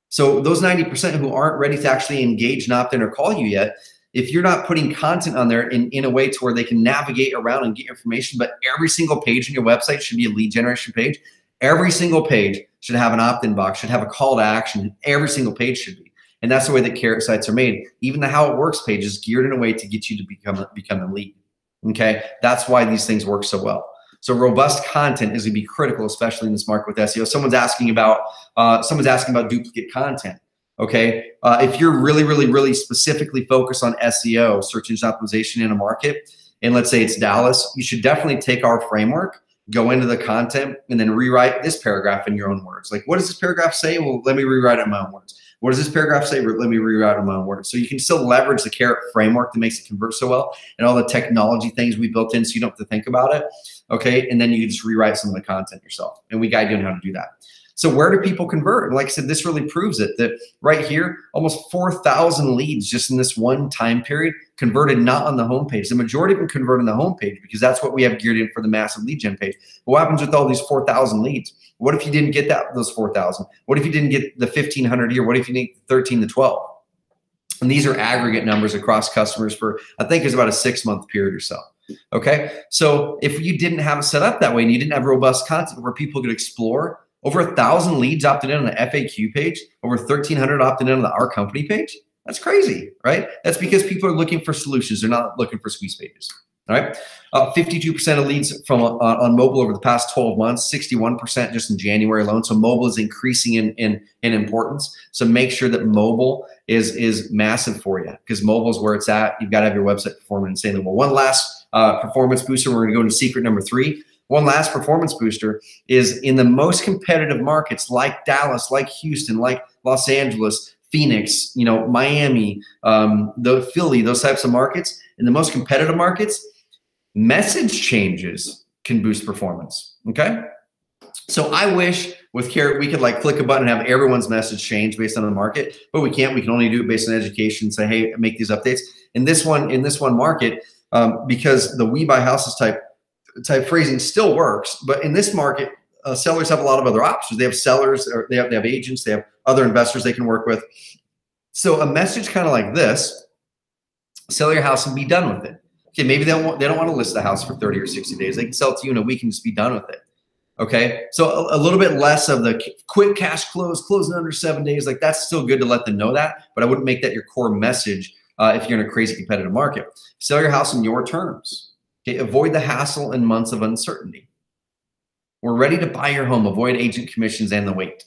A: So those 90% who aren't ready to actually engage and opt in or call you yet, if you're not putting content on there in a way to where they can navigate around and get information, but every single page on your website should be a lead generation page. Every single page should have an opt-in box, should have a call to action. Every single page should be. And that's the way that carrot sites are made. Even the how it works page is geared in a way to get you to become a lead. Okay, that's why these things work so well. So robust content is going to be critical, especially in this market with SEO. Someone's asking about duplicate content. Okay, if you're really specifically focused on SEO, search engine optimization in a market, and let's say it's Dallas, you should definitely take our framework, go into the content, and then rewrite this paragraph in your own words. Like, what does this paragraph say? Well, let me rewrite it in my own words. What does this paragraph say? Let me rewrite it in my own words. So you can still leverage the carrot framework that makes it convert so well and all the technology things we built in so you don't have to think about it. Okay, and then you can just rewrite some of the content yourself, and we guide you on how to do that. So where do people convert? And like I said, this really proves it, that right here, almost 4,000 leads just in this one time period converted not on the homepage. The majority of them convert on the homepage because that's what we have geared in for the massive lead gen page. But what happens with all these 4,000 leads? What if you didn't get those 4,000? What if you didn't get the 1,500 a year? What if you didn't get 13 to 12? And these are aggregate numbers across customers for, I think it's about a 6-month period or so. Okay, so if you didn't have it set up that way and you didn't have robust content where people could explore, over 1,000 leads opted in on the FAQ page, over 1,300 opted in on the Our Company page. That's crazy, right? That's because people are looking for solutions. They're not looking for squeeze pages. All right. 52% of leads from on mobile over the past 12 months, 61% just in January alone. So mobile is increasing in importance. So make sure that mobile is massive for you, because mobile is where it's at. You've got to have your website performing insanely well. One last performance booster. We're going to go into secret number 3. One last performance booster is in the most competitive markets like Dallas, like Houston, like Los Angeles, Phoenix, Miami, the Philly, those types of markets. In the most competitive markets, message changes can boost performance. Okay. So I wish with Carrot we could like click a button and have everyone's message change based on the market, but we can't. We can only do it based on education. Say, hey, make these updates. In this one market, because the we buy houses type phrasing still works, but in this market, sellers have a lot of other options. They have sellers, or they have agents, they have other investors they can work with. So a message kind of like this: sell your house and be done with it. Okay, maybe they don't want to list the house for 30 or 60 days. They can sell it to you in a week and just be done with it. Okay, so a little bit less of the quick cash closing under 7 days. Like, that's still good to let them know that, but I wouldn't make that your core message if you're in a crazy competitive market. Sell your house on your terms. Okay, avoid the hassle and months of uncertainty. We're ready to buy your home. Avoid agent commissions and the wait.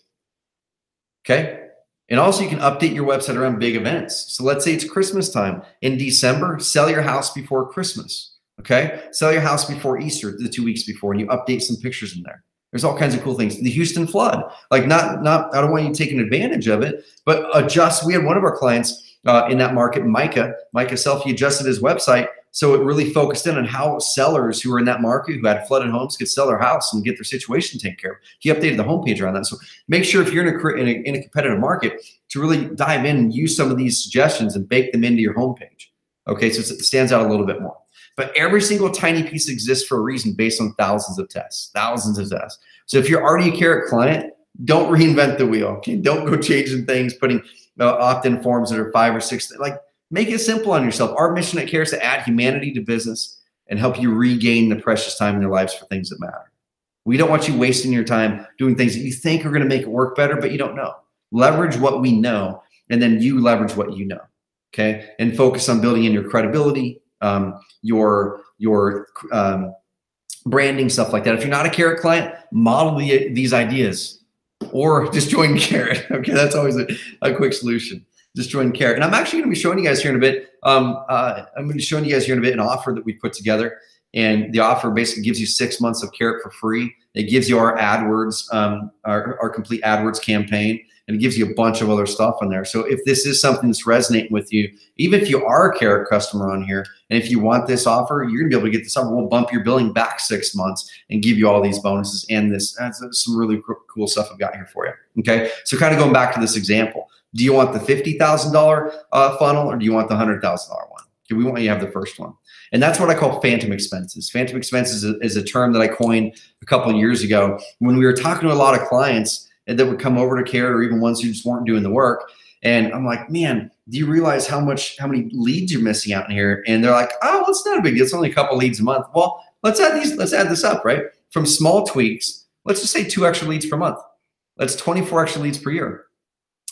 A: Okay. And also you can update your website around big events. So let's say it's Christmas time. In December, sell your house before Christmas. Okay. Sell your house before Easter, the 2 weeks before, and you update some pictures in there. There's all kinds of cool things. The Houston flood, like not, I don't want you taking advantage of it, but adjust. We had one of our clients in that market, Micah Self, he adjusted his website. So it really focused in on how sellers who were in that market who had flooded homes could sell their house and get their situation taken care of. He updated the homepage around that. So make sure if you're in a competitive market to really dive in and use some of these suggestions and bake them into your homepage. Okay, so it stands out a little bit more. But every single tiny piece exists for a reason based on thousands of tests. So if you're already a Carrot client, don't reinvent the wheel. Okay, don't go changing things, putting opt-in forms that are 5 or 6. Like, make it simple on yourself. Our mission at Carrot is to add humanity to business and help you regain the precious time in your lives for things that matter. We don't want you wasting your time doing things that you think are going to make it work better, but you don't know. Leverage what we know, and then you leverage what you know. Okay, and focus on building in your credibility, your branding, stuff like that. If you're not a Carrot client, model these ideas, or just join Carrot. Okay, that's always a quick solution. Just join Carrot. And I'm actually going to be showing you guys here in a bit. I'm going to be showing you guys here in a bit an offer that we put together. And the offer basically gives you 6 months of Carrot for free. It gives you our AdWords, our complete AdWords campaign. And it gives you a bunch of other stuff on there. So if this is something that's resonating with you, even if you are a Carrot customer on here, and if you want this offer, you're going to be able to get this offer. We'll bump your billing back 6 months and give you all these bonuses and this. Some really cool stuff I've got here for you. Okay, so kind of going back to this example. Do you want the $50,000 funnel, or do you want the $100,000 one? Okay, we want you to have the first one. And that's what I call phantom expenses. Phantom expenses is a term that I coined a couple of years ago when we were talking to a lot of clients that would come over to Carrot, or even ones who just weren't doing the work. And I'm like, man, do you realize how many leads you're missing out in here? And they're like, oh, well, it's not a big deal. It's only a couple leads a month. Well, let's add this up, right? From small tweaks, let's just say 2 extra leads per month. That's 24 extra leads per year.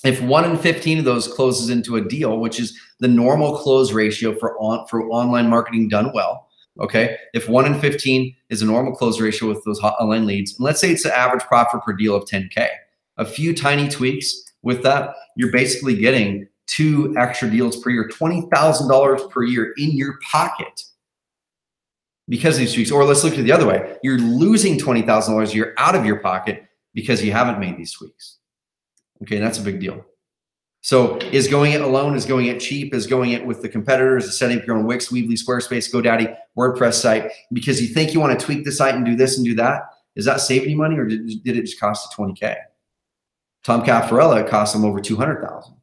A: If 1 in 15 of those closes into a deal, which is the normal close ratio for online marketing done well, okay? If 1 in 15 is a normal close ratio with those online leads, and let's say it's an average profit per deal of 10K, a few tiny tweaks with that, you're basically getting 2 extra deals per year, $20,000 per year in your pocket because of these tweaks. Or let's look at it the other way. You're losing $20,000 a year out of your pocket because you haven't made these tweaks. Okay, and that's a big deal. So is going it alone, is going it cheap, is going it with the competitors, is setting up your own Wix, Weebly, Squarespace, GoDaddy, WordPress site because you think you want to tweak the site and do this and do that? Is that saving you money, or did it just cost you 20K? Tom Caffarella, it cost him over 200,000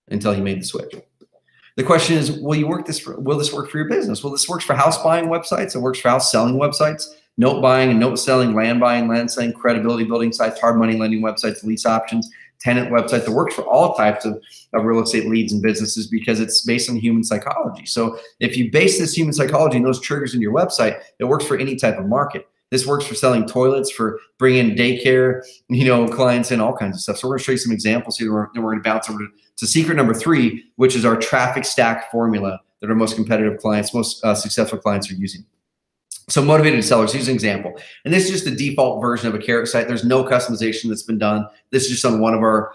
A: until he made the switch. The question is, will this work for your business? Well, this works for house buying websites. It works for house selling websites, note buying and note selling, land buying, land selling, credibility building sites, hard money lending websites, lease options, tenant websites. It works for all types of real estate leads and businesses because it's based on human psychology. So if you base this human psychology and those triggers in your website, it works for any type of market. This works for selling toilets, for bringing daycare, clients in, all kinds of stuff. So we're going to show you some examples here. Then we're going to bounce over to secret number 3, which is our traffic stack formula that our most competitive clients, most successful clients are using. So motivated sellers, here's an example. And this is just the default version of a carrot site. There's no customization that's been done. This is just on one of our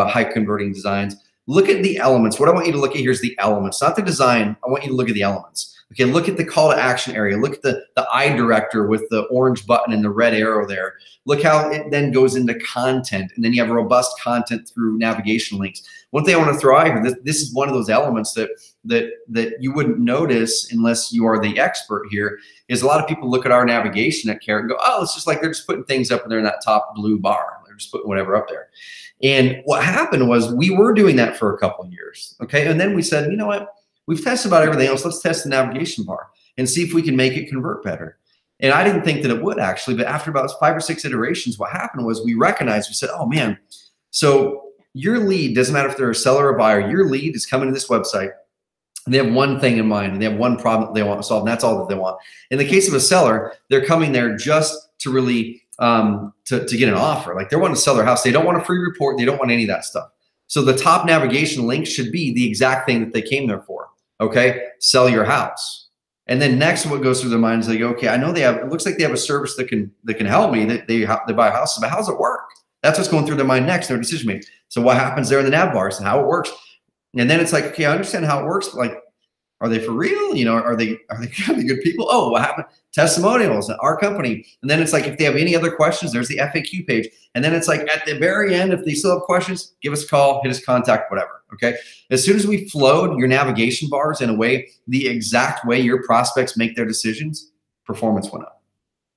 A: high converting designs. Look at the elements. What I want you to look at here is the elements, not the design. I want you to look at the elements. Okay, look at the call to action area. Look at the eye director with the orange button and the red arrow there. Look how it then goes into content, and then you have robust content through navigation links. One thing I want to throw out here, this is one of those elements that you wouldn't notice unless you are the expert here, is a lot of people look at our navigation at Carrot and go, oh, it's just like they're just putting things up there in that top blue bar. They're just putting whatever up there. And what happened was we were doing that for a couple of years, okay? And then we said, you know what? We've tested about everything else. Let's test the navigation bar and see if we can make it convert better. And I didn't think that it would actually, but after about 5 or 6 iterations, what happened was we recognized, we said, oh man, so your lead, doesn't matter if they're a seller or a buyer, your lead is coming to this website and they have one thing in mind and they have one problem that they want to solve, and that's all that they want. In the case of a seller, they're coming there just to really, to get an offer. Like they want to sell their house. They don't want a free report. They don't want any of that stuff. So the top navigation link should be the exact thing that they came there for. Okay, sell your house. And then next, what goes through their minds, they go, okay, I know it looks like they have a service that can help me. They buy houses, but how does it work? That's what's going through their mind next, their decision making. So what happens there in the nav bars and how it works? And then it's like, okay, I understand how it works, but like, are they for real? Are they good people? Oh, what happened? Testimonials, our company. And then it's like, if they have any other questions, there's the FAQ page. And then it's like at the very end, if they still have questions, give us a call, hit us contact, whatever. Okay. As soon as we flowed your navigation bars in a way, the exact way your prospects make their decisions, performance went up.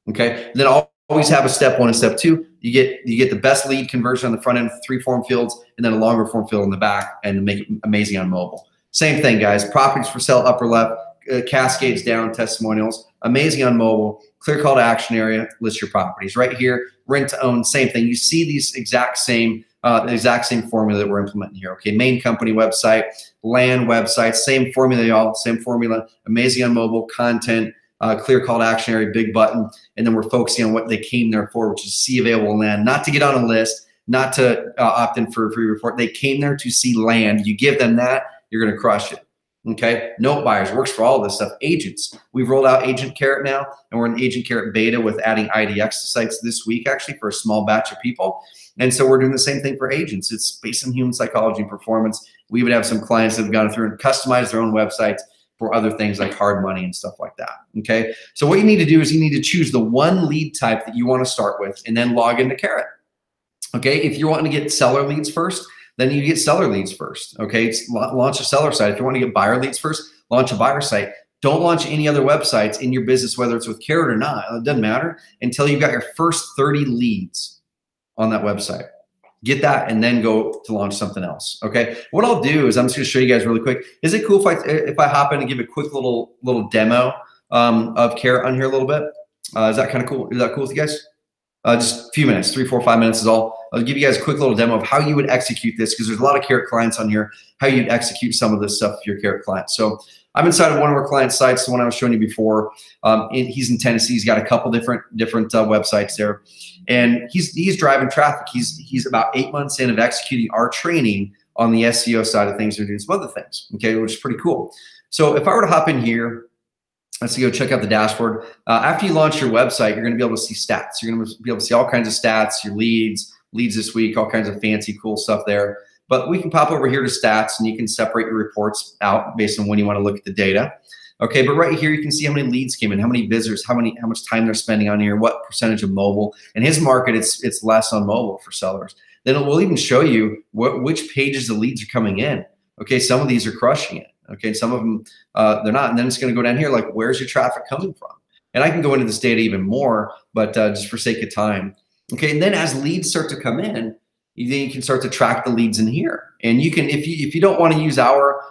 A: Okay. And then always have a step 1 and step 2. You get the best lead conversion on the front end, 3 form fields, and then a longer form field in the back, and make it amazing on mobile. Same thing, guys. Properties for sale, upper left, cascades down, testimonials, amazing on mobile, clear call to action area, list your properties. Right here, rent to own, same thing. You see these exact same formula that we're implementing here. Okay, main company website, land website, same formula, y'all, same formula, amazing on mobile, content, clear call to action area, big button, and then we're focusing on what they came there for, which is see available land, not to get on a list, not to opt in for a free report. They came there to see land. You give them that, you're going to crush it. Okay. Note buyers works for all this stuff. Agents. We've rolled out Agent Carrot now, and we're in Agent Carrot beta with adding IDX to sites this week, actually, for a small batch of people. And so we're doing the same thing for agents. It's based on human psychology and performance. We would have some clients that have gone through and customized their own websites for other things like hard money and stuff like that. Okay. So what you need to do is you need to choose the one lead type that you want to start with and then log into Carrot. Okay. If you're wanting to get seller leads first, then you get seller leads first. Okay, launch a seller site. If you want to get buyer leads first, launch a buyer site. Don't launch any other websites in your business, whether it's with Carrot or not. It doesn't matter until you've got your first 30 leads on that website. Get that and then go to launch something else. Okay, what I'll do is I'm just going to show you guys really quick. Is it cool if I hop in and give a quick little demo of Carrot on here a little bit? Is that kind of cool? Is that cool with you guys? Just a few minutes, 3, 4, 5 minutes is all. I'll give you guys a quick little demo of how you would execute this, because there's a lot of Carrot clients on here, how you'd execute some of this stuff if you're Carrot client. So I'm inside of one of our client sites, the one I was showing you before. He's in Tennessee. He's got a couple different websites there, and he's driving traffic. He's about 8 months in of executing our training on the SEO side of things. They're doing some other things, okay, which is pretty cool. So if I were to hop in here, let's go check out the dashboard. After you launch your website, you're going to be able to see stats. You're going to be able to see all kinds of stats, your leads this week, all kinds of fancy, cool stuff there. But we can pop over here to stats, and you can separate your reports out based on when you want to look at the data. Okay, but right here you can see how many leads came in, how many visitors, how much time they're spending on here, what percentage of mobile. In his market, it's less on mobile for sellers. Then it will even show you which pages the leads are coming in. Okay, some of these are crushing it. Okay, some of them they're not. And then it's going to go down here like, where's your traffic coming from? And I can go into this data even more, but just for sake of time. Okay, and then as leads start to come in, then you can start to track the leads in here. And you can, if you don't want to use our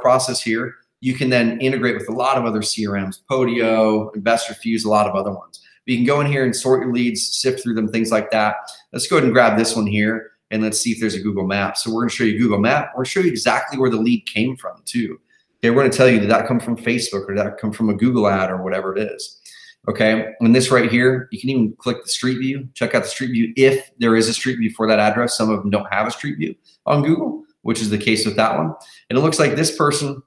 A: process here, you can then integrate with a lot of other CRMs, Podio, Investor Fuse, a lot of other ones. But you can go in here and sort your leads, sift through them, things like that. Let's go ahead and grab this one here, and let's see if there's a Google Map. So we're going to show you Google Map. We're going to show you exactly where the lead came from too. Okay, we're going to tell you, did that come from Facebook, or did that come from a Google ad, or whatever it is. Okay, and this right here, you can even click the street view, check out the street view if there is a street view for that address. Some of them don't have a street view on Google, which is the case with that one. And it looks like this person,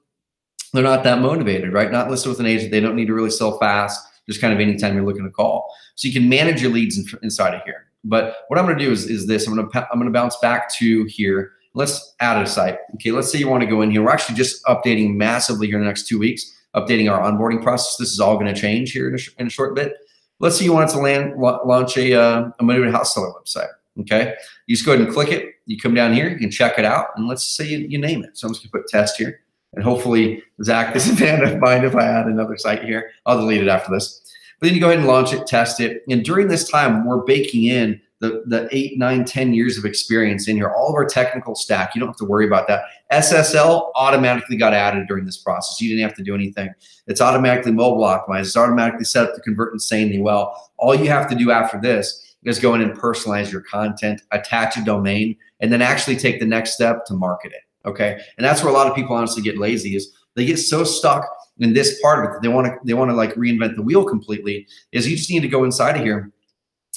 A: they're not that motivated, right? Not listed with an agent. They don't need to really sell fast, just kind of anytime you're looking to call. So you can manage your leads inside of here. But what I'm going to do is this. I'm going to bounce back to here. Let's add a site. Okay, let's say you want to go in here. We're actually just updating massively here in the next 2 weeks, updating our onboarding process. This is all going to change here in a short bit. Let's say you want to launch a motivated house seller website. Okay, you just go ahead and click it. You come down here, you can check it out, and let's say you name it. So I'm just going to put test here, and hopefully Zach doesn't mind if I add another site here. I'll delete it after this. But then you go ahead and launch it, test it, and during this time, we're baking in the 8, 9, 10 years of experience in here, all of our technical stack. You don't have to worry about that. SSL automatically got added during this process. You didn't have to do anything. It's automatically mobile optimized. It's automatically set up to convert insanely well. All you have to do after this is go in and personalize your content, attach a domain, and then actually take the next step to market it. Okay, and that's where a lot of people honestly get lazy, is they get so stuck in this part of it that they want to like reinvent the wheel completely. Is you just need to go inside of here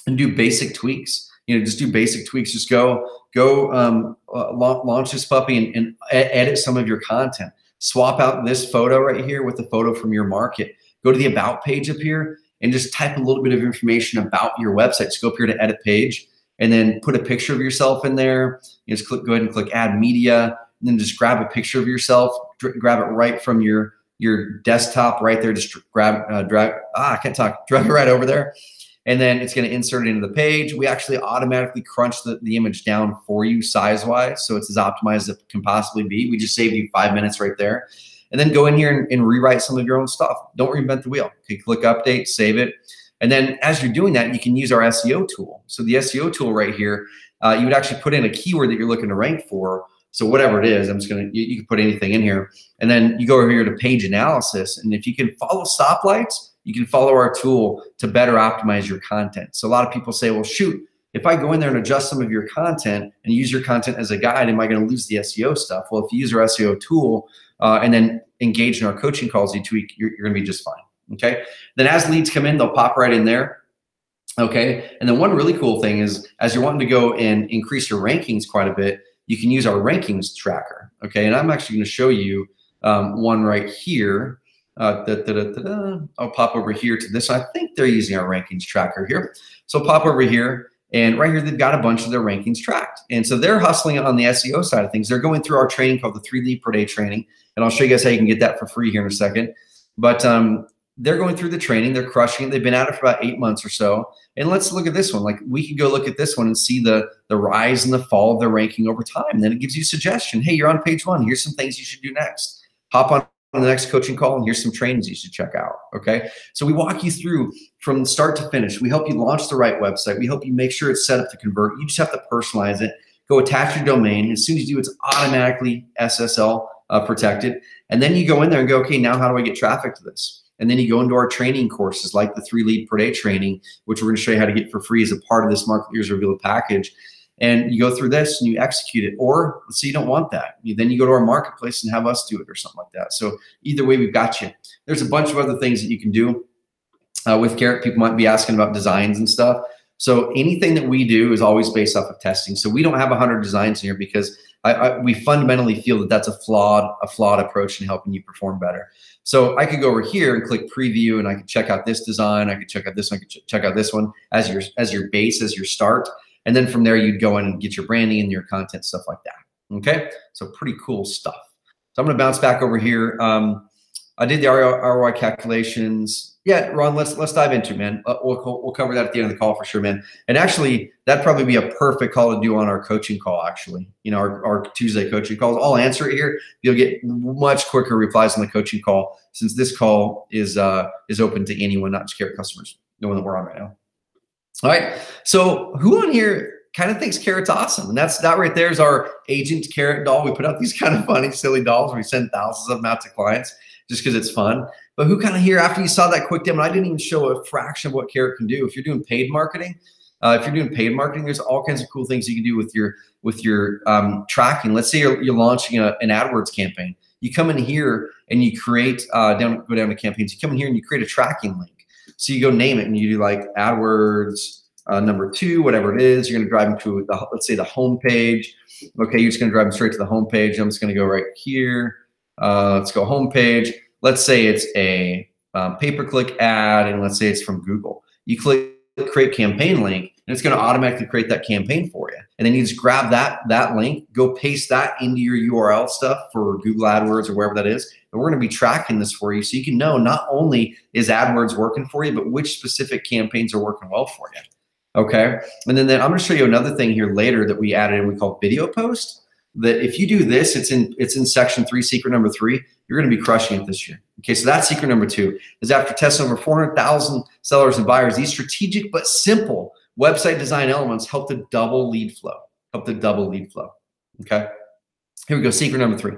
A: and do basic tweaks. You know, just do basic tweaks. Just go launch this puppy and edit some of your content. Swap out this photo right here with the photo from your market. Go to the about page up here and just type a little bit of information about your website. Just go up here to edit page, and then put a picture of yourself in there. You just go ahead and click add media, and then just grab a picture of yourself. Grab it right from your desktop right there. Just drag it right over there. And then it's going to insert it into the page. We actually automatically crunch the image down for you size-wise, so it's as optimized as it can possibly be. We just saved you 5 minutes right there. And then go in here and rewrite some of your own stuff. Don't reinvent the wheel. Okay, click update, save it. And then as you're doing that, you can use our SEO tool. So the SEO tool right here, you would actually put in a keyword that you're looking to rank for. So whatever it is, you can put anything in here. And then you go over here to page analysis. And if you can follow stoplights, you can follow our tool to better optimize your content. So a lot of people say, well, shoot, if I go in there and adjust some of your content and use your content as a guide, am I going to lose the SEO stuff? Well, if you use our SEO tool and then engage in our coaching calls, you tweak, you're going to be just fine. Okay. Then as leads come in, they'll pop right in there. Okay. And then one really cool thing is, as you're wanting to go and increase your rankings quite a bit, you can use our rankings tracker. Okay. And I'm actually going to show you one right here. I'll pop over here to this. I think they're using our rankings tracker here. So pop over here, and right here, they've got a bunch of their rankings tracked. And so they're hustling on the SEO side of things. They're going through our training called the 3 lead per day training. And I'll show you guys how you can get that for free here in a second. But they're going through the training. They're crushing it. They've been at it for about 8 months or so. And let's look at this one. Like, we can go look at this one and see the rise and the fall of their ranking over time. And then it gives you a suggestion. Hey, you're on page 1. Here's some things you should do next. Hop on the next coaching call, and here's some trainings you should check out. Okay, so we walk you through from start to finish. We help you launch the right website. We help you make sure it's set up to convert. You just have to personalize it. Go attach your domain. As soon as you do, it's automatically SSL protected. And then you go in there and go, okay, now how do I get traffic to this? And then you go into our training courses like the 3 lead per day training, which we're going to show you how to get for free as a part of this Market Leaders Revealed package. And you go through this and you execute it. Or let's say you don't want that. Then you go to our marketplace and have us do it or something like that. So either way, we've got you. There's a bunch of other things that you can do with Carrot. People might be asking about designs and stuff. So anything that we do is always based off of testing. So we don't have 100 designs in here because we fundamentally feel that that's a flawed approach in helping you perform better. So I could go over here and click preview, and I could check out this design. I could check out this one. I could check out this one as your base, as your start. And then from there, you'd go in and get your branding and your content, stuff like that. Okay, so pretty cool stuff. So I'm going to bounce back over here. I did the ROI calculations. Yeah, Ron, let's dive into it, man. We'll cover that at the end of the call for sure, man. And actually, that'd probably be a perfect call to do on our coaching call, actually. You know, our Tuesday coaching calls. I'll answer it here. You'll get much quicker replies on the coaching call, since this call is open to anyone, not just Carrot customers, the one that we're on right now. All right, so who on here kind of thinks Carrot's awesome? And that right there is our agent Carrot doll. We put out these kind of funny, silly dolls. We send thousands of them out to clients just because it's fun. But who kind of here, after you saw that quick demo, I didn't even show a fraction of what Carrot can do. If you're doing paid marketing, there's all kinds of cool things you can do with your tracking. Let's say you're launching an AdWords campaign. You come in here and you create, go down to campaigns. You come in here and you create a tracking link. So you go name it and you do like AdWords number 2, whatever it is. You're going to drive them to let's say the home page. Okay, you're just going to drive them straight to the home page. I'm just going to go right here. Let's go home page. Let's say it's a pay-per-click ad, and let's say it's from Google. You click create campaign link, and it's going to automatically create that campaign for you. And then you just grab that link, go paste that into your URL stuff for Google AdWords or wherever that is. And we're going to be tracking this for you, so you can know not only is AdWords working for you, but which specific campaigns are working well for you. Okay. And then I'm going to show you another thing here later that we added in, we call video post. That if you do this, it's in section 3, secret number 3, you're going to be crushing it this year. Okay, so that's secret number 2, is after testing over 400,000 sellers and buyers, these strategic but simple website design elements help to double lead flow. Okay, here we go. Secret number 3.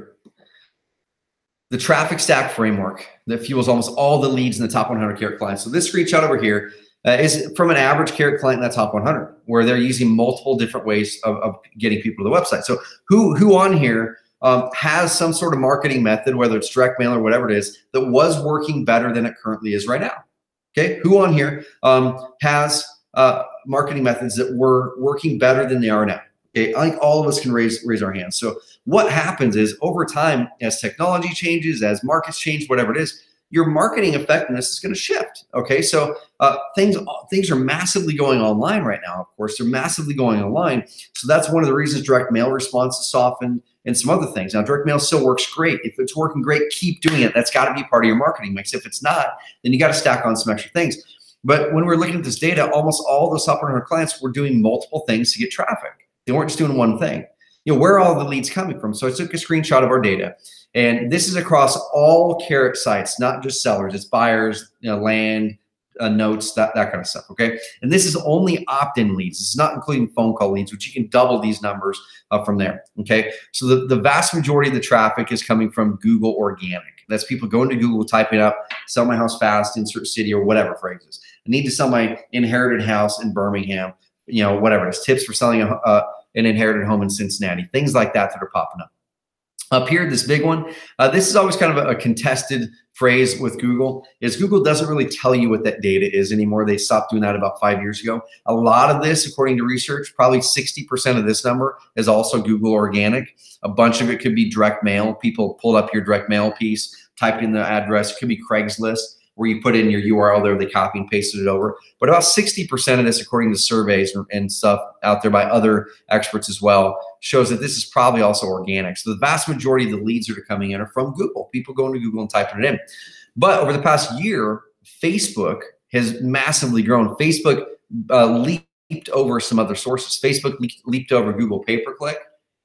A: The traffic stack framework that fuels almost all the leads in the top 100 Carrot clients. So this screenshot over here is from an average Carrot client in that top 100, where they're using multiple different ways of getting people to the website. So who on here has some sort of marketing method, whether it's direct mail or whatever it is, that was working better than it currently is right now? Okay, who on here has marketing methods that were working better than they are now? Okay, I think all of us can raise our hands. So what happens is, over time, as technology changes, as markets change, whatever it is, your marketing effectiveness is going to shift. Okay, so things are massively going online right now. Of course, they're massively going online. So that's one of the reasons direct mail response is softened and some other things. Now, direct mail still works great. If it's working great, keep doing it. That's got to be part of your marketing mix. If it's not, then you got to stack on some extra things. But when we're looking at this data, almost all those top 100 clients were doing multiple things to get traffic. They weren't just doing one thing. You know, where are all the leads coming from? So I took a screenshot of our data. And this is across all Carrot sites, not just sellers. It's buyers, land, notes, that kind of stuff, okay? And this is only opt-in leads. It's not including phone call leads, which you can double these numbers from there, okay? So the vast majority of the traffic is coming from Google organic. That's people going to Google, typing up, sell my house fast, insert city, or whatever phrases. I need to sell my inherited house in Birmingham, you know, whatever it is. Tips for selling an inherited home in Cincinnati. Things like that are popping up. Up here, this big one, this is always kind of a contested phrase with Google, is Google doesn't really tell you what that data is anymore. They stopped doing that about 5 years ago. A lot of this, according to research, probably 60% of this number is also Google organic. A bunch of it could be direct mail. People pulled up your direct mail piece, typed in the address. It could be Craigslist, where you put in your URL there, they copy and pasted it over. But about 60% of this, according to surveys and stuff out there by other experts as well, shows that this is probably also organic. So the vast majority of the leads that are coming in are from Google, people going to Google and typing it in. But over the past year, Facebook has massively grown. Facebook leaped over some other sources. Facebook leaped over Google pay-per-click,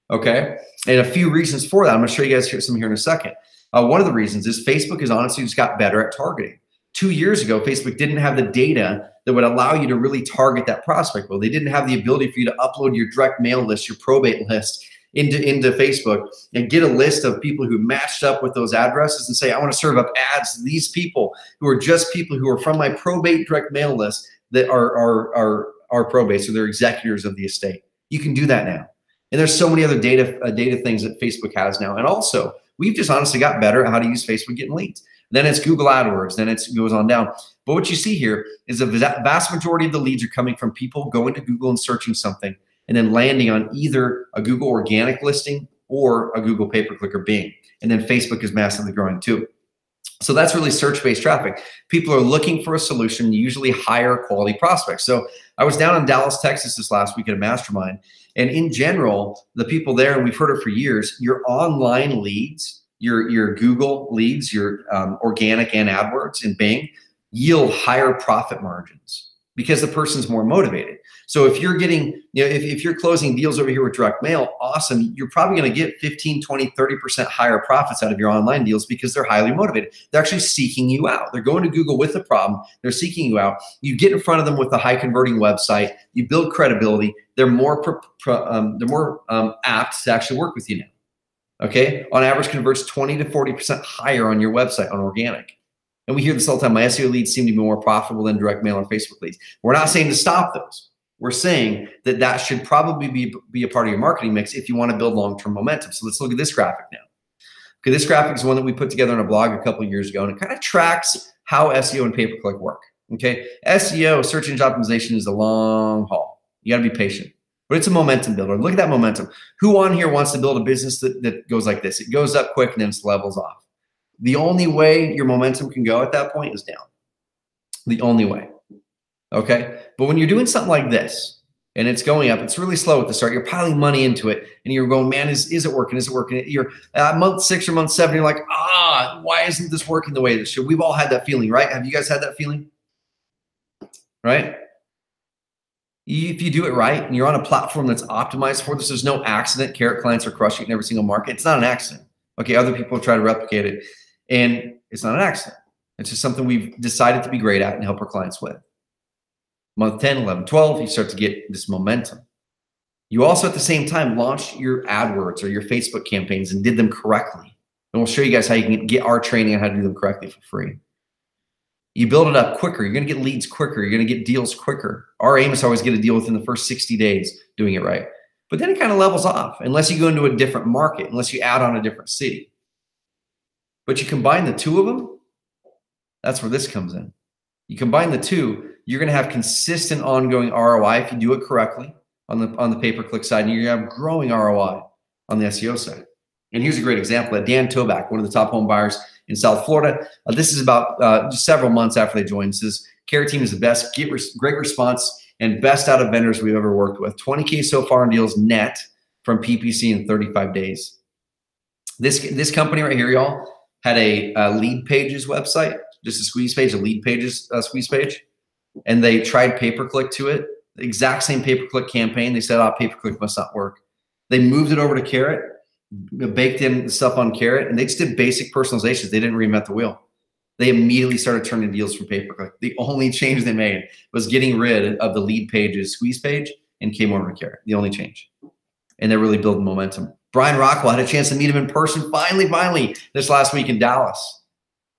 A: okay? And a few reasons for that. I'm gonna show you guys some here in a second. One of the reasons is Facebook has honestly just got better at targeting. 2 years ago, Facebook didn't have the data that would allow you to really target that prospect. Well, they didn't have the ability for you to upload your direct mail list, your probate list, into Facebook and get a list of people who matched up with those addresses and say, I want to serve up ads to these people who are just people who are from my probate direct mail list that are probate, so they're executors of the estate. You can do that now. And there's so many other data things that Facebook has now. And also, we've just honestly got better at how to use Facebook getting leads. Then it's Google AdWords, then it goes on down. But what you see here is a vast majority of the leads are coming from people going to Google and searching something and then landing on either a Google organic listing or a Google pay-per-click or Bing. And then Facebook is massively growing too. So that's really search-based traffic. People are looking for a solution, usually higher quality prospects. So I was down in Dallas, Texas this last week at a mastermind. And in general, the people there, and we've heard it for years, your online leads, your Google leads, your organic and AdWords and Bing yield higher profit margins because the person's more motivated. So if you're getting, if you're closing deals over here with direct mail, awesome. You're probably going to get 15, 20, 30% higher profits out of your online deals because they're highly motivated. They're actually seeking you out. They're going to Google with the problem. They're seeking you out. You get in front of them with a high converting website. You build credibility. They're more apt to actually work with you now. Okay, on average converts 20 to 40% higher on your website on organic. And we hear this all the time. My SEO leads seem to be more profitable than direct mail or Facebook leads. We're not saying to stop those. We're saying that that should probably be a part of your marketing mix if you want to build long-term momentum. So let's look at this graphic now. Okay, this graphic is one that we put together on a blog a couple of years ago, and it kind of tracks how SEO and pay-per-click work. Okay, SEO, search engine optimization, is a long haul. You got to be patient. But it's a momentum builder. Look at that momentum. Who on here wants to build a business that goes like this? It goes up quick and then it levels off. The only way your momentum can go at that point is down. The only way. Okay? But when you're doing something like this and it's going up, it's really slow at the start. You're piling money into it and you're going, man, is it working? Is it working? You're at month 6 or month 7, you're like, why isn't this working the way it should? We've all had that feeling, right? Have you guys had that feeling? Right? If you do it right and you're on a platform that's optimized for this, there's no accident. Carrot clients are crushing it in every single market. It's not an accident. Okay, other people try to replicate it, and it's not an accident. It's just something we've decided to be great at and help our clients with. Month 10, 11, 12, you start to get this momentum. You also at the same time launched your AdWords or your Facebook campaigns and did them correctly. And we'll show you guys how you can get our training on how to do them correctly for free. You build it up quicker. You're going to get leads quicker. You're going to get deals quicker. Our aim is to always get a deal within the first 60 days doing it right. But then it kind of levels off unless you go into a different market, unless you add on a different city. But you combine the two of them, that's where this comes in. You combine the two, you're going to have consistent ongoing ROI if you do it correctly on the pay-per-click side, and you're going to have growing ROI on the SEO side. And here's a great example. Dan Toback, one of the top home buyers in South Florida. This is about just several months after they joined. Says, Carrot team is the best, great response, and best out of vendors we've ever worked with. 20K so far in deals net from PPC in 35 days. This company right here, y'all, had a lead pages website, just a squeeze page, a lead pages squeeze page. And they tried pay-per-click to it, the exact same pay-per-click campaign. They said, pay-per-click must not work. They moved it over to Carrot, baked in the stuff on Carrot, and they just did basic personalizations. They didn't reinvent the wheel. They immediately started turning deals from pay-per-click. The only change they made was getting rid of the lead pages squeeze page and came over to Carrot. The only change. And they're really building momentum. Brian Rockwell, had a chance to meet him in person finally this last week in Dallas.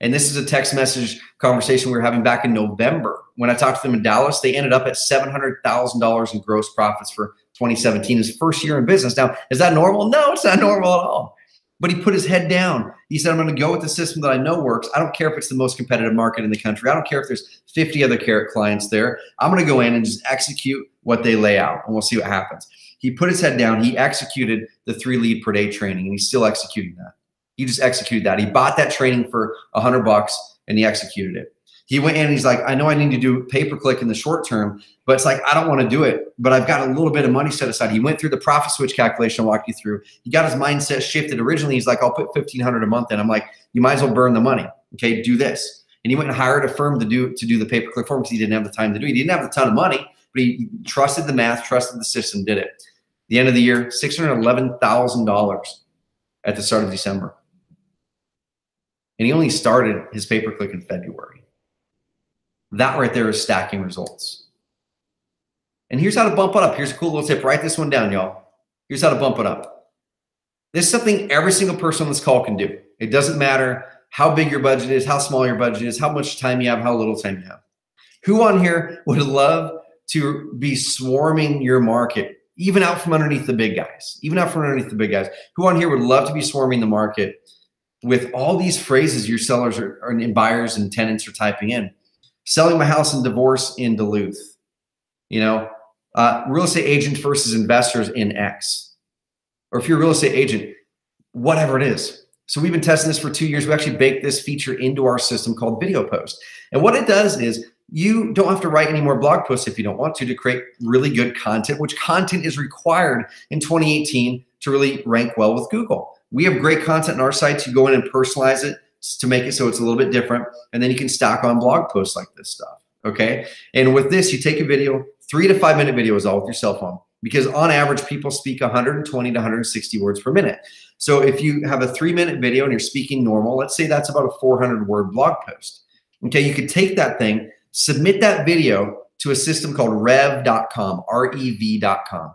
A: And this is a text message conversation we were having back in November. When I talked to them in Dallas, they ended up at $700,000 in gross profits for 2017, his first year in business. Now, is that normal? No, it's not normal at all. But he put his head down. He said, I'm going to go with the system that I know works. I don't care if it's the most competitive market in the country. I don't care if there's 50 other Carrot clients there. I'm going to go in and just execute what they lay out, and we'll see what happens. He put his head down. He executed the 3 lead per day training, and he's still executing that. He just executed that. He bought that training for $100 and he executed it. He went in and he's like, I know I need to do pay-per-click in the short term, but it's like, I don't want to do it, but I've got a little bit of money set aside. He went through the profit switch calculation I walked you through. He got his mindset shifted. Originally, he's like, I'll put $1,500 a month in. I'm like, you might as well burn the money. Okay, do this. And he went and hired a firm to do the pay-per-click for him because he didn't have the time to do it. He didn't have a ton of money, but he trusted the math, trusted the system, did it. The end of the year, $611,000 at the start of December. And he only started his pay-per-click in February. That right there is stacking results. And here's how to bump it up. Here's a cool little tip. Write this one down, y'all. Here's how to bump it up. This is something every single person on this call can do. It doesn't matter how big your budget is, how small your budget is, how much time you have, how little time you have. Who on here would love to be swarming your market, even out from underneath the big guys, Who on here would love to be swarming the market with all these phrases your sellers and buyers and tenants are typing in? Selling my house and divorce in Duluth, real estate agents versus investors in X. Or if you're a real estate agent, whatever it is. So we've been testing this for 2 years. We actually baked this feature into our system called Video Post. And what it does is you don't have to write any more blog posts if you don't want to create really good content, which content is required in 2018 to really rank well with Google. We have great content on our site. You go in and personalize it to make it so it's a little bit different. And then you can stack on blog posts like this stuff, okay? And with this, you take a video, 3 to 5 minute video is all with your cell phone. Because on average, people speak 120 to 160 words per minute. So if you have a 3-minute video and you're speaking normal, let's say that's about a 400-word blog post. Okay, you could take that thing, submit that video to a system called rev.com, R-E-V.com.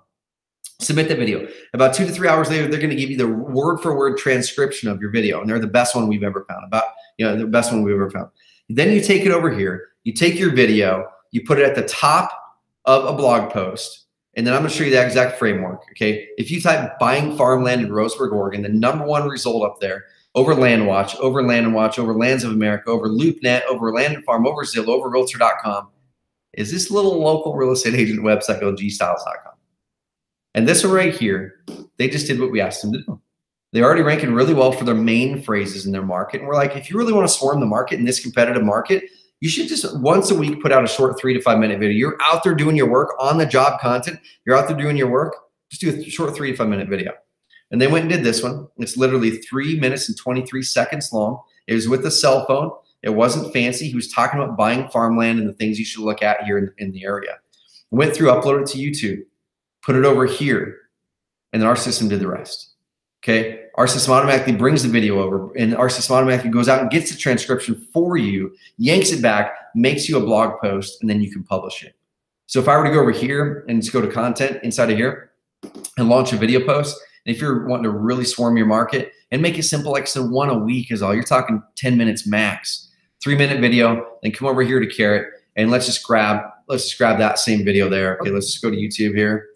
A: Submit the video. About 2 to 3 hours later, they're going to give you the word-for-word transcription of your video, and they're the best one we've ever found. The best one we've ever found. Then you take it over here. You take your video, you put it at the top of a blog post. And then I'm going to show you that exact framework, okay? If you type buying farmland in Roseburg, Oregon, the #1 result up there, over LandWatch, over Land & Watch, over Lands of America, over LoopNet, over Land and Farm, over Zillow, over Realtor.com, is this little local real estate agent website called gstyles.com. And this one right here, they just did what we asked them to do. They're already ranking really well for their main phrases in their market. And we're like, if you really want to swarm the market in this competitive market, you should just once a week put out a short 3 to 5 minute video. You're out there doing your work on the job content. You're out there doing your work. Just do a short 3 to 5 minute video. And they went and did this one. It's literally 3 minutes and 23 seconds long. It was with a cell phone. It wasn't fancy. He was talking about buying farmland and the things you should look at here in the area. Went through, uploaded it to YouTube, put it over here, and then our system did the rest. Okay, our system automatically brings the video over, and our system automatically goes out and gets the transcription for you, yanks it back, makes you a blog post, and then you can publish it. So if I were to go over here and just go to content inside of here and launch a video post, and if you're wanting to really swarm your market and make it simple, like so 1 a week is all, you're talking 10 minutes max, 3-minute video, then come over here to Carrot, and let's just grab that same video there. Okay, let's just go to YouTube here,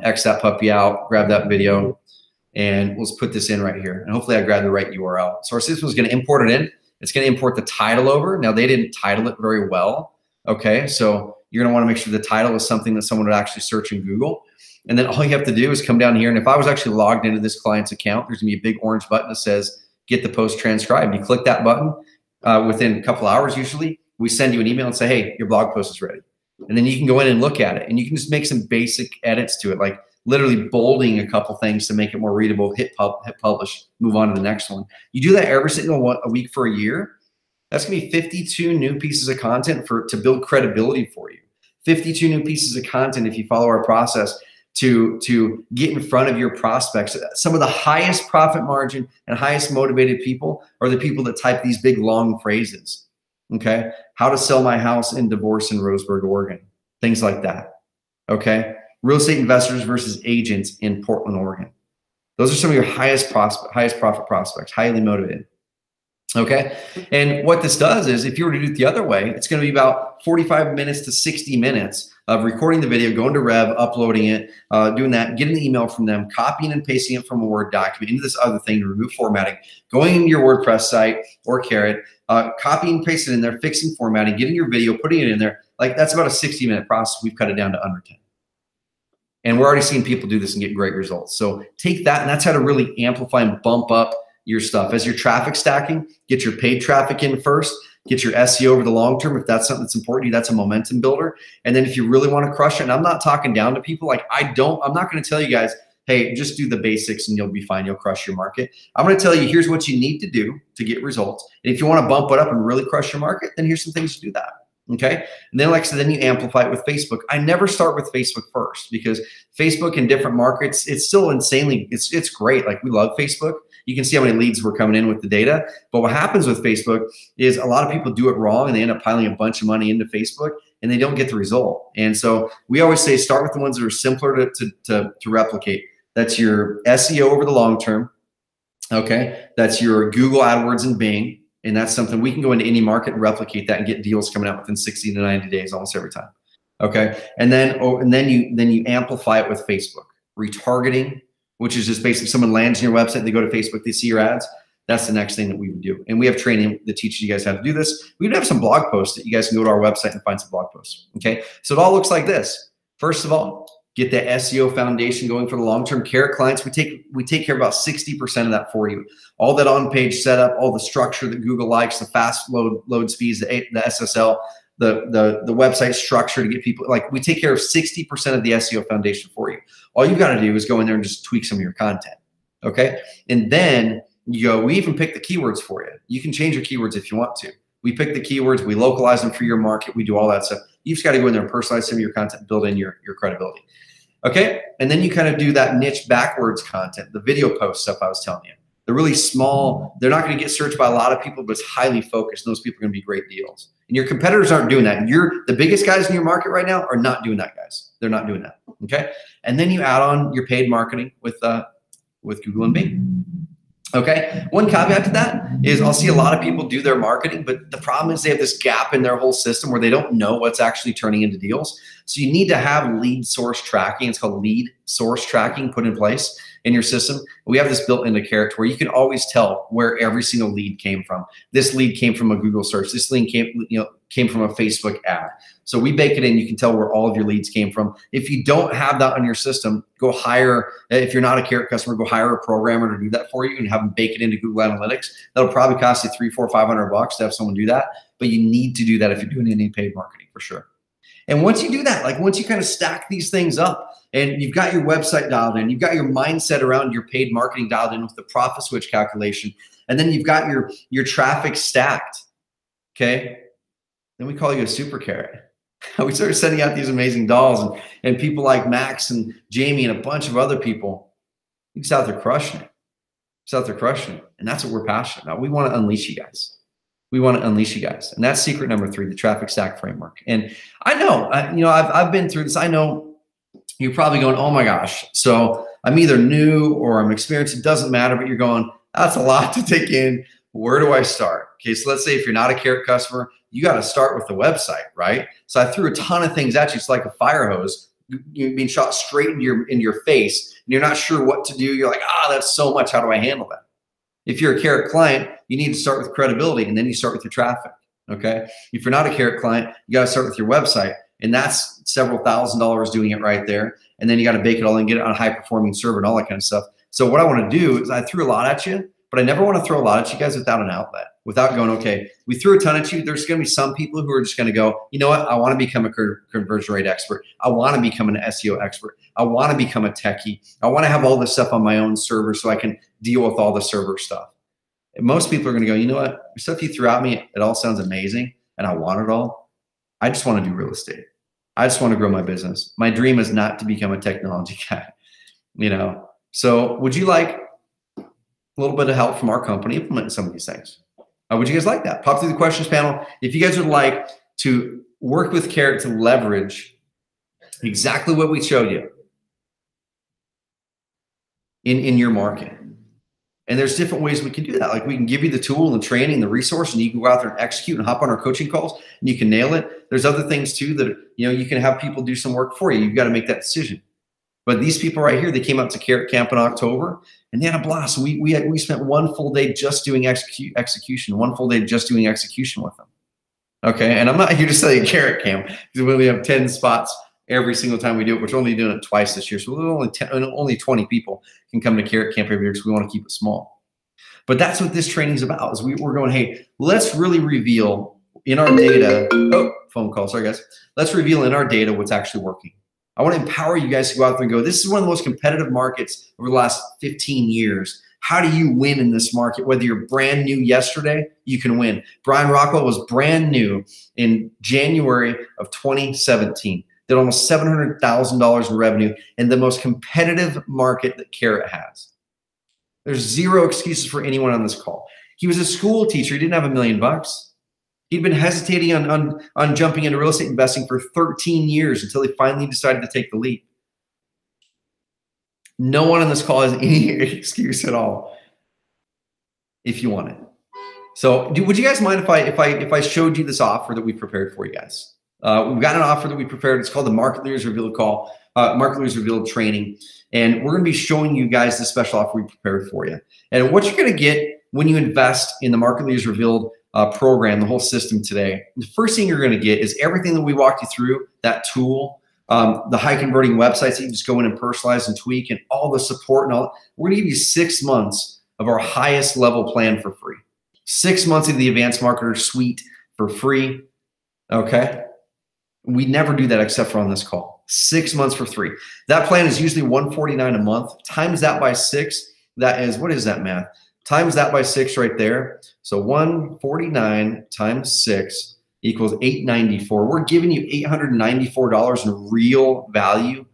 A: X that puppy out, grab that video. And let's put this in right here. And hopefully I grabbed the right URL. So our system is going to import it in. It's going to import the title over. Now they didn't title it very well. Okay, so you're going to want to make sure the title is something that someone would actually search in Google. And then all you have to do is come down here. And if I was actually logged into this client's account, there's going to be a big orange button that says, get the post transcribed. You click that button within a couple hours usually. We send you an email and say, hey, your blog post is ready. And then you can go in and look at it. And you can just make some basic edits to it, like literally bolding a couple things to make it more readable, hit publish, move on to the next one. You do that every single a week for a year, that's gonna be 52 new pieces of content to build credibility for you. 52 new pieces of content if you follow our process to get in front of your prospects. Some of the highest profit margin and highest motivated people are the people that type these big long phrases, okay? How to sell my house and divorce in Roseburg, Oregon, things like that, okay? Real estate investors versus agents in Portland, Oregon. Those are some of your highest profit prospects, highly motivated. Okay. And what this does is if you were to do it the other way, it's going to be about 45 minutes to 60 minutes of recording the video, going to Rev, uploading it, doing that, getting the email from them, copying and pasting it from a Word document into this other thing to remove formatting, going into your WordPress site or Carrot, copying and pasting it in there, fixing formatting, getting your video, putting it in there. Like that's about a 60-minute process. We've cut it down to under 10. And we're already seeing people do this and get great results. So take that, and that's how to really amplify and bump up your stuff. As your traffic stacking, get your paid traffic in first, get your SEO over the long term. If that's something that's important to you, that's a momentum builder. And then if you really want to crush it, and I'm not talking down to people, like I'm not going to tell you guys, hey, just do the basics and you'll be fine, you'll crush your market. I'm going to tell you, here's what you need to do to get results. And if you want to bump it up and really crush your market, then here's some things to do that. Okay. And then like I said, then you amplify it with Facebook. I never start with Facebook first because Facebook in different markets, it's still insanely, it's great. Like we love Facebook. You can see how many leads were coming in with the data. But what happens with Facebook is a lot of people do it wrong and they end up piling a bunch of money into Facebook and they don't get the result. And so we always say, start with the ones that are simpler to replicate. That's your SEO over the long term. Okay. That's your Google AdWords and Bing. And that's something we can go into any market and replicate that and get deals coming out within 60 to 90 days almost every time. Okay. And then you amplify it with Facebook. Retargeting, which is just basically someone lands on your website, they go to Facebook, they see your ads. That's the next thing that we would do. And we have training that teaches you guys how to do this. We would have some blog posts that you guys can go to our website and find some blog posts. Okay. So it all looks like this. First of all, get the SEO foundation going for the long-term. Carrot clients, we take care of about 60% of that for you. All that on-page setup, all the structure that Google likes, the fast load speeds, the SSL, the website structure to get people, like we take care of 60% of the SEO foundation for you. All you got to do is go in there and just tweak some of your content. Okay. And then we even pick the keywords for you. You can change your keywords if you want to. We pick the keywords, we localize them for your market. We do all that stuff. You just got to go in there and personalize some of your content, build in your credibility. Okay. And then you kind of do that niche backwards content, the video post stuff I was telling you. They're really small. They're not going to get searched by a lot of people, but it's highly focused. And those people are going to be great deals. And your competitors aren't doing that. The biggest guys in your market right now are not doing that, guys. They're not doing that. Okay. And then you add on your paid marketing with Google and Bing. Okay. One caveat to that is I'll see a lot of people do their marketing, but the problem is they have this gap in their whole system where they don't know what's actually turning into deals. So you need to have lead source tracking. It's called lead source tracking put in place in your system. We have this built into Carrot where you can always tell where every single lead came from. This lead came from a Google search. This lead came from a Facebook ad. So we bake it in. You can tell where all of your leads came from. If you don't have that on your system, go hire, if you're not a Carrot customer, go hire a programmer to do that for you and have them bake it into Google Analytics. That'll probably cost you $300, $400, $500 to have someone do that. But you need to do that if you're doing any paid marketing for sure. And once you do that, like once you kind of stack these things up and you've got your website dialed in, you've got your mindset around your paid marketing dialed in with the profit switch calculation, and then you've got your traffic stacked, okay? Then we call you a super carrot. We started sending out these amazing dolls and people like Max and Jamie and a bunch of other people. You're just out there crushing it. Just out there crushing it. And that's what we're passionate about. We want to unleash you guys. We want to unleash you guys. And that's secret number 3, the traffic stack framework. And I know, I've been through this. I know you're probably going, oh my gosh. So I'm either new or I'm experienced. It doesn't matter, but you're going, that's a lot to take in. Where do I start? Okay. So let's say if you're not a Carrot customer, you got to start with the website, right? So I threw a ton of things at you. It's like a fire hose. You're being shot straight into your face and you're not sure what to do. You're like, that's so much. How do I handle that? If you're a Carrot client, you need to start with credibility and then you start with your traffic, okay? If you're not a Carrot client, you got to start with your website and that's several $1,000s doing it right there. And then you got to bake it all and get it on a high-performing server and all that kind of stuff. So what I want to do is I threw a lot at you, but I never want to throw a lot at you guys without an outlet, without going, okay, we threw a ton at you. There's going to be some people who are just going to go, you know what? I want to become a conversion rate expert. I want to become an SEO expert. I want to become a techie. I want to have all this stuff on my own server so I can deal with all the server stuff. And most people are going to go, you know what? The stuff you threw at me, it all sounds amazing and I want it all. I just want to do real estate. I just want to grow my business. My dream is not to become a technology guy, So would you like a little bit of help from our company implementing some of these things? Would you guys like that? Pop through the questions panel. If you guys would like to work with Carrot to leverage exactly what we showed you in your market. And there's different ways we can do that. Like we can give you the tool and the training, the resource, and you can go out there and execute and hop on our coaching calls and you can nail it. There's other things too that, you can have people do some work for you. You've got to make that decision. But these people right here, they came up to Carrot Camp in October and they had a blast. We spent one full day just doing execution, one full day just doing execution with them. Okay. And I'm not here to sell you Carrot Camp because we only have 10 spots every single time we do it, which we're only doing it twice this year. So only 20 people can come to Carrot Camp every year because we want to keep it small. But that's what this training is about, is we're going, hey, let's really reveal in our data, phone call, sorry guys. Let's reveal in our data what's actually working. I want to empower you guys to go out there and go, this is one of the most competitive markets over the last 15 years. How do you win in this market? Whether you're brand new yesterday, you can win. Brian Rockwell was brand new in January of 2017. Did almost $700,000 in revenue in the most competitive market that Carrot has. There's zero excuses for anyone on this call. He was a school teacher. He didn't have $1 million. He'd been hesitating on jumping into real estate investing for 13 years until he finally decided to take the leap. No one on this call has any excuse at all if you want it. So would you guys mind if I showed you this offer that we prepared for you guys? We've got an offer that we prepared. It's called the Market Leaders Revealed call, Market Leaders Revealed training. And we're going to be showing you guys the special offer we prepared for you. And what you're going to get when you invest in the Market Leaders Revealed program, the whole system today, the first thing you're going to get is everything that we walked you through, that tool, the high converting websites that you just go in and personalize and tweak, and all the support and all. We're going to give you 6 months of our highest level plan for free. 6 months of the Advanced Marketer Suite for free. Okay. We never do that except for on this call. 6 months for free. That plan is usually $149 a month. Times that by 6. That is, what is that math? Times that by 6 right there. So 149 times 6 equals $894. We're giving you $894 in real value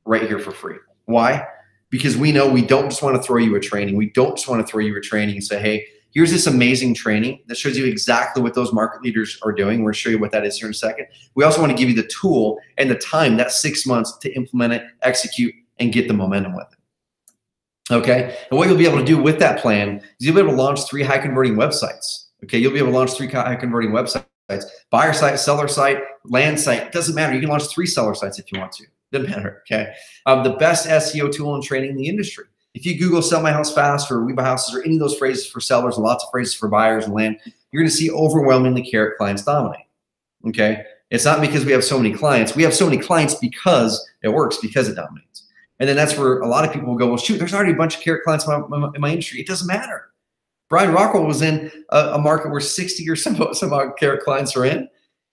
A: right here for free. Why? Because we know we don't just want to throw you a training. We don't just want to throw you a training and say, hey, here's this amazing training that shows you exactly what those market leaders are doing. We're going to show you what that is here in a second. We also want to give you the tool and the time, that 6 months, to implement it, execute, and get the momentum with it. Okay, and what you'll be able to do with that plan is you'll be able to launch 3 high converting websites. Okay, you'll be able to launch 3 high converting websites: buyer site, seller site, land site. It doesn't matter. You can launch 3 seller sites if you want to. Doesn't matter. Okay, the best SEO tool and training in the industry. If you Google "sell my house fast" or "we buy houses" or any of those phrases for sellers and lots of phrases for buyers and land, you're going to see overwhelmingly carrot clients dominate. Okay, it's not because we have so many clients. We have so many clients because it works, because it dominates. And then that's where a lot of people will go, well, shoot, there's already a bunch of carrot clients in my industry. It doesn't matter. Brian Rockwell was in a market where 60 or some carrot clients are in,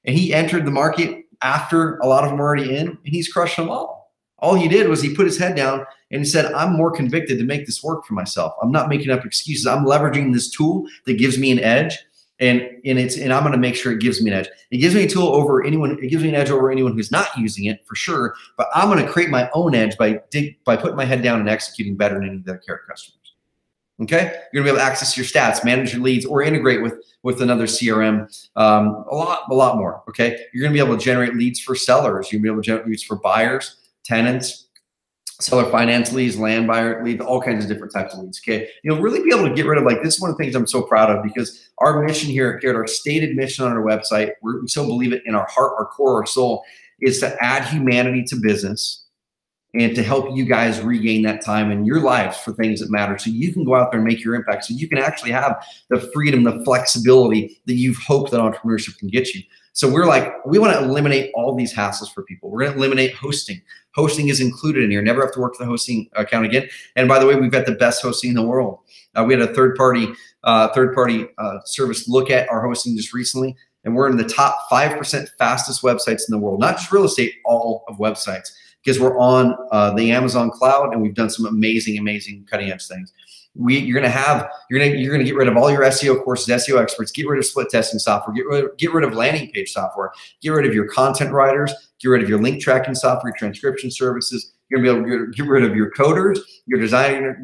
A: and he entered the market after a lot of them were already in, and he's crushing them all. All he did was he put his head down and he said, I'm more convicted to make this work for myself. I'm not making up excuses. I'm leveraging this tool that gives me an edge, and I'm going to make sure it gives me an edge. It gives me a tool over anyone. It gives me an edge over anyone who's not using it, for sure. But I'm going to create my own edge by putting my head down and executing better than any of their carrot customers. Okay, you're going to be able to access your stats, manage your leads, or integrate with another CRM. A lot more. Okay, you're going to be able to generate leads for sellers. You're going to be able to generate leads for buyers, tenants, seller finance leads, land buyer leads, all kinds of different types of leads. Okay, you'll really be able to get rid of, like, this is one of the things I'm so proud of, because our mission here at Garrett, our stated mission on our website, we so believe it in our heart, our core, our soul, is to add humanity to business and to help you guys regain that time in your lives for things that matter, so you can go out there and make your impact, so you can actually have the freedom, the flexibility that you've hoped that entrepreneurship can get you. So we're like, we want to eliminate all these hassles for people. We're going to eliminate hosting. Hosting is included in here. Never have to work for the hosting account again. And by the way, we've got the best hosting in the world. We had a third-party service look at our hosting just recently, and we're in the top 5% fastest websites in the world. Not just real estate, all of websites, because we're on the Amazon cloud, and we've done some amazing cutting-edge things. You're gonna get rid of all your SEO courses, SEO experts, get rid of split testing software, get rid of landing page software, get rid of your content writers, get rid of your link tracking software, your transcription services. You're gonna be able to get rid of your coders, your designers,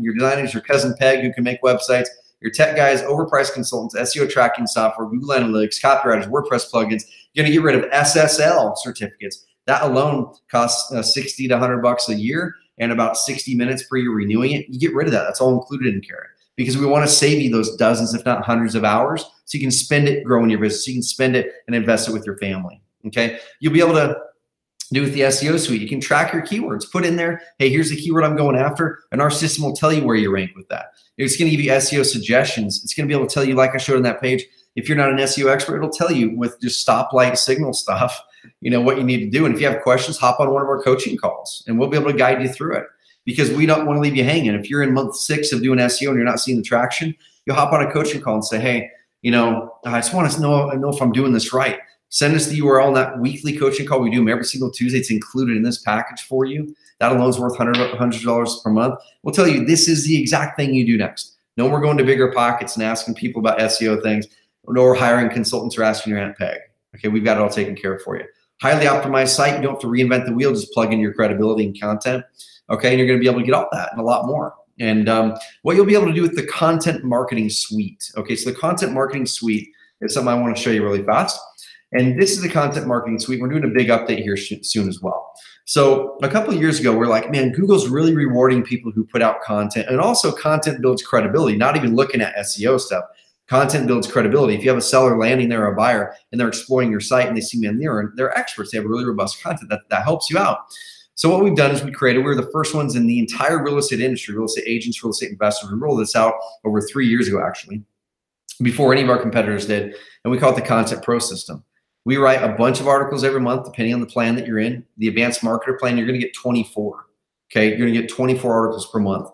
A: your cousin Peg who can make websites, your tech guys, overpriced consultants, SEO tracking software, Google Analytics, copywriters, WordPress plugins. You're gonna get rid of SSL certificates. That alone costs $60 to $100 a year, and about 60 minutes per year renewing it. You get rid of that. That's all included in Carrot, because we want to save you those dozens, if not hundreds of hours, so you can spend it growing your business. So you can spend it and invest it with your family. Okay. You'll be able to do with the SEO suite. You can track your keywords, put in there, hey, here's the keyword I'm going after, and our system will tell you where you rank with that. It's going to give you SEO suggestions. It's going to be able to tell you, like I showed on that page, if you're not an SEO expert, it'll tell you with just stoplight signal stuff, you know, what you need to do. And if you have questions, hop on one of our coaching calls and we'll be able to guide you through it, because we don't want to leave you hanging. If you're in month 6 of doing SEO and you're not seeing the traction, you'll hop on a coaching call and say, hey, you know, I just want to know if I'm doing this right. Send us the URL on that weekly coaching call. We do them every single Tuesday. It's included in this package for you. That alone is worth $100 per month. We'll tell you this is the exact thing you do next. No more going to bigger pockets and asking people about SEO things, nor hiring consultants or asking your Aunt Peg. Okay, we've got it all taken care of for you. Highly optimized site. You don't have to reinvent the wheel. Just plug in your credibility and content. Okay, and you're going to be able to get all that and a lot more. And what you'll be able to do with the content marketing suite. Okay, so the content marketing suite is something I want to show you really fast. And this is the content marketing suite. We're doing a big update here soon as well. So a couple of years ago, we're like, man, Google's really rewarding people who put out content, and also content builds credibility, not even looking at SEO stuff. Content builds credibility. If you have a seller landing there or a buyer and they're exploring your site and they see, man, they're experts. They have really robust content that helps you out. So what we've done is we're the first ones in the entire real estate industry, real estate agents, real estate investors. We rolled this out over 3 years ago, actually, before any of our competitors did. And we call it the Content Pro system. We write a bunch of articles every month, depending on the plan that you're in. The advanced marketer plan, you're going to get 24. Okay, you're going to get 24 articles per month.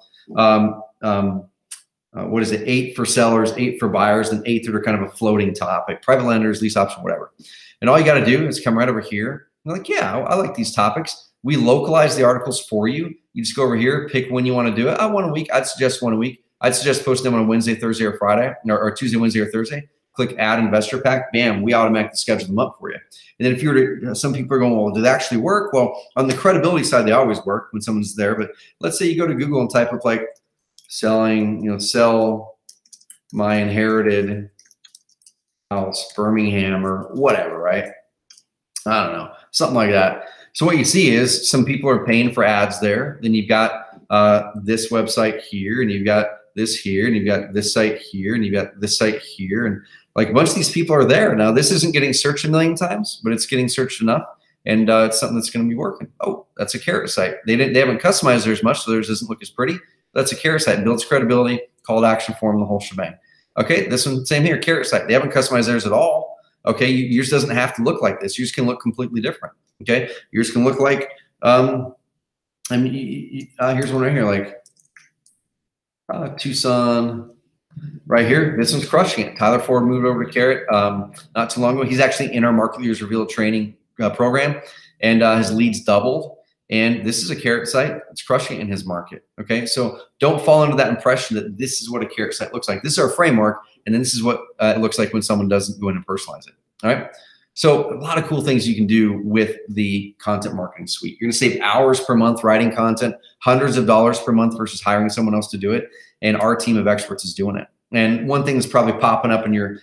A: What is it? 8 for sellers, 8 for buyers, and 8 that are kind of a floating topic. Private lenders, lease option, whatever. And all you got to do is come right over here. You're like, yeah, I like these topics. We localize the articles for you. You just go over here, pick when you want to do it. I want a week. I'd suggest one a week. I'd suggest posting them on a Wednesday, Thursday, or Friday, or Tuesday, Wednesday, or Thursday. Click add investor pack, bam, we automatically schedule them up for you. And then if you were to, some people are going, well, do they actually work? Well, on the credibility side, they always work when someone's there. But let's say you go to Google and type up like selling, sell my inherited house, Birmingham, or whatever, right? I don't know, something like that. So what you see is some people are paying for ads there. Then you've got this website here, and you've got this here, and you've got this site here, and you've got this site here, and like a bunch of these people are there. Now, this isn't getting searched a million times, but it's getting searched enough, and it's something that's going to be working. Oh, that's a carrot site. They haven't customized theirs much, so theirs doesn't look as pretty. That's a carrot site. Builds credibility, call to action form, the whole shebang. Okay, this one, same here, carrot site. They haven't customized theirs at all. Okay, yours doesn't have to look like this. Yours can look completely different. Okay, yours can look like, here's one right here, like Tucson. Right here, this one's crushing it. Tyler Ford moved over to Carrot not too long ago. He's actually in our Market Leaders Reveal training program, and his leads doubled. And this is a Carrot site. It's crushing it in his market. Okay, so don't fall into that impression that this is what a Carrot site looks like. This is our framework, and then this is what it looks like when someone doesn't go in and personalize it. All right. So a lot of cool things you can do with the content marketing suite. You're going to save hours per month writing content, hundreds of dollars per month versus hiring someone else to do it. And our team of experts is doing it. And one thing that's probably popping up in your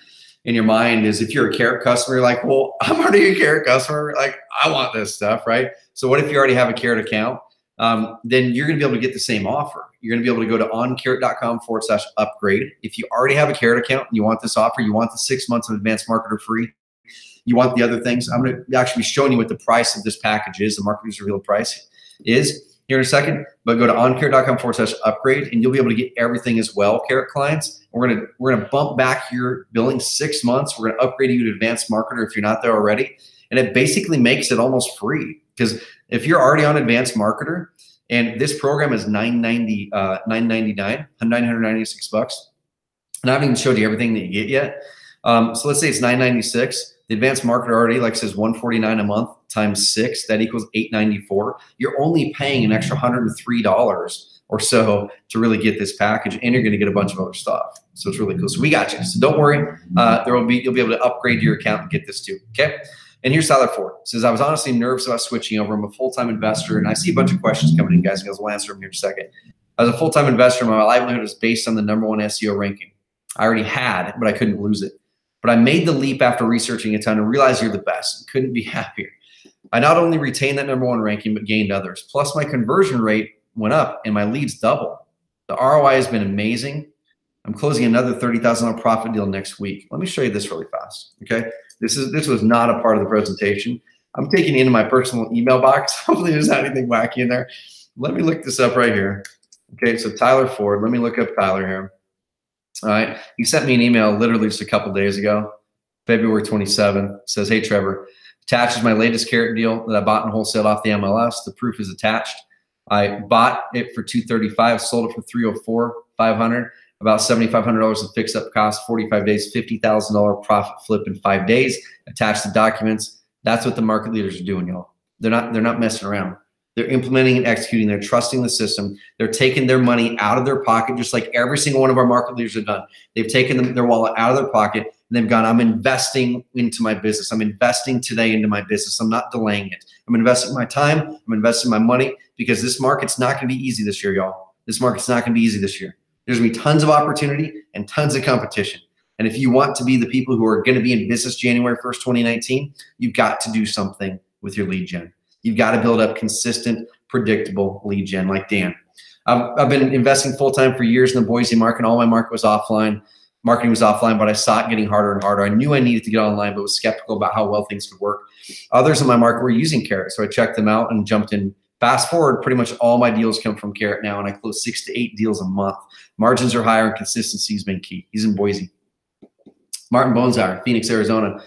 A: mind is if you're a Carrot customer, you're like, well, I'm already a Carrot customer. Like, I want this stuff, right? So what if you already have a Carrot account? Then you're going to be able to get the same offer. You're going to be able to go to oncarrot.com/upgrade. If you already have a Carrot account and you want this offer, you want the 6 months of advanced marketer free, you want the other things, I'm going to actually be showing you what the price of this package is, the Market Leaders Reveal price is here in a second. But go to oncarrot.com/upgrade, and you'll be able to get everything as well, Carrot clients. We're gonna bump back your billing 6 months. We're gonna upgrade you to advanced marketer if you're not there already, and it basically makes it almost free. Because if you're already on advanced marketer, and this program is $996 bucks, and I haven't even showed you everything that you get yet. So let's say it's $996. The advanced marketer already like says $149 a month times 6, that equals $894. You're only paying an extra $103 or so to really get this package, and you're going to get a bunch of other stuff. So it's really cool. So we got you. So don't worry. You'll be able to upgrade your account and get this too. Okay. And here's Tyler Ford. It says, I was honestly nervous about switching over. I'm a full-time investor, and I see a bunch of questions coming in, guys. We'll answer them here in a second. As a full-time investor, my livelihood is based on the #1 SEO ranking. I already had, but I couldn't lose it. But I made the leap after researching a ton and realized you're the best. Couldn't be happier. I not only retained that #1 ranking, but gained others. Plus, my conversion rate went up and my leads doubled. The ROI has been amazing. I'm closing another $30,000 profit deal next week. Let me show you this really fast. Okay, this was not a part of the presentation. I'm taking it into my personal email box. Hopefully, there's not anything wacky in there. Let me look this up right here. Okay, so Tyler Ford. Let me look up Tyler here. All right, he sent me an email literally just a couple days ago, February 27th. It says, hey, Trevor, attached is my latest Carrot deal that I bought and wholesale off the MLS. The proof is attached. I bought it for $235, sold it for $304, $500, about $7,500 in fixed up costs, 45 days, $50,000 profit flip in 5 days. Attach the documents. That's what the market leaders are doing, y'all. They're not messing around. They're implementing and executing. They're trusting the system. They're taking their money out of their pocket, just like every single one of our market leaders have done. They've taken their wallet out of their pocket, and they've gone, I'm investing into my business. I'm investing today into my business. I'm not delaying it. I'm investing my time. I'm investing my money, because this market's not going to be easy this year, y'all. This market's not going to be easy this year. There's going to be tons of opportunity and tons of competition. And if you want to be the people who are going to be in business January 1st, 2019, you've got to do something with your lead gen. You've got to build up consistent, predictable lead gen like Dan. I've been investing full-time for years in the Boise market. All my marketing was offline, but I saw it getting harder and harder. I knew I needed to get online, but was skeptical about how well things could work. Others in my market were using Carrot, so I checked them out and jumped in. Fast forward, pretty much all my deals come from Carrot now, and I close 6 to 8 deals a month. Margins are higher, and consistency has been key. He's in Boise. Martin Bonzar, Pheonix, Arizona.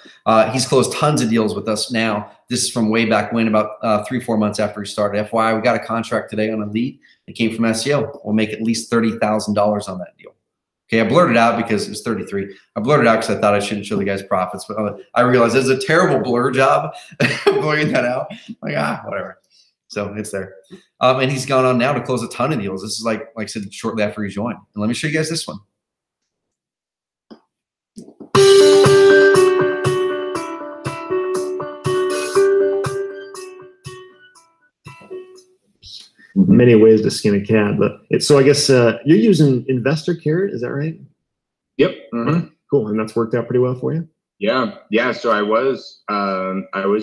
A: He's closed tons of deals with us now. This is from way back when, about 3-4 months after he started. FYI, we got a contract today on a lead that came from SEO. We'll make at least $30,000 on that deal. Okay, I blurted out because it was 33. I blurted out because I thought I shouldn't show the guys profits, but I realized it's a terrible blur job blurring that out. Like, whatever. So it's there. And he's gone on now to close a ton of deals. This is like I said, shortly after he joined. And let me show you guys this one.
C: Many ways to skin a cat, but so I guess you're using Investor Carrot, is that right?
D: Yep. Mm-hmm.
C: Cool, and that's worked out pretty well for you.
D: Yeah. So I was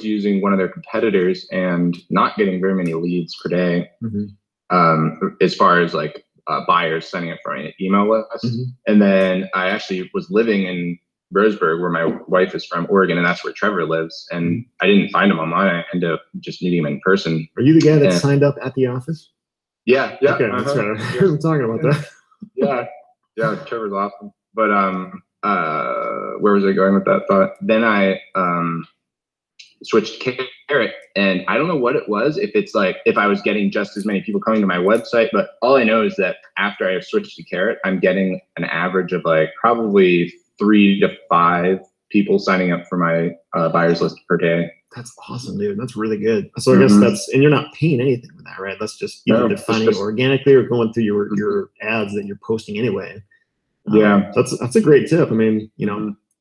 D: using one of their competitors and not getting very many leads per day, as far as like buyers signing up for my email list. And then I actually was living in Roseburg, where my wife is from, Oregon, and that's where Trevor lives. And I didn't find him online. I ended up just meeting him in person.
C: Are you the guy that signed up at the office?
D: Yeah.
C: Okay, that's right. I'm talking about that.
D: Yeah, Trevor's awesome. But where was I going with that thought? Then I switched to Carrot, and I don't know what it was, if I was getting just as many people coming to my website, but all I know is that after I switched to Carrot, I'm getting an average of like probably 3 to 5 people signing up for my buyers list per day.
C: That's awesome, dude. That's really good. So I guess and you're not paying anything for that, right? That's just either defining it organically or going through your ads that you're posting anyway.
D: Yeah.
C: That's a great tip. I mean,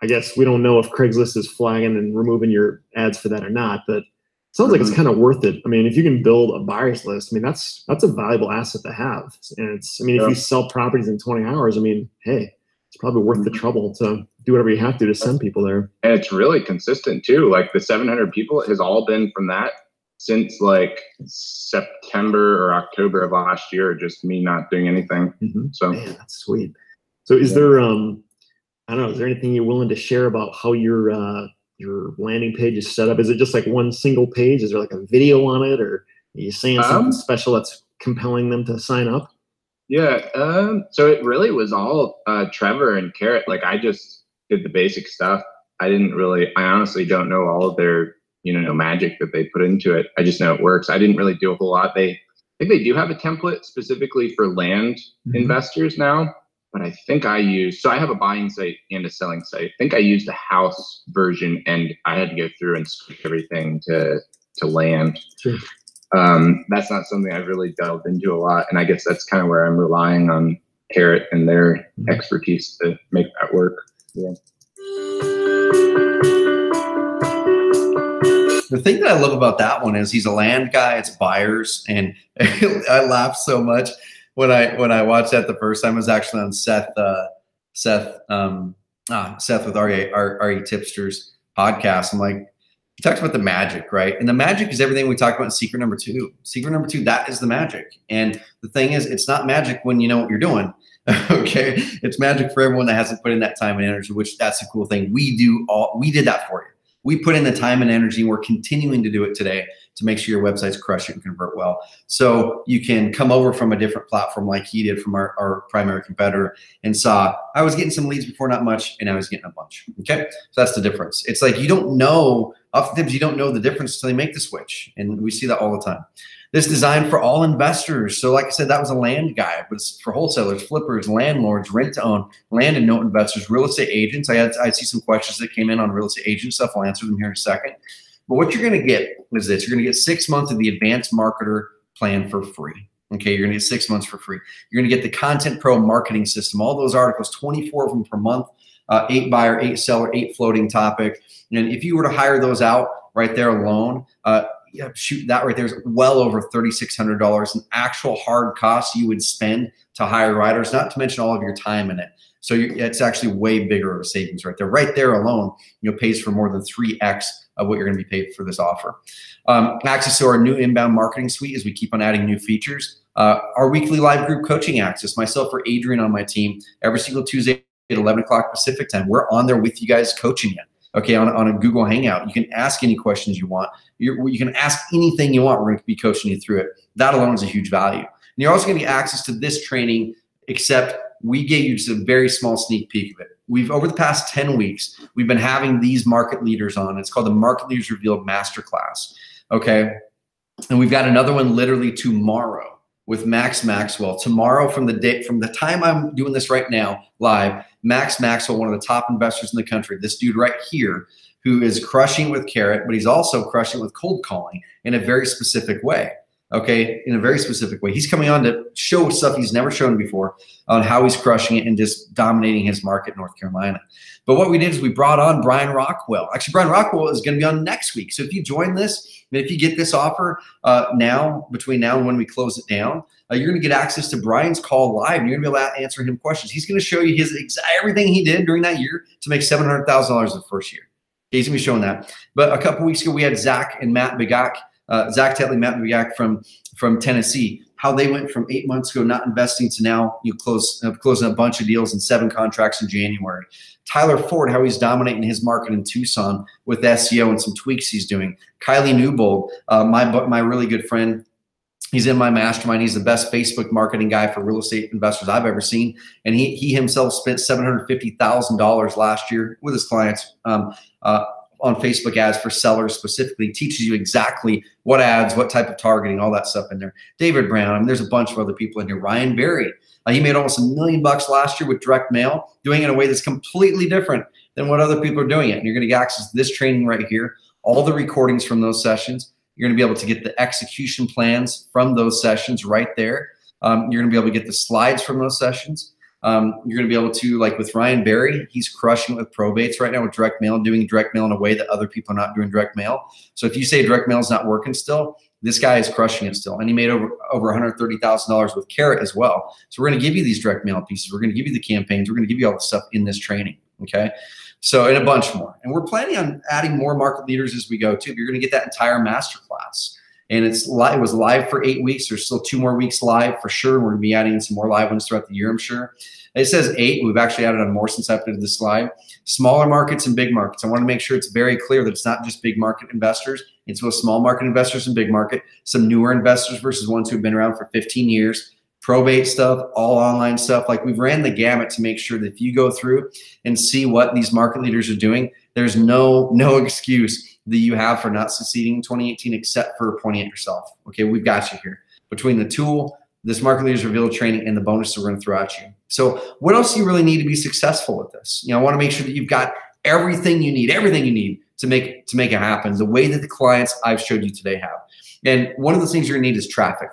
C: I guess we don't know if Craigslist is flagging and removing your ads for that or not, but it sounds like it's kind of worth it. I mean, if you can build a buyers list, I mean, that's a valuable asset to have. And if you sell properties in 20 hours, I mean, hey, it's probably worth the trouble to do whatever you have to send people there.
D: And it's really consistent too. Like the 700 people has all been from that since like September or October of last year, just me not doing anything. So
C: man, that's sweet. So is there, I don't know, is there anything you're willing to share about how your landing page is set up? Is it just like one single page? Is there like a video on it, or are you saying something special that's compelling them to sign up?
D: Yeah. So it really was all Trevor and Carrot. Like I just did the basic stuff. I honestly don't know all of their, magic that they put into it. I just know it works. I didn't really do a whole lot. I think they do have a template specifically for land investors now, but I think I have a buying site and a selling site. I think I used the house version, and I had to go through and switch everything to land.
C: Sure.
D: That's not something I've really delved into a lot, and I guess that's kind of where I'm relying on Carrot and their expertise to make that work. Yeah.
A: The thing that I love about that one is he's a land guy. It's buyers, and I laughed so much when I watched that the first time. I was actually on Seth with RE Tipster's podcast. I'm like, he talks about the magic, right? And the magic is everything we talked about in secret number 2. Secret number 2, that is the magic. And the thing is, it's not magic when you know what you're doing. Okay, it's magic for everyone that hasn't put in that time and energy, which that's a cool thing. We did that for you. We put in the time and energy, and we're continuing to do it today to make sure your websites crush it and convert well. So you can come over from a different platform like he did from our primary competitor and saw, I was getting some leads before, not much, and I was getting a bunch. Okay, so that's the difference. It's like you don't know, oftentimes you don't know the difference until you make the switch, and we see that all the time. This designed for all investors. So like I said, that was a land guide, but it's for wholesalers, flippers, landlords, rent to own, land and note investors, real estate agents. I see some questions that came in on real estate agent stuff. I'll answer them here in a second. But what you're going to get is this. You're going to get 6 months of the advanced marketer plan for free. Okay, you're going to get 6 months for free. You're going to get the Content Pro marketing system, all those articles, 24 of them per month, 8 buyer, 8 seller, 8 floating topic. And if you were to hire those out right there alone, shoot, that right there is well over $3,600 in actual hard costs you would spend to hire writers, not to mention all of your time in it. So it's actually way bigger of a savings right there. Right there alone, pays for more than 3x of what you're going to be paid for this offer. Access to our new inbound marketing suite as we keep on adding new features. Our weekly live group coaching access, myself or Adrian on my team, every single Tuesday at 11 o'clock Pacific time. We're on there with you guys coaching you. Okay, on a Google Hangout. You can ask any questions you want. You can ask anything you want. We're going to be coaching you through it. That alone is a huge value. And you're also going to get access to this training, except we gave you just a very small sneak peek of it. Over the past 10 weeks, we've been having these market leaders on. It's called the Market Leaders Revealed Masterclass. Okay, and we've got another one literally tomorrow with Max Maxwell. Tomorrow, from the time I'm doing this right now live, Max Maxwell, one of the top investors in the country, this dude right here, who is crushing with Carrot, but he's also crushing with cold calling in a very specific way. Okay, in a very specific way. He's coming on to show stuff he's never shown before on how he's crushing it and just dominating his market in North Carolina. But what we did is we brought on Brian Rockwell. Actually, Brian Rockwell is going to be on next week. So if you join this, and if you get this offer between now and when we close it down, you're going to get access to Brian's call live. And you're going to be able to answer him questions. He's going to show you everything he did during that year to make $700,000 the first year. He's going to be showing that. But a couple weeks ago, we had Zach and Matt Bigak, Zach Tetley, Matt Bigak from Tennessee, how they went from 8 months ago not investing to now closing a bunch of deals and 7 contracts in January. Tyler Ford, how he's dominating his market in Tucson with SEO and some tweaks he's doing. Kylie Newbold, my really good friend, he's in my mastermind. He's the best Facebook marketing guy for real estate investors I've ever seen. And he himself spent $750,000 last year with his clients on Facebook ads for sellers specifically. Teaches you exactly what ads, what type of targeting, all that stuff in there. David Brown, there's a bunch of other people in here. Ryan Berry, he made almost $1 million last year with direct mail, doing it in a way that's completely different than what other people are doing it. And you're going to get access to this training right here, all the recordings from those sessions. You're going to be able to get the execution plans from those sessions right there. You're going to be able to get the slides from those sessions. You're going to be able to, like with Ryan Berry, he's crushing it with probates right now with direct mail, doing direct mail in a way that other people are not doing direct mail. So if you say direct mail is not working still, this guy is crushing it still. And he made over $130,000 with Carrot as well. So we're going to give you these direct mail pieces. We're going to give you the campaigns. We're going to give you all the stuff in this training. Okay. So, and a bunch more. And we're planning on adding more market leaders as we go too. You're going to get that entire masterclass. And it was live for 8 weeks. There's still 2 more weeks live for sure. We're going to be adding some more live ones throughout the year, I'm sure. It says 8. We've actually added on more since I put this slide. Smaller markets and big markets. I want to make sure it's very clear that it's not just big market investors. It's both small market investors and big market. Some newer investors versus ones who've been around for 15 years. Probate stuff, all online stuff. Like we've ran the gamut to make sure that if you go through and see what these market leaders are doing, there's no excuse that you have for not succeeding in 2018 except for pointing at yourself. Okay, we've got you here. Between the tool, this Market Leaders Revealed training, and the bonus we're going to throw at you. So what else do you really need to be successful with this? I want to make sure that you've got everything you need to make it happen the way that the clients I've showed you today have. And one of the things you're going to need is traffic.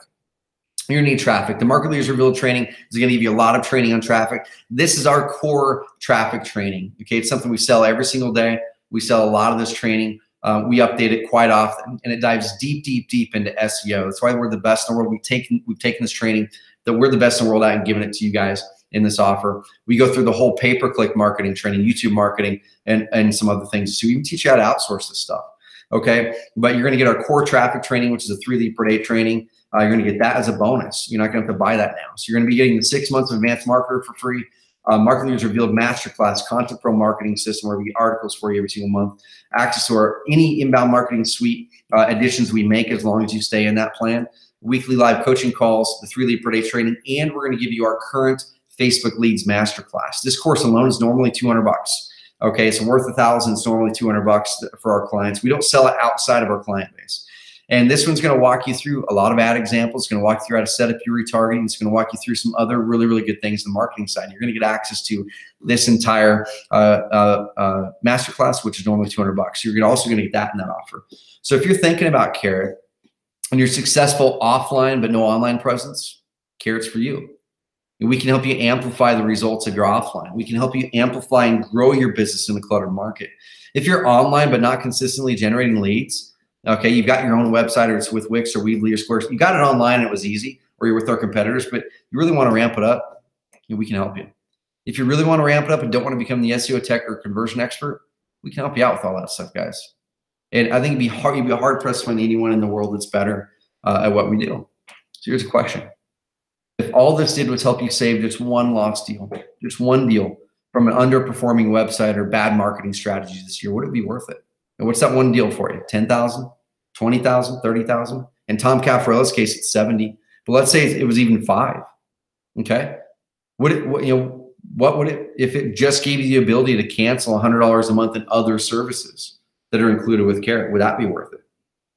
A: You're going to need traffic. The Market Leaders Revealed training is going to give you a lot of training on traffic. This is our core traffic training. Okay, it's something we sell every single day. We sell a lot of this training. We update it quite often, and it dives deep into SEO. That's why we're the best in the world. We've taken this training that we're the best in the world at and giving it to you guys in this offer. We go through the whole pay-per-click marketing training, YouTube marketing, and some other things. So we even teach you how to outsource this stuff. Okay, but you're going to get our core traffic training, which is a 3 lead per day training. You're going to get that as a bonus. You're not going to have to buy that now. So you're going to be getting the 6 months of Advanced Marketer for free. Market Leaders Revealed Masterclass, Content Pro Marketing System, where we get articles for you every single month. Access to any inbound marketing suite additions we make as long as you stay in that plan. Weekly live coaching calls, the 3 lead per day training, and we're going to give you our current Facebook Leads Masterclass. This course alone is normally $200. Okay, so worth $1,000. It's normally $200 for our clients. We don't sell it outside of our client base. And this one's going to walk you through a lot of ad examples. It's going to walk you through how to set up your retargeting. It's going to walk you through some other really good things on the marketing side. You're going to get access to this entire masterclass, which is normally $200. You're also going to get that in that offer. So if you're thinking about Carrot and you're successful offline but no online presence, Carrot's for you. And we can help you amplify the results of your offline. We can help you amplify and grow your business in the cluttered market. If you're online but not consistently generating leads, okay, you've got your own website, or it's with Wix or Weebly or Squarespace. You got it online and it was easy, or you're with our competitors, but you really want to ramp it up, we can help you. If you really want to ramp it up and don't want to become the SEO tech or conversion expert, we can help you out with all that stuff, guys. And I think you'd be hard pressed to find anyone in the world that's better at what we do. So here's a question. If all this did was help you save just one lost deal, just one deal from an underperforming website or bad marketing strategy this year, would it be worth it? And what's that one deal for you? 10,000, 20,000, 30,000? In Tom Caffarella's case, it's 70. But let's say it was even 5. Okay. What would it, if it just gave you the ability to cancel $100 a month in other services that are included with Carrot? Would that be worth it?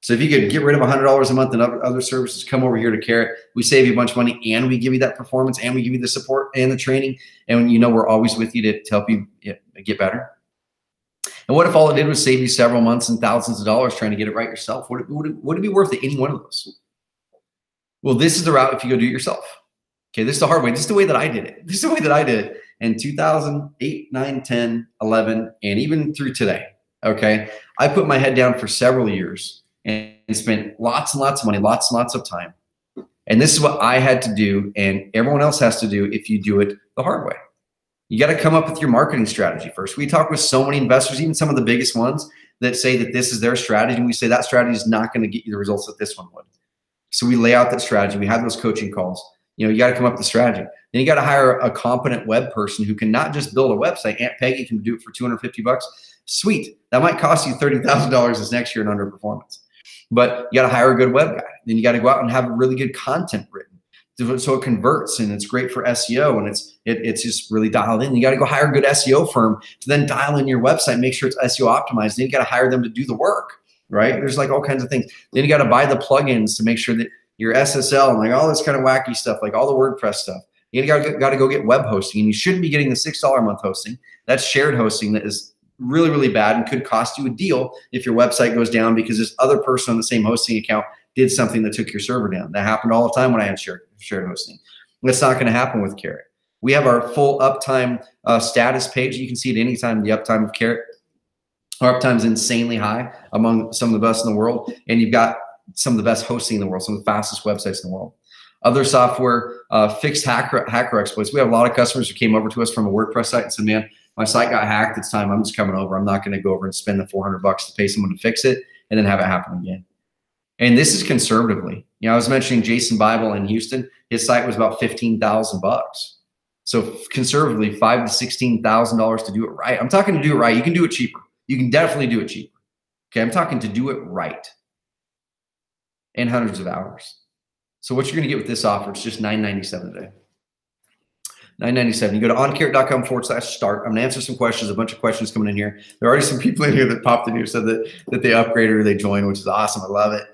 A: So if you could get rid of $100 a month in other services, come over here to Carrot, we save you a bunch of money, and we give you that performance, and we give you the support and the training, and we're always with you to help you get better. And what if all it did was save you several months and thousands of dollars trying to get it right yourself? Would it be worth it, any one of those? Well, this is the route if you go do it yourself. Okay, this is the hard way. This is the way that I did it. This is the way that I did it in 2008, 9, 10, 11, and even through today. Okay, I put my head down for several years and spent lots and lots of money, lots and lots of time. And this is what I had to do, and everyone else has to do if you do it the hard way. You got to come up with your marketing strategy first. We talk with so many investors, even some of the biggest ones, that say that this is their strategy, and we say that strategy is not going to get you the results that this one would. So we lay out that strategy. We have those coaching calls. You got to come up with the strategy. Then you got to hire a competent web person who can not just build a website. Aunt Peggy can do it for $250. Sweet. That might cost you $30,000 this next year in underperformance. But you got to hire a good web guy. Then you got to go out and have really good content written so it converts, and it's great for SEO, and it's just really dialed in. You got to go hire a good SEO firm to then dial in your website, make sure it's SEO optimized. Then you got to hire them to do the work, right? There's like all kinds of things. Then you got to buy the plugins to make sure that your SSL and like all this kind of wacky stuff, like all the WordPress stuff. You got to go get web hosting, and you shouldn't be getting the $6 a month hosting. That's shared hosting that is really, really bad and could cost you a deal if your website goes down because this other person on the same hosting account did something that took your server down. That happened all the time when I had shared hosting. That's not going to happen with Carrot. We have our full uptime status page. You can see at any time the uptime of Carrot. Our uptime is insanely high, among some of the best in the world, and you've got some of the best hosting in the world, some of the fastest websites in the world. Other software, fixed hacker exploits. We have a lot of customers who came over to us from a WordPress site and said, man, my site got hacked. It's time. I'm just coming over. I'm not going to go over and spend the $400 to pay someone to fix it and then have it happen again. And this is conservatively. I was mentioning Jason Bible in Houston. His site was about $15,000. So conservatively, $5,000 to $16,000 to do it right. I'm talking to do it right. You can do it cheaper. You can definitely do it cheaper. Okay, I'm talking to do it right. And hundreds of hours. So what you're going to get with this offer, it's just $997 a day. $997. You go to oncarrot.com/start. I'm going to answer some questions, a bunch of questions coming in here. There are already some people in here that popped in here, said that they upgraded or they joined, which is awesome. I love it.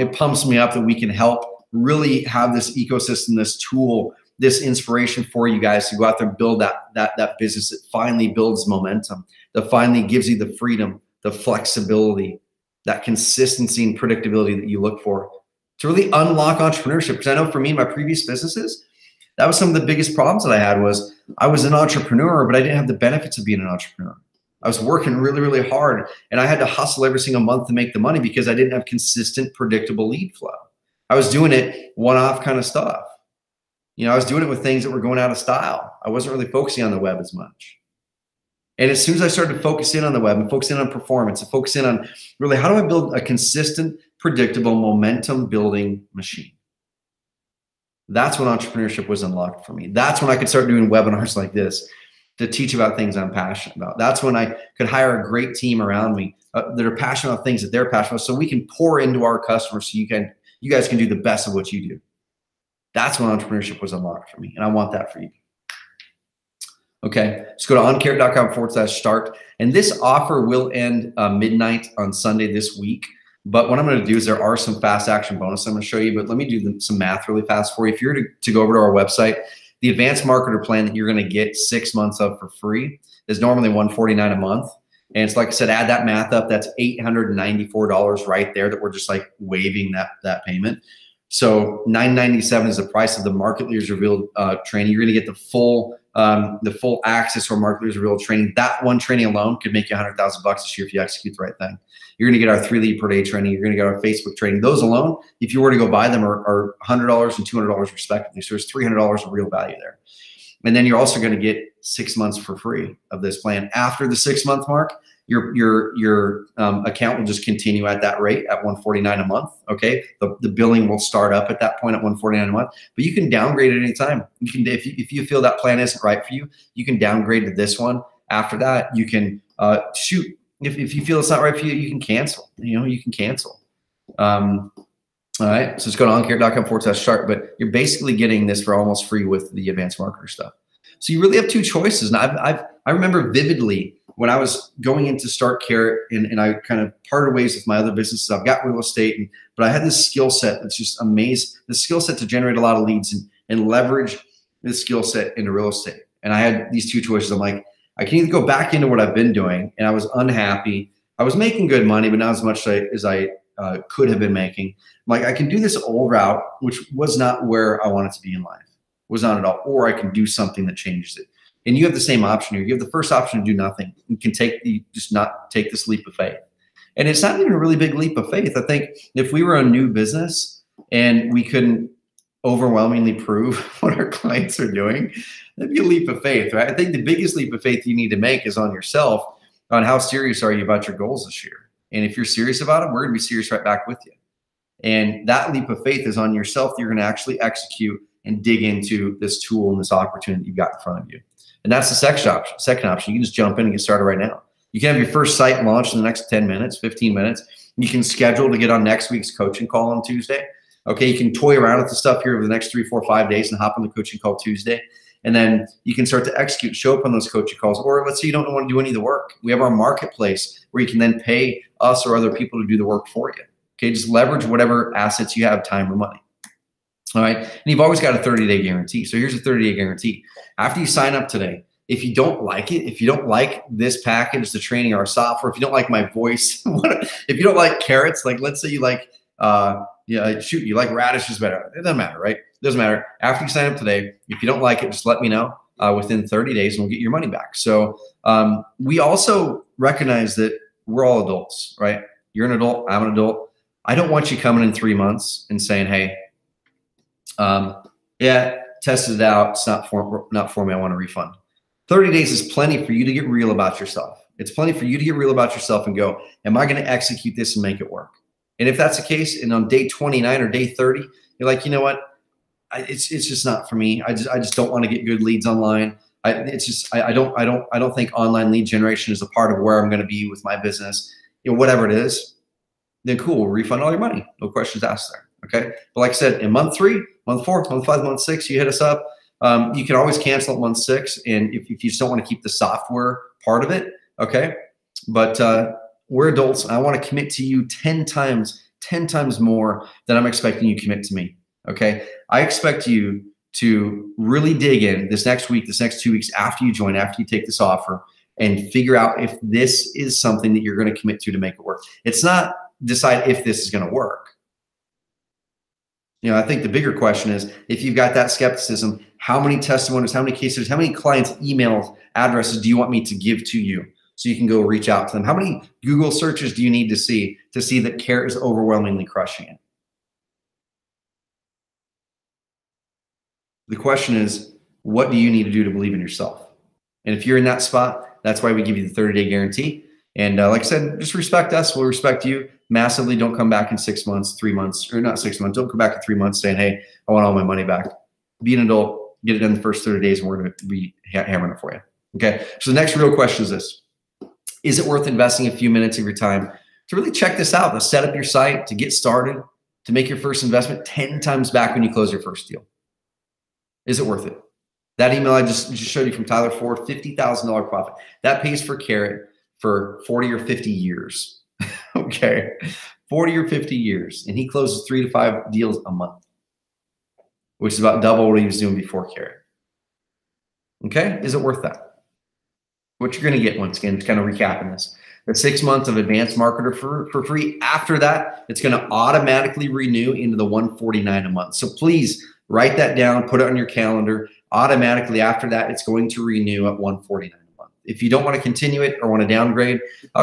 A: It pumps me up that we can help really have this ecosystem, this tool, this inspiration for you guys to go out there and build that business that finally builds momentum, that finally gives you the freedom, the flexibility, that consistency and predictability that you look for to really unlock entrepreneurship. Because I know for me, in my previous businesses, that was some of the biggest problems that I had was I was an entrepreneur, but I didn't have the benefits of being an entrepreneur. I was working really, really hard, and I had to hustle every single month to make the money because I didn't have consistent, predictable lead flow. I was doing it one-off kind of stuff. I was doing it with things that were going out of style. I wasn't really focusing on the web as much. And as soon as I started to focus in on the web and focus in on performance and focus in on really how do I build a consistent, predictable, momentum-building machine? That's when entrepreneurship was unlocked for me. That's when I could start doing webinars like this to teach about things I'm passionate about. That's when I could hire a great team around me that are passionate about things that they're passionate about, so we can pour into our customers so you guys can do the best of what you do. That's when entrepreneurship was unlocked for me, and I want that for you. Okay, just go to oncarrot.com/start. And this offer will end midnight on Sunday this week. But what I'm going to do is there are some fast action bonuses I'm going to show you, but let me do some math really fast for you. If you're to go over to our website, the advanced marketer plan that you're going to get 6 months of for free is normally $149 a month. And it's like I said, add that math up, that's $894 right there that we're just like waiving that payment. So $997 is the price of the Market Leaders Revealed training. You're going to get the full the full access or marketers real training. That one training alone could make you $100,000 this year if you execute the right thing. You're going to get our 3 lead per day training. You're going to get our Facebook training. Those alone, if you were to go buy them, are $100 and $200 respectively. So there's $300 of real value there. And then you're also going to get 6 months for free of this plan. After the 6-month mark, your account will just continue at that rate at $149 a month. Okay, the billing will start up at that point at $149 a month. But you can downgrade at any time. You can, if you feel that plan isn't right for you, you can downgrade to this one. After that, you can shoot. If you feel it's not right for you, you can cancel. You can cancel. All right, so just go to oncarrot.com/chart, but you're basically getting this for almost free with the advanced marketer stuff. So you really have 2 choices. And I remember vividly when I was going in to start Carrot, and I kind of parted ways with my other businesses. I've got real estate, but I had this skill set that's just amazing. The skill set to generate a lot of leads and leverage this skill set into real estate. And I had these 2 choices. I'm like, I can either go back into what I've been doing, and I was unhappy. I was making good money, but not as much as I could have been making. Like, I can do this old route, which was not where I wanted to be in life, was not at all. Or I can do something that changes it. And you have the same option here. You have the first option to do nothing. You can just not take this leap of faith. And it's not even a really big leap of faith. I think if we were a new business and we couldn't overwhelmingly prove what our clients are doing, that'd be a leap of faith, right? I think the biggest leap of faith you need to make is on yourself, on how serious are you about your goals this year. And if you're serious about it, we're going to be serious right back with you. And that leap of faith is on yourself. You're going to actually execute and dig into this tool and this opportunity you've got in front of you. And that's the second option. You can just jump in and get started right now. You can have your first site launched in the next 10 minutes, 15 minutes. You can schedule to get on next week's coaching call on Tuesday. Okay, you can toy around with the stuff here over the next 3, 4, 5 days and hop on the coaching call Tuesday. And then you can start to execute, show up on those coaching calls. Or let's say you don't want to do any of the work. We have our marketplace where you can then pay us or other people to do the work for you. Okay, just leverage whatever assets you have, time or money. All right, and you've always got a 30-day guarantee. So here's a 30-day guarantee. After you sign up today, if you don't like it, if you don't like this package, the training, our software, if you don't like my voice, if you don't like carrots, like let's say you like, you like radishes better. It doesn't matter, right? It doesn't matter. After you sign up today, if you don't like it, just let me know within 30 days and we'll get your money back. So we also recognize that we're all adults, right? You're an adult, I'm an adult. I don't want you coming in 3 months and saying, hey, yeah, tested it out. It's not for me. I want a refund. 30 days is plenty for you to get real about yourself. It's plenty for you to get real about yourself and go, am I going to execute this and make it work? And if that's the case, and on day 29 or day 30, you're like, you know what? It's just not for me. I just don't want to get good leads online. I don't think online lead generation is a part of where I'm going to be with my business. Whatever it is, then cool. We'll refund all your money. No questions asked there. Okay. But like I said, in month 3, month 4, month 5, month 6, you hit us up. You can always cancel at month 6. And if you just don't want to keep the software part of it, okay. But we're adults. And I want to commit to you 10 times more than I'm expecting you to commit to me. Okay. I expect you to really dig in this next week, this next 2 weeks after you join, after you take this offer, and figure out if this is something that you're going to commit to make it work. It's not decide if this is going to work. I think the bigger question is, if you've got that skepticism, how many testimonies, how many cases, how many clients' email addresses do you want me to give to you so you can go reach out to them? How many Google searches do you need to see that Carrot is overwhelmingly crushing it? The question is, what do you need to do to believe in yourself? And if you're in that spot, that's why we give you the 30-day guarantee. And like I said, just respect us. We'll respect you massively. Don't come back in 6 months, 3 months, or not 6 months. Don't come back in 3 months saying, hey, I want all my money back. Be an adult, get it done the first 30 days, and we're going to be hammering it for you. Okay. So the next real question is this. Is it worth investing a few minutes of your time to really check this out, to set up your site, to get started, to make your first investment 10 times back when you close your first deal? Is it worth it? That email I just showed you from Tyler Ford, $50,000 profit. That pays for Carrot for 40 or 50 years. Okay. 40 or 50 years. And he closes 3 to 5 deals a month, which is about double what he was doing before Carrot. Okay. Is it worth that? What you're going to get, once again, kind of recapping this, the 6 months of advanced marketer for free. After that, it's going to automatically renew into the $149 a month. So please write that down, put it on your calendar. automatically after that, it's going to renew at $149 a month. If you don't want to continue it or want to downgrade,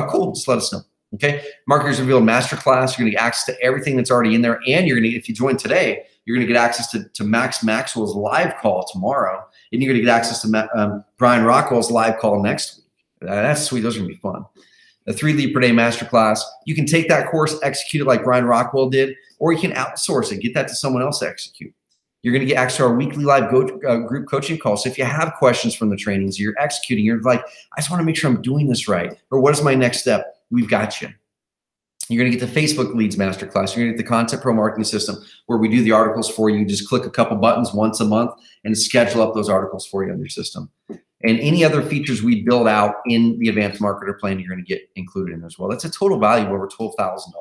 A: cool, just let us know. Okay, Marketers Revealed Masterclass. You're going to get access to everything that's already in there, and you're going to, if you join today, you're going to get access to Max Maxwell's live call tomorrow, and you're going to get access to Brian Rockwell's live call next week. That's sweet. Those are going to be fun. A 3 lead per day masterclass. You can take that course, execute it like Brian Rockwell did, or you can outsource it, get that to someone else to execute. You're going to get access to our weekly live group coaching call. So if you have questions from the trainings, you're executing, you're like, I just want to make sure I'm doing this right, or what is my next step? We've got you. You're going to get the Facebook Leads Masterclass. You're going to get the Content Pro Marketing System, where we do the articles for you. Just click a couple buttons once a month and schedule up those articles for you on your system. And any other features we build out in the Advanced Marketer Plan, you're going to get included in as well. That's a total value of over $12,000.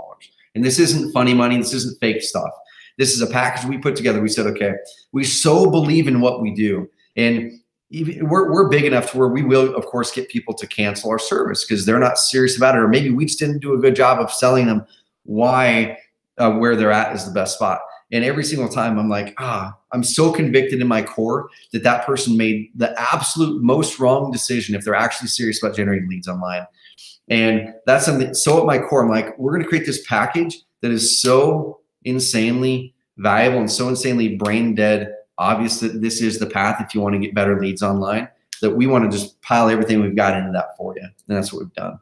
A: And this isn't funny money. This isn't fake stuff. This is a package we put together. We said, okay, we so believe in what we do. And we're big enough to where we will, of course, get people to cancel our service because they're not serious about it, or maybe we just didn't do a good job of selling them why where they're at is the best spot. And every single time I'm like, I'm so convicted in my core that that person made the absolute most wrong decision if they're actually serious about generating leads online. And that's something. So at my core, I'm like, we're going to create this package that is so insanely valuable and so insanely brain dead obvious that this is the path if you want to get better leads online, that we want to just pile everything we've got into that for you. And that's what we've done.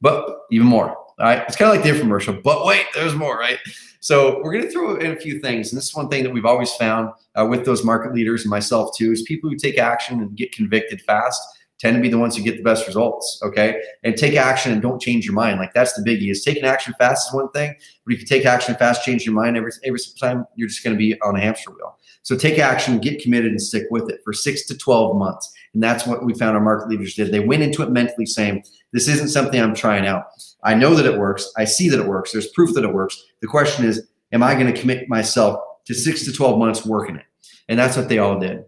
A: But even more, all right? It's kind of like the infomercial, but wait, there's more, right? So we're going to throw in a few things. And this is one thing that we've always found with those market leaders and myself too, is people who take action and get convicted fast tend to be the ones who get the best results, okay? And take action and don't change your mind. Like, that's the biggie, is taking action fast is one thing, but if you take action fast, change your mind every time, you're just going to be on a hamster wheel. So take action, get committed, and stick with it for 6 to 12 months. And that's what we found our market leaders did. They went into it mentally saying, this isn't something I'm trying out. I know that it works. I see that it works. There's proof that it works. The question is, am I going to commit myself to 6 to 12 months working it? And that's what they all did.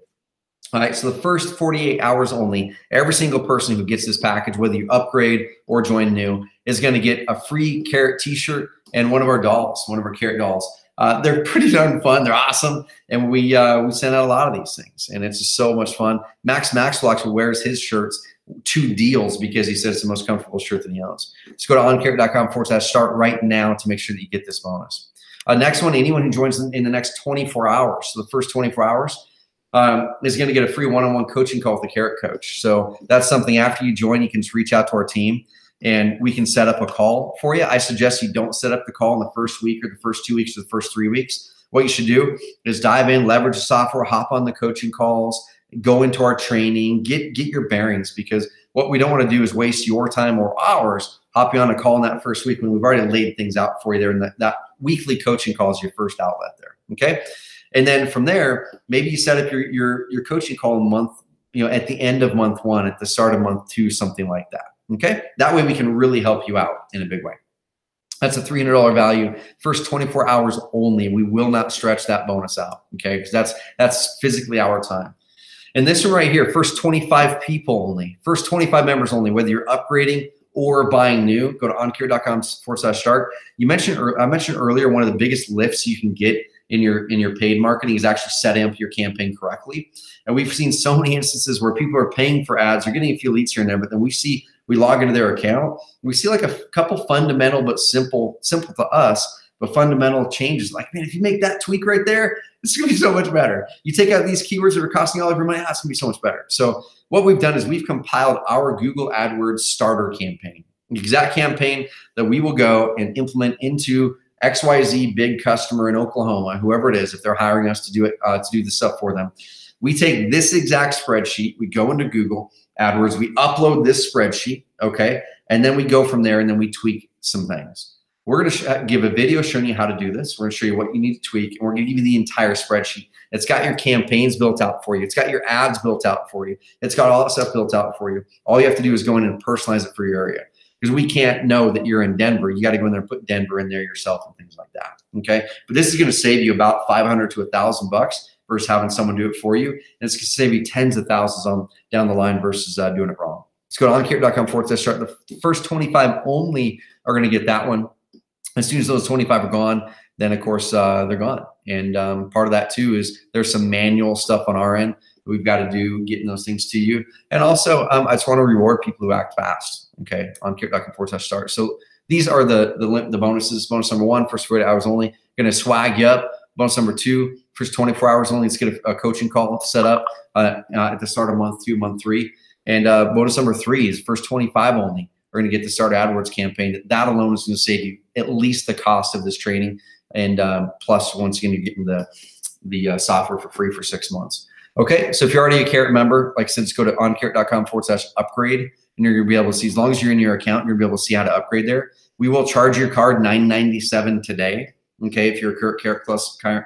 A: All right, so the first 48 hours only, every single person who gets this package, whether you upgrade or join new, is going to get a free carrot t-shirt and one of our dolls, one of our carrot dolls. They're pretty darn fun. They're awesome. And we send out a lot of these things, and it's just so much fun. Max Maxwell actually wears his shirts 2 deals because he says it's the most comfortable shirt that he owns. Just go to oncarrot.com/start right now to make sure that you get this bonus. Next one, anyone who joins in the next 24 hours, so the first 24 hours, is going to get a free one-on-one coaching call with the Carrot Coach. So that's something after you join, you can just reach out to our team and we can set up a call for you. I suggest you don't set up the call in the first week or the first 2 weeks or the first 3 weeks. What you should do is dive in, leverage the software, hop on the coaching calls, go into our training, get your bearings, because what we don't want to do is waste your time or ours, hop you on a call in that first week when we've already laid things out for you there. And that weekly coaching call is your first outlet there. Okay. And then from there, maybe you set up your coaching call in month, at the end of month 1, at the start of month 2, something like that. Okay. That way we can really help you out in a big way. That's a $300 value, first 24 hours only. We will not stretch that bonus out. Okay. Because that's physically our time. And this one right here, first 25 people only, first 25 members only, whether you're upgrading or buying new, go to oncarrot.com/start. I mentioned earlier, one of the biggest lifts you can get in your paid marketing is actually setting up your campaign correctly. And we've seen so many instances where people are paying for ads, they're getting a few leads here and there, but then we log into their account, we see like a couple fundamental but simple to us, but fundamental changes. Like, man, if you make that tweak right there, it's gonna be so much better. You take out these keywords that are costing all of your money, it's gonna be so much better. So what we've done is we've compiled our Google AdWords starter campaign, the exact campaign that we will go and implement into XYZ big customer in Oklahoma, whoever it is, if they're hiring us to do it, to do the stuff for them. We take this exact spreadsheet, we go into Google AdWords, we upload this spreadsheet, okay? And then we go from there and then we tweak some things. We're gonna give a video showing you how to do this. We're gonna show you what you need to tweak, and we're gonna give you the entire spreadsheet. It's got your campaigns built out for you. It's got your ads built out for you. It's got all that stuff built out for you. All you have to do is go in and personalize it for your area. Because we can't know that you're in Denver. You got to go in there and put Denver in there yourself and things like that. Okay. But this is going to save you about $500 to $1,000 versus having someone do it for you. And it's going to save you tens of thousands down the line versus doing it wrong. Let's go to oncarrot.com/start. The first 25 only are going to get that one. As soon as those 25 are gone, then of course they're gone. And part of that too is there's some manual stuff on our end that we've got to do getting those things to you. And also, I just want to reward people who act fast, okay, on carrot.com/start. So these are the bonuses. Bonus number 1, first 48 hours only, going to swag you up. Bonus number 2, first 24 hours only, let's get a coaching call set up at the start of month 2, month 3. And bonus number 3 is first 25 only. We're going to get the Start AdWords campaign. That alone is going to save you at least the cost of this training. And plus, once again, you're getting the software for free for 6 months. Okay, so if you're already a Carrot member, like I said, just go to oncarrot.com/upgrade, and you're going to be able to see, as long as you're in your account, you're going to be able to see how to upgrade there. We will charge your card $9.97 today. Okay, if you're a Carrot client,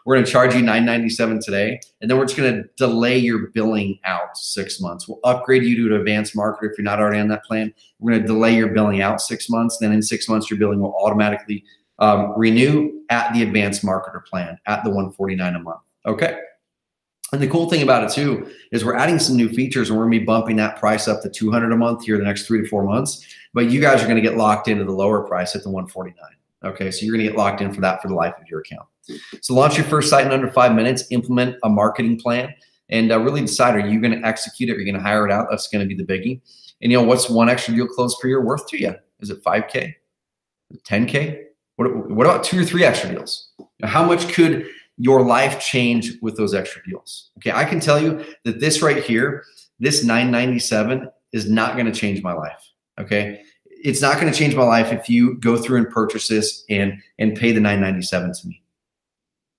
A: we're going to charge you $9.97 today, and then we're just going to delay your billing out 6 months. We'll upgrade you to an advanced marketer if you're not already on that plan. We're going to delay your billing out 6 months. Then in 6 months, your billing will automatically renew at the advanced marketer plan at the $149 a month. Okay. And the cool thing about it too is we're adding some new features, and we're going to be bumping that price up to $200 a month here the next 3 to 4 months. But you guys are going to get locked into the lower price at the $149. Okay, so you're going to get locked in for that for the life of your account. So launch your first site in under 5 minutes, implement a marketing plan, and really decide, are you going to execute it, or are you going to hire it out? That's going to be the biggie. And what's one extra deal close per year worth to you? Is it 5K? 10K? What about 2 or 3 extra deals? How much could your life change with those extra deals? Okay, I can tell you that this right here, this $9.97 is not going to change my life. Okay, it's not going to change my life if you go through and purchase this and pay the $9.97 to me.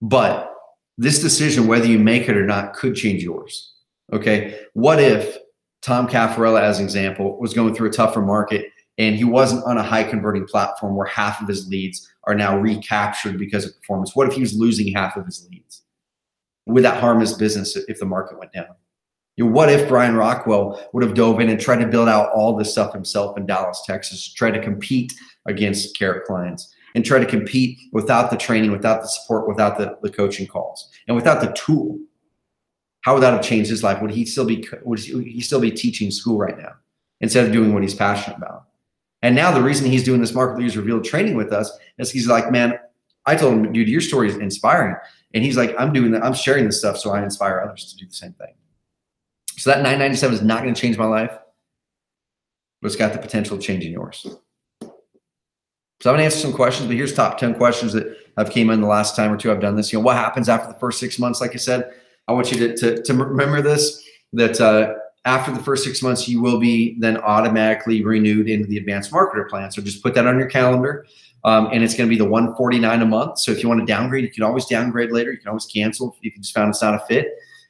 A: But this decision, whether you make it or not, could change yours. Okay, what if Tom Caffarella, as an example, was going through a tougher market and he wasn't on a high converting platform where half of his leads are now recaptured because of performance? What if he was losing half of his leads? Would that harm his business if the market went down? What if Brian Rockwell would have dove in and tried to build out all this stuff himself in Dallas, Texas, try to compete against Carrot clients and try to compete without the training, without the support, without the coaching calls, and without the tool? How would that have changed his life? Would he still be teaching school right now instead of doing what he's passionate about? And now the reason he's doing this Market Leaders Revealed training with us is he's like, man, I told him, dude, your story is inspiring. And he's like, I'm sharing this stuff so I inspire others to do the same thing. So that $9.97 is not going to change my life, but it's got the potential of changing yours. So I'm going to answer some questions, but here's top 10 questions that have came in the last time or two I've done this. What happens after the first 6 months? Like I said, I want you to remember this, that after the first 6 months, you will be then automatically renewed into the advanced marketer plan. So just put that on your calendar. And it's going to be the $149 a month. So if you want to downgrade, you can always downgrade later. You can always cancel if you just found it's not a fit.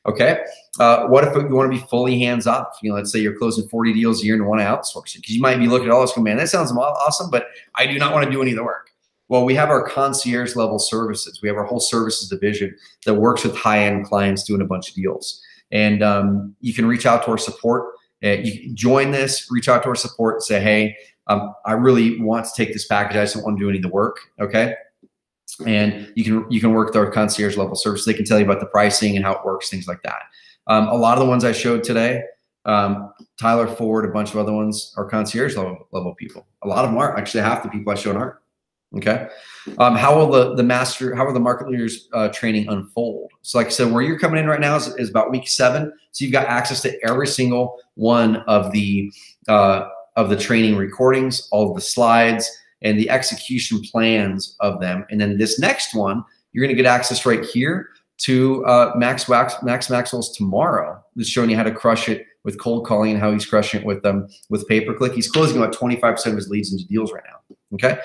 A: Okay. What if you want to be fully hands-off? Let's say you're closing 40 deals a year and want to outsource it, because you might be looking at all this going, man, that sounds awesome, but I do not want to do any of the work. Well, we have our concierge level services. We have our whole services division that works with high-end clients doing a bunch of deals. And you can reach out to our support. You can join this, reach out to our support and say, hey, I really want to take this package. I just don't want to do any of the work. Okay. And you can work with our concierge level service. They can tell you about the pricing and how it works, things like that. A lot of the ones I showed today, Tyler Ford, a bunch of other ones are concierge level people. A lot of them are. Actually, half the people I showed aren't. Okay. How will the Market Leaders training unfold? So like I said, where you're coming in right now is about week 7. So you've got access to every single one of the training recordings, all of the slides, and the execution plans of them. And then this next one, you're going to get access right here to Max Maxwell's tomorrow. This is showing you how to crush it with cold calling and how he's crushing it with pay-per-click. He's closing about 25% of his leads into deals right now. Okay.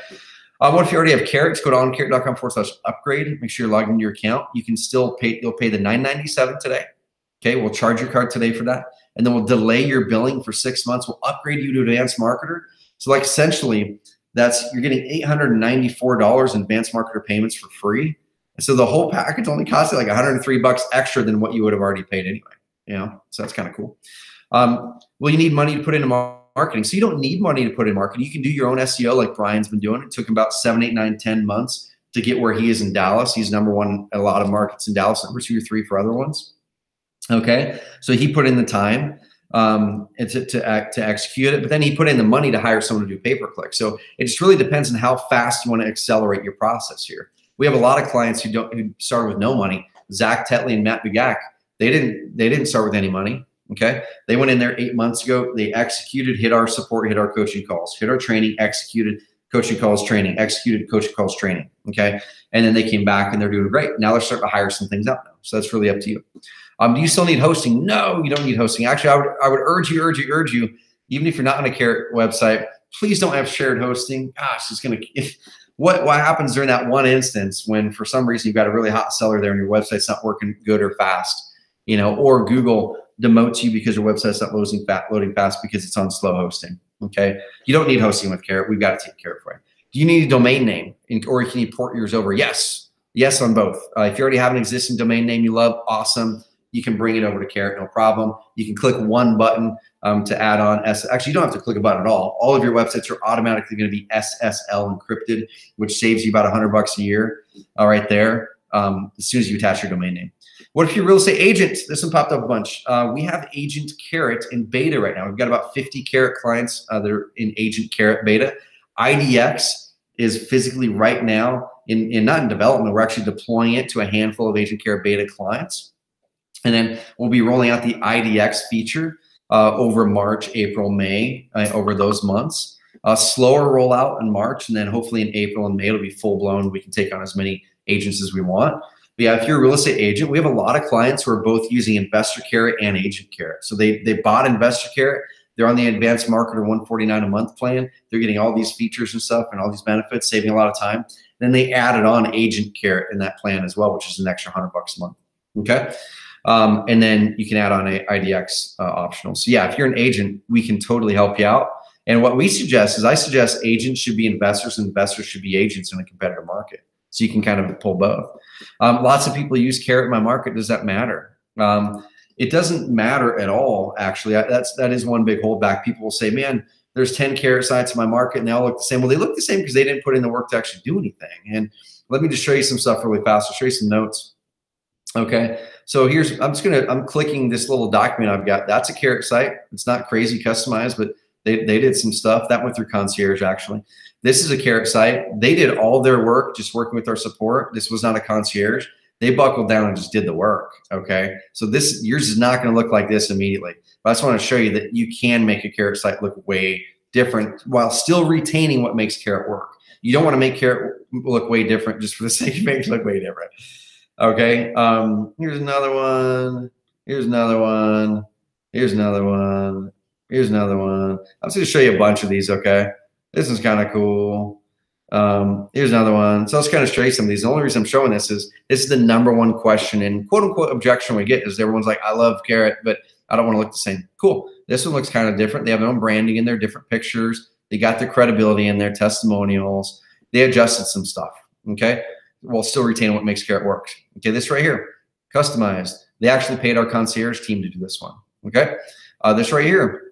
A: What if you already have Carrot? Go to oncarrot.com/upgrade. Make sure you're logged into your account. You can still pay. You'll pay the $9.97 today. Okay. We'll charge your card today for that. And then we'll delay your billing for 6 months. We'll upgrade you to advanced marketer. So like essentially, you're getting $894 in advanced marketer payments for free. And so the whole package only costs you like $103 extra than what you would have already paid anyway. So that's kind of cool. Well, you need money to put into marketing. So you don't need money to put in marketing. You can do your own SEO like Brian's been doing. It took him about 7, 8, 9, 10 months to get where he is in Dallas. He's #1 at a lot of markets in Dallas, number 2 or 3 for other ones. Okay. So he put in the time to execute it, but then he put in the money to hire someone to do pay-per-click. So it just really depends on how fast you want to accelerate your process here. We have a lot of clients who started with no money. Zach Tetley and Matt Begak, they didn't start with any money. Okay. They went in there 8 months ago. They executed, hit our support, hit our coaching calls, hit our training, executed coaching calls, training, executed coaching calls, training. Okay. And then they came back and they're doing great. Now they're starting to hire some things out now. So that's really up to you. Do you still need hosting? No, you don't need hosting. Actually, I would urge you, even if you're not on a Carrot website, please don't have shared hosting. Gosh, it's going to, what happens during that one instance when for some reason you've got a really hot seller there and your website's not working good or fast, you know, or Google demotes you because your website's not loading fast because it's on slow hosting. Okay. You don't need hosting with Carrot. We've got to take care of it. Do you need a domain name or can you port yours over? Yes. Yes on both. If you already have an existing domain name you love, awesome. You can bring it over to Carrot, no problem. You can click one button to add on. Actually, you don't have to click a button at all. All of your websites are automatically going to be SSL encrypted, which saves you about $100 a year right there as soon as you attach your domain name. What if you're a real estate agent? This one popped up a bunch. We have Agent Carrot in beta right now. We've got about 50 Carrot clients that are in Agent Carrot beta. IDX is physically right now not in development. We're actually deploying it to a handful of Agent Carrot beta clients. And then we'll be rolling out the IDX feature over March, April, May, over those months. A slower rollout in March, and then hopefully in April and May it'll be full blown. We can take on as many agents as we want. But yeah, if you're a real estate agent, we have a lot of clients who are both using Investor Carrot and Agent Carrot. So they bought Investor Carrot. They're on the Advanced Marketer $149 a month plan. They're getting all these features and stuff and all these benefits, saving a lot of time. Then they added on Agent Carrot in that plan as well, which is an extra $100 a month. Okay. And then you can add on a IDX optional. So yeah, if you're an agent, we can totally help you out. And what we suggest is I suggest agents should be investors and investors should be agents in a competitive market. So you can kind of pull both. Lots of people use Carrot in my market. Does that matter? It doesn't matter at all, actually. That is one big holdback. People will say, man, there's 10 Carrot sites in my market and they all look the same. Well, they look the same because they didn't put in the work to actually do anything. And let me just show you some stuff really fast. I'll show you some notes. Okay. So I'm clicking this little document I've got. That's a Carrot site. It's not crazy customized, but they did some stuff. That went through Concierge, actually. This is a Carrot site. They did all their work just working with our support. This was not a Concierge. They buckled down and just did the work, okay? So yours is not going to look like this immediately. But I just want to show you that you can make a Carrot site look way different while still retaining what makes Carrot work. You don't want to make Carrot look way different just for the sake of making it look way different. Okay, here's another one. Here's another one. Here's another one. Here's another one. I'm just going to show you a bunch of these, okay? This is kind of cool. Here's another one. So let's kind of show you some of these. The only reason I'm showing this is the #1 question and quote-unquote objection we get is everyone's like, I love Carrot, but I don't want to look the same. Cool. This one looks kind of different. They have their own branding in there, different pictures. They got their credibility in there, testimonials. They adjusted some stuff, okay? While still retaining what makes Carrot work. Okay, this right here, customized. They actually paid our concierge team to do this one, okay? This right here,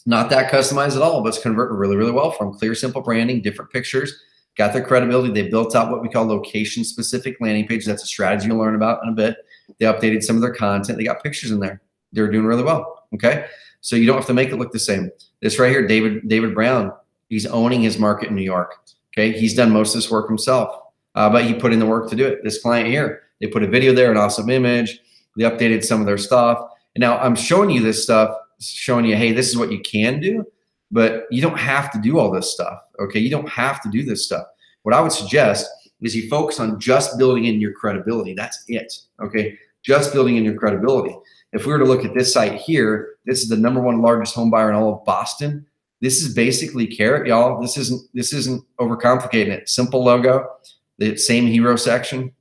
A: not that customized at all, but it's converting really, really well from clear, simple branding, different pictures, got their credibility. They built out what we call location-specific landing pages. That's a strategy you'll learn about in a bit. They updated some of their content. They got pictures in there. They're doing really well, okay? So you don't have to make it look the same. This right here, David Brown, he's owning his market in New York, okay? He's done most of this work himself. But he put in the work to do it. This client here, they put a video there, an awesome image. They updated some of their stuff. And now I'm showing you this stuff, showing you, hey, this is what you can do, but you don't have to do all this stuff, okay? You don't have to do this stuff. What I would suggest is you focus on just building in your credibility. That's it, okay? Just building in your credibility. If we were to look at this site here, this is the #1 largest home buyer in all of Boston. This is basically Carrot, y'all. This isn't overcomplicating it. Simple logo. The same hero section,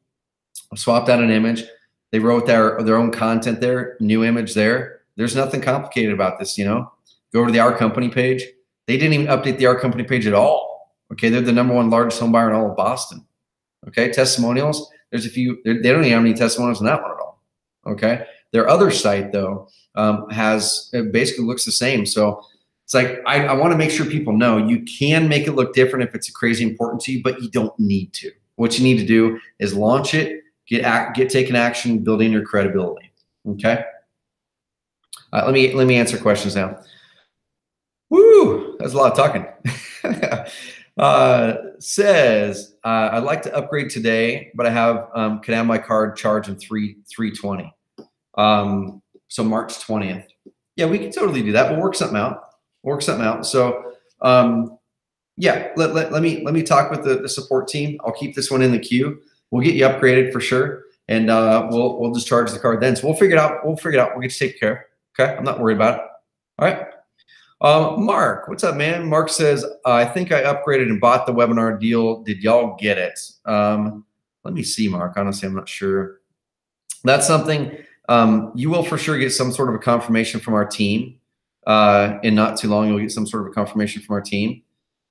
A: swapped out an image. They wrote their own content there, new image there. There's nothing complicated about this, you know. Go over to the Our Company page. They didn't even update the Our Company page at all. Okay, they're the #1 largest home buyer in all of Boston. Okay, testimonials. There's a few. They don't even have any testimonials on that one at all. Okay, their other site though it basically looks the same. So it's like I want to make sure people know you can make it look different if it's crazy important to you, but you don't need to. What you need to do is launch it, get taken action, build in your credibility. Okay. Let me answer questions now. Woo, that's a lot of talking. Says, I'd like to upgrade today, but I have can have my card charged in 3/20. So March 20th. Yeah, we can totally do that. We'll work something out. So yeah, let me talk with the support team. I'll keep this one in the queue. We'll get you upgraded for sure, and we'll just charge the card then. So we'll figure it out. We'll get you taken care of. Okay, I'm not worried about it. All right. Mark, what's up, man? Mark says, I think I upgraded and bought the webinar deal. Did y'all get it? Let me see, Mark. Honestly, I'm not sure. That's something you will for sure get some sort of a confirmation from our team. In not too long, you'll get some sort of a confirmation from our team.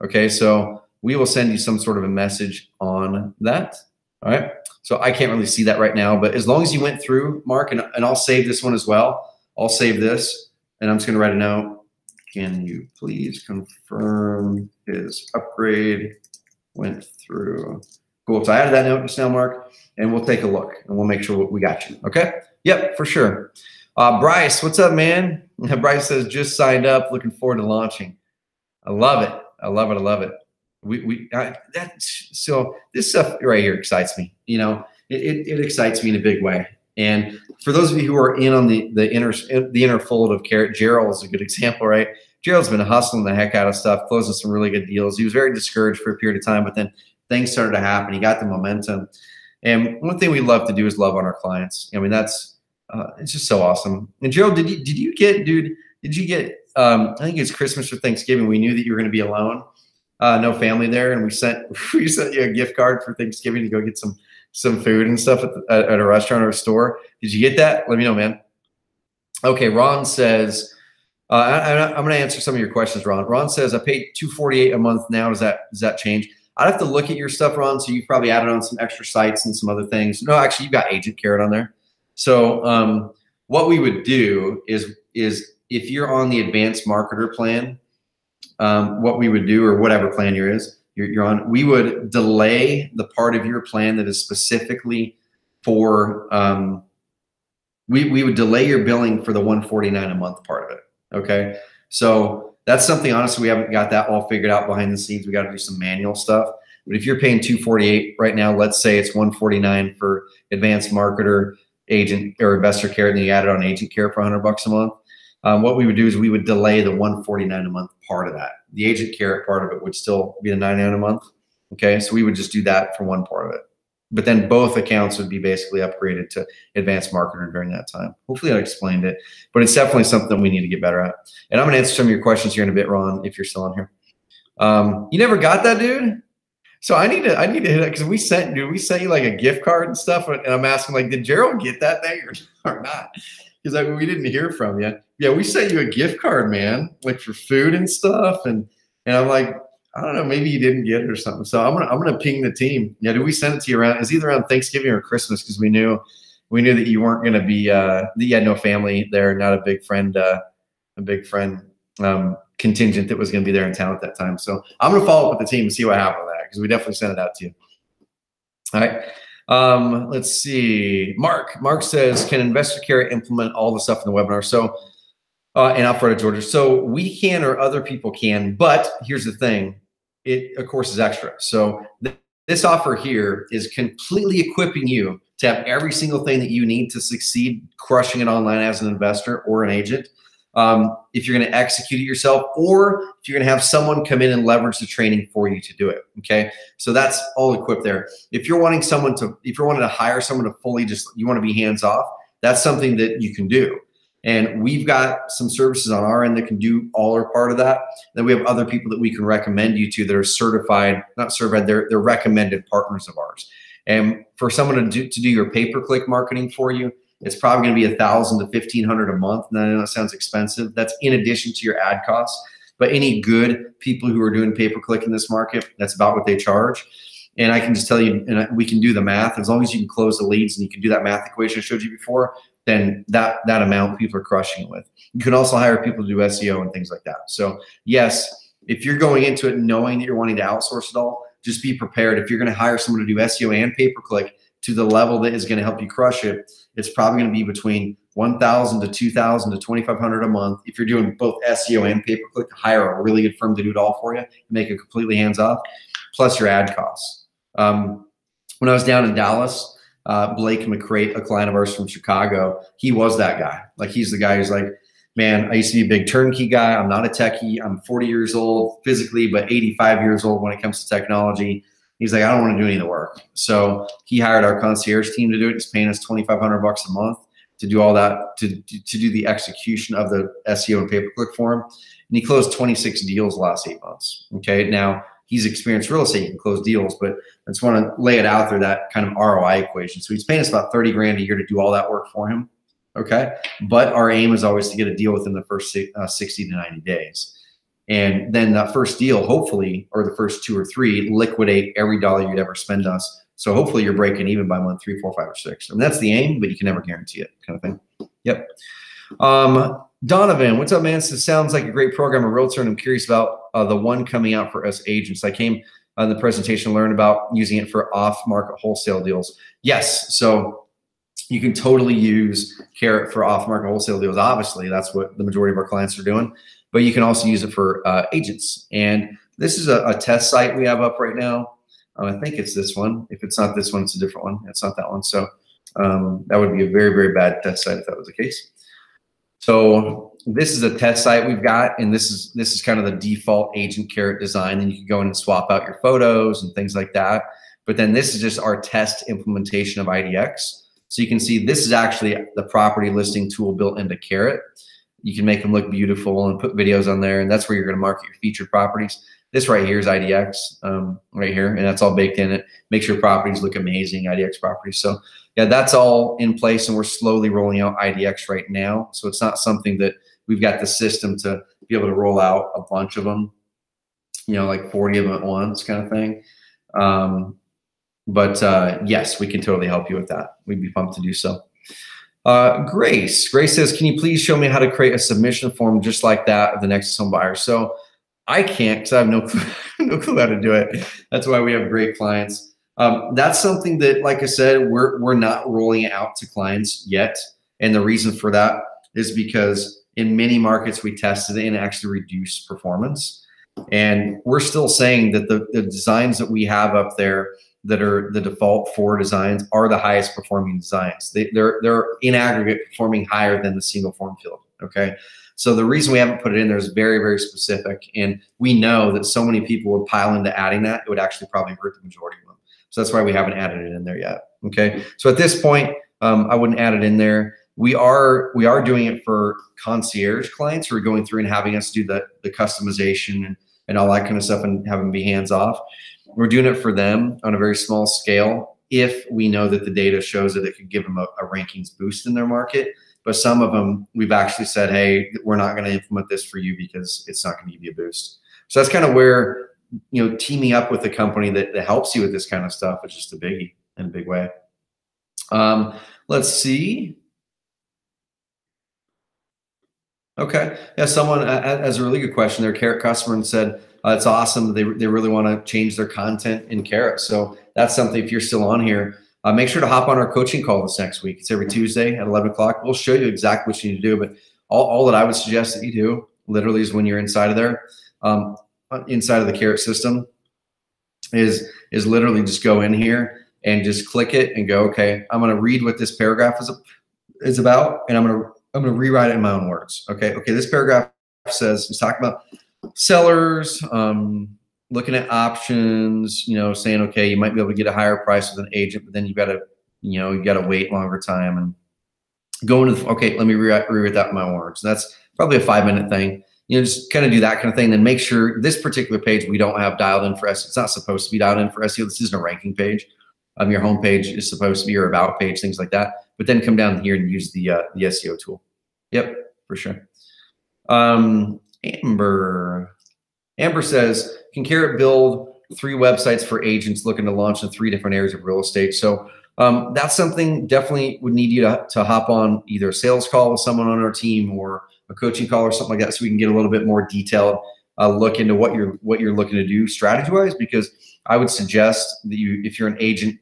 A: Okay, so we will send you some sort of a message on that. All right. So I can't really see that right now, but as long as you went through, Mark, and I'll save this one as well. I'll save this, and I'm just going to write a note. Can you please confirm his upgrade went through? Cool. So I added that note just now, Mark, and we'll take a look and we'll make sure we got you. Okay. Yep, for sure. Bryce, what's up, man? Bryce says, just signed up. Looking forward to launching. I love it. I love it. I love it. So this stuff right here excites me. You know, it excites me in a big way. And for those of you who are in on the inner fold of Carrot, Gerald is a good example, right? Gerald's been hustling the heck out of stuff, closing some really good deals. He was very discouraged for a period of time, but then things started to happen. He got the momentum. And one thing we love to do is love on our clients. I mean, that's it's just so awesome. And Gerald, did you get I think it's Christmas or Thanksgiving. We knew that you were going to be alone, no family there, and we sent you a gift card for Thanksgiving to go get some food and stuff at a restaurant or a store. Did you get that? Let me know, man. Okay, Ron says, I'm going to answer some of your questions, Ron. Ron says, I paid $248 a month now. Does that change? I'd have to look at your stuff, Ron. So you've probably added on some extra sites and some other things. No, actually, you've got Agent Carrot on there. So what we would do is if you're on the advanced marketer plan, what we would do, or whatever plan you're on, we would delay the part of your plan that is specifically for, we would delay your billing for the $149 a month part of it. Okay. So that's something, honestly, we haven't got that all figured out behind the scenes. We got to do some manual stuff. But if you're paying $248 right now, let's say it's $149 for advanced marketer, agent, or investor care, and then you add it on agent care for $100 a month. What we would do is we would delay the $149 a month part of that. The agent care part of it would still be the $99 a month. Okay, so we would just do that for one part of it. But then both accounts would be basically upgraded to advanced marketer during that time. Hopefully I explained it, but it's definitely something we need to get better at. And I'm gonna answer some of your questions here in a bit, Ron, if you're still on here. You never got that, dude? So I need to hit it, because we sent you like a gift card and stuff, and I'm asking, like, did Gerald get that thing or not? Because like, we didn't hear from you. Yeah, we sent you a gift card, man, like for food and stuff, and I'm like, I don't know, maybe you didn't get it or something. So I'm gonna ping the team. Yeah, did we send it to you around? It was either around Thanksgiving or Christmas, because we knew that you weren't gonna be that you had no family there, not a big friend contingent that was gonna be there in town at that time. So I'm gonna follow up with the team and see what happened with that, because we definitely sent it out to you. All right. Let's see. Mark says, can Investor Care implement all the stuff in the webinar? So in Alpharetta, Georgia. So we can, or other people can, but here's the thing. It, of course, is extra. So this offer here is completely equipping you to have every single thing that you need to succeed crushing it online as an investor or an agent. If you're going to execute it yourself, or if you're going to have someone come in and leverage the training for you to do it. Okay. So that's all equipped there. If you're wanting to hire someone to fully you want to be hands off, that's something that you can do. And we've got some services on our end that can do all or part of that. Then we have other people that we can recommend you to that are certified, not certified, they're recommended partners of ours. And for someone to do your pay-per-click marketing for you, it's probably going to be $1,000 to $1,500 a month. And I know that sounds expensive. That's in addition to your ad costs. But any good people who are doing pay-per-click in this market, that's about what they charge. And I can just tell you, and we can do the math. As long as you can close the leads and you can do that math equation I showed you before, then that amount people are crushing it with. You can also hire people to do SEO and things like that. So yes, if you're going into it knowing that you're wanting to outsource it all, just be prepared. If you're going to hire someone to do SEO and pay-per-click to the level that is going to help you crush it, it's probably going to be between $1,000 to $2,000 to $2,500 a month. If you're doing both SEO and pay-per-click, hire a really good firm to do it all for you, make it completely hands-off, plus your ad costs. When I was down in Dallas, Blake McCrate, a client of ours from Chicago, he was that guy. Like, he's the guy who's like, man, I used to be a big turnkey guy. I'm not a techie. I'm 40 years old physically, but 85 years old when it comes to technology. He's like, I don't want to do any of the work. So he hired our concierge team to do it. He's paying us $2,500 a month to do all that, to do the execution of the SEO and pay-per-click for him. And he closed 26 deals the last 8 months. Okay, now he's experienced real estate, he can close deals, but I just want to lay it out there, that kind of ROI equation. So he's paying us about 30 grand a year to do all that work for him. Okay, but our aim is always to get a deal within the first 60 to 90 days. And then that first deal, hopefully, or the first 2 or 3, liquidate every dollar you'd ever spend us. So hopefully you're breaking even by month 3, 4, 5, or 6. And that's the aim, but you can never guarantee it, kind of thing. Yep. Donovan, what's up, man? So it sounds like a great program, a realtor, and I'm curious about the one coming out for us agents. I came on the presentation to learn about using it for off-market wholesale deals. Yes, so you can totally use Carrot for off-market wholesale deals. Obviously, that's what the majority of our clients are doing. But you can also use it for agents. And this is a test site we have up right now. I think it's this one. If it's not this one, it's a different one. It's not that one. So that would be a very, very bad test site if that was the case. So this is a test site we've got, and this is kind of the default agent Carrot design. And you can go in and swap out your photos and things like that. But then this is just our test implementation of IDX. So you can see this is actually the property listing tool built into Carrot. You can make them look beautiful and put videos on there, and that's where you're going to market your featured properties. This right here is IDX right here, and that's all baked in it. Make sure properties look amazing, IDX properties. So yeah, that's all in place, and we're slowly rolling out IDX right now. So it's not something that we've got the system to be able to roll out a bunch of them, you know, like 40 of them at once kind of thing. But yes, we can totally help you with that. We'd be pumped to do so. Grace says, can you please show me how to create a submission form just like that of the next home buyer? So I can't, because I have no clue how to do it. That's why we have great clients. That's something that, like I said, we're not rolling it out to clients yet. And the reason for that is because in many markets we tested it and actually reduced performance. And we're still saying that the designs that we have up there that are the default 4 designs are the highest performing designs. They're in aggregate performing higher than the single form field, okay? So the reason we haven't put it in there is very, very specific. And we know that so many people would pile into adding that, it would actually probably hurt the majority of them. So that's why we haven't added it in there yet, okay? So at this point, I wouldn't add it in there. We are doing it for concierge clients who are going through and having us do the customization and all that kind of stuff and having them be hands off. We're doing it for them on a very small scale if we know that the data shows that it could give them a rankings boost in their market. But some of them, we've actually said, hey, we're not going to implement this for you because it's not going to give you a boost. So that's kind of where, you know, teaming up with a company that helps you with this kind of stuff is just a biggie in a big way. Let's see. Okay. Yeah, someone has a really good question. Their Carrot customer and said, it's awesome. They really want to change their content in Carrot. So that's something, if you're still on here, make sure to hop on our coaching call this next week. It's every Tuesday at 11 o'clock. We'll show you exactly what you need to do. But all that I would suggest that you do literally is when you're inside of there, inside of the Carrot system, is literally just go in here and just click it and go, okay, I'm going to read what this paragraph is about, and I'm going to rewrite it in my own words. Okay, this paragraph says, it's talking about sellers, looking at options, you know, saying, okay, you might be able to get a higher price with an agent, but then you got to wait longer time and go into, okay, let me rewrite that in my own words. That's probably a 5-minute thing. You know, just kind of do that kind of thing. Then make sure this particular page we don't have dialed in for SEO. It's not supposed to be dialed in for SEO. This isn't a ranking page. Your home page is supposed to be your about page, things like that. But then come down here and use the SEO tool. Yep, for sure. Amber says, can Carrot build 3 websites for agents looking to launch in 3 different areas of real estate? So that's something definitely would need you to hop on either a sales call with someone on our team or a coaching call or something like that, so we can get a little bit more detailed look into what you're looking to do strategy-wise. Because I would suggest that if you're an agent,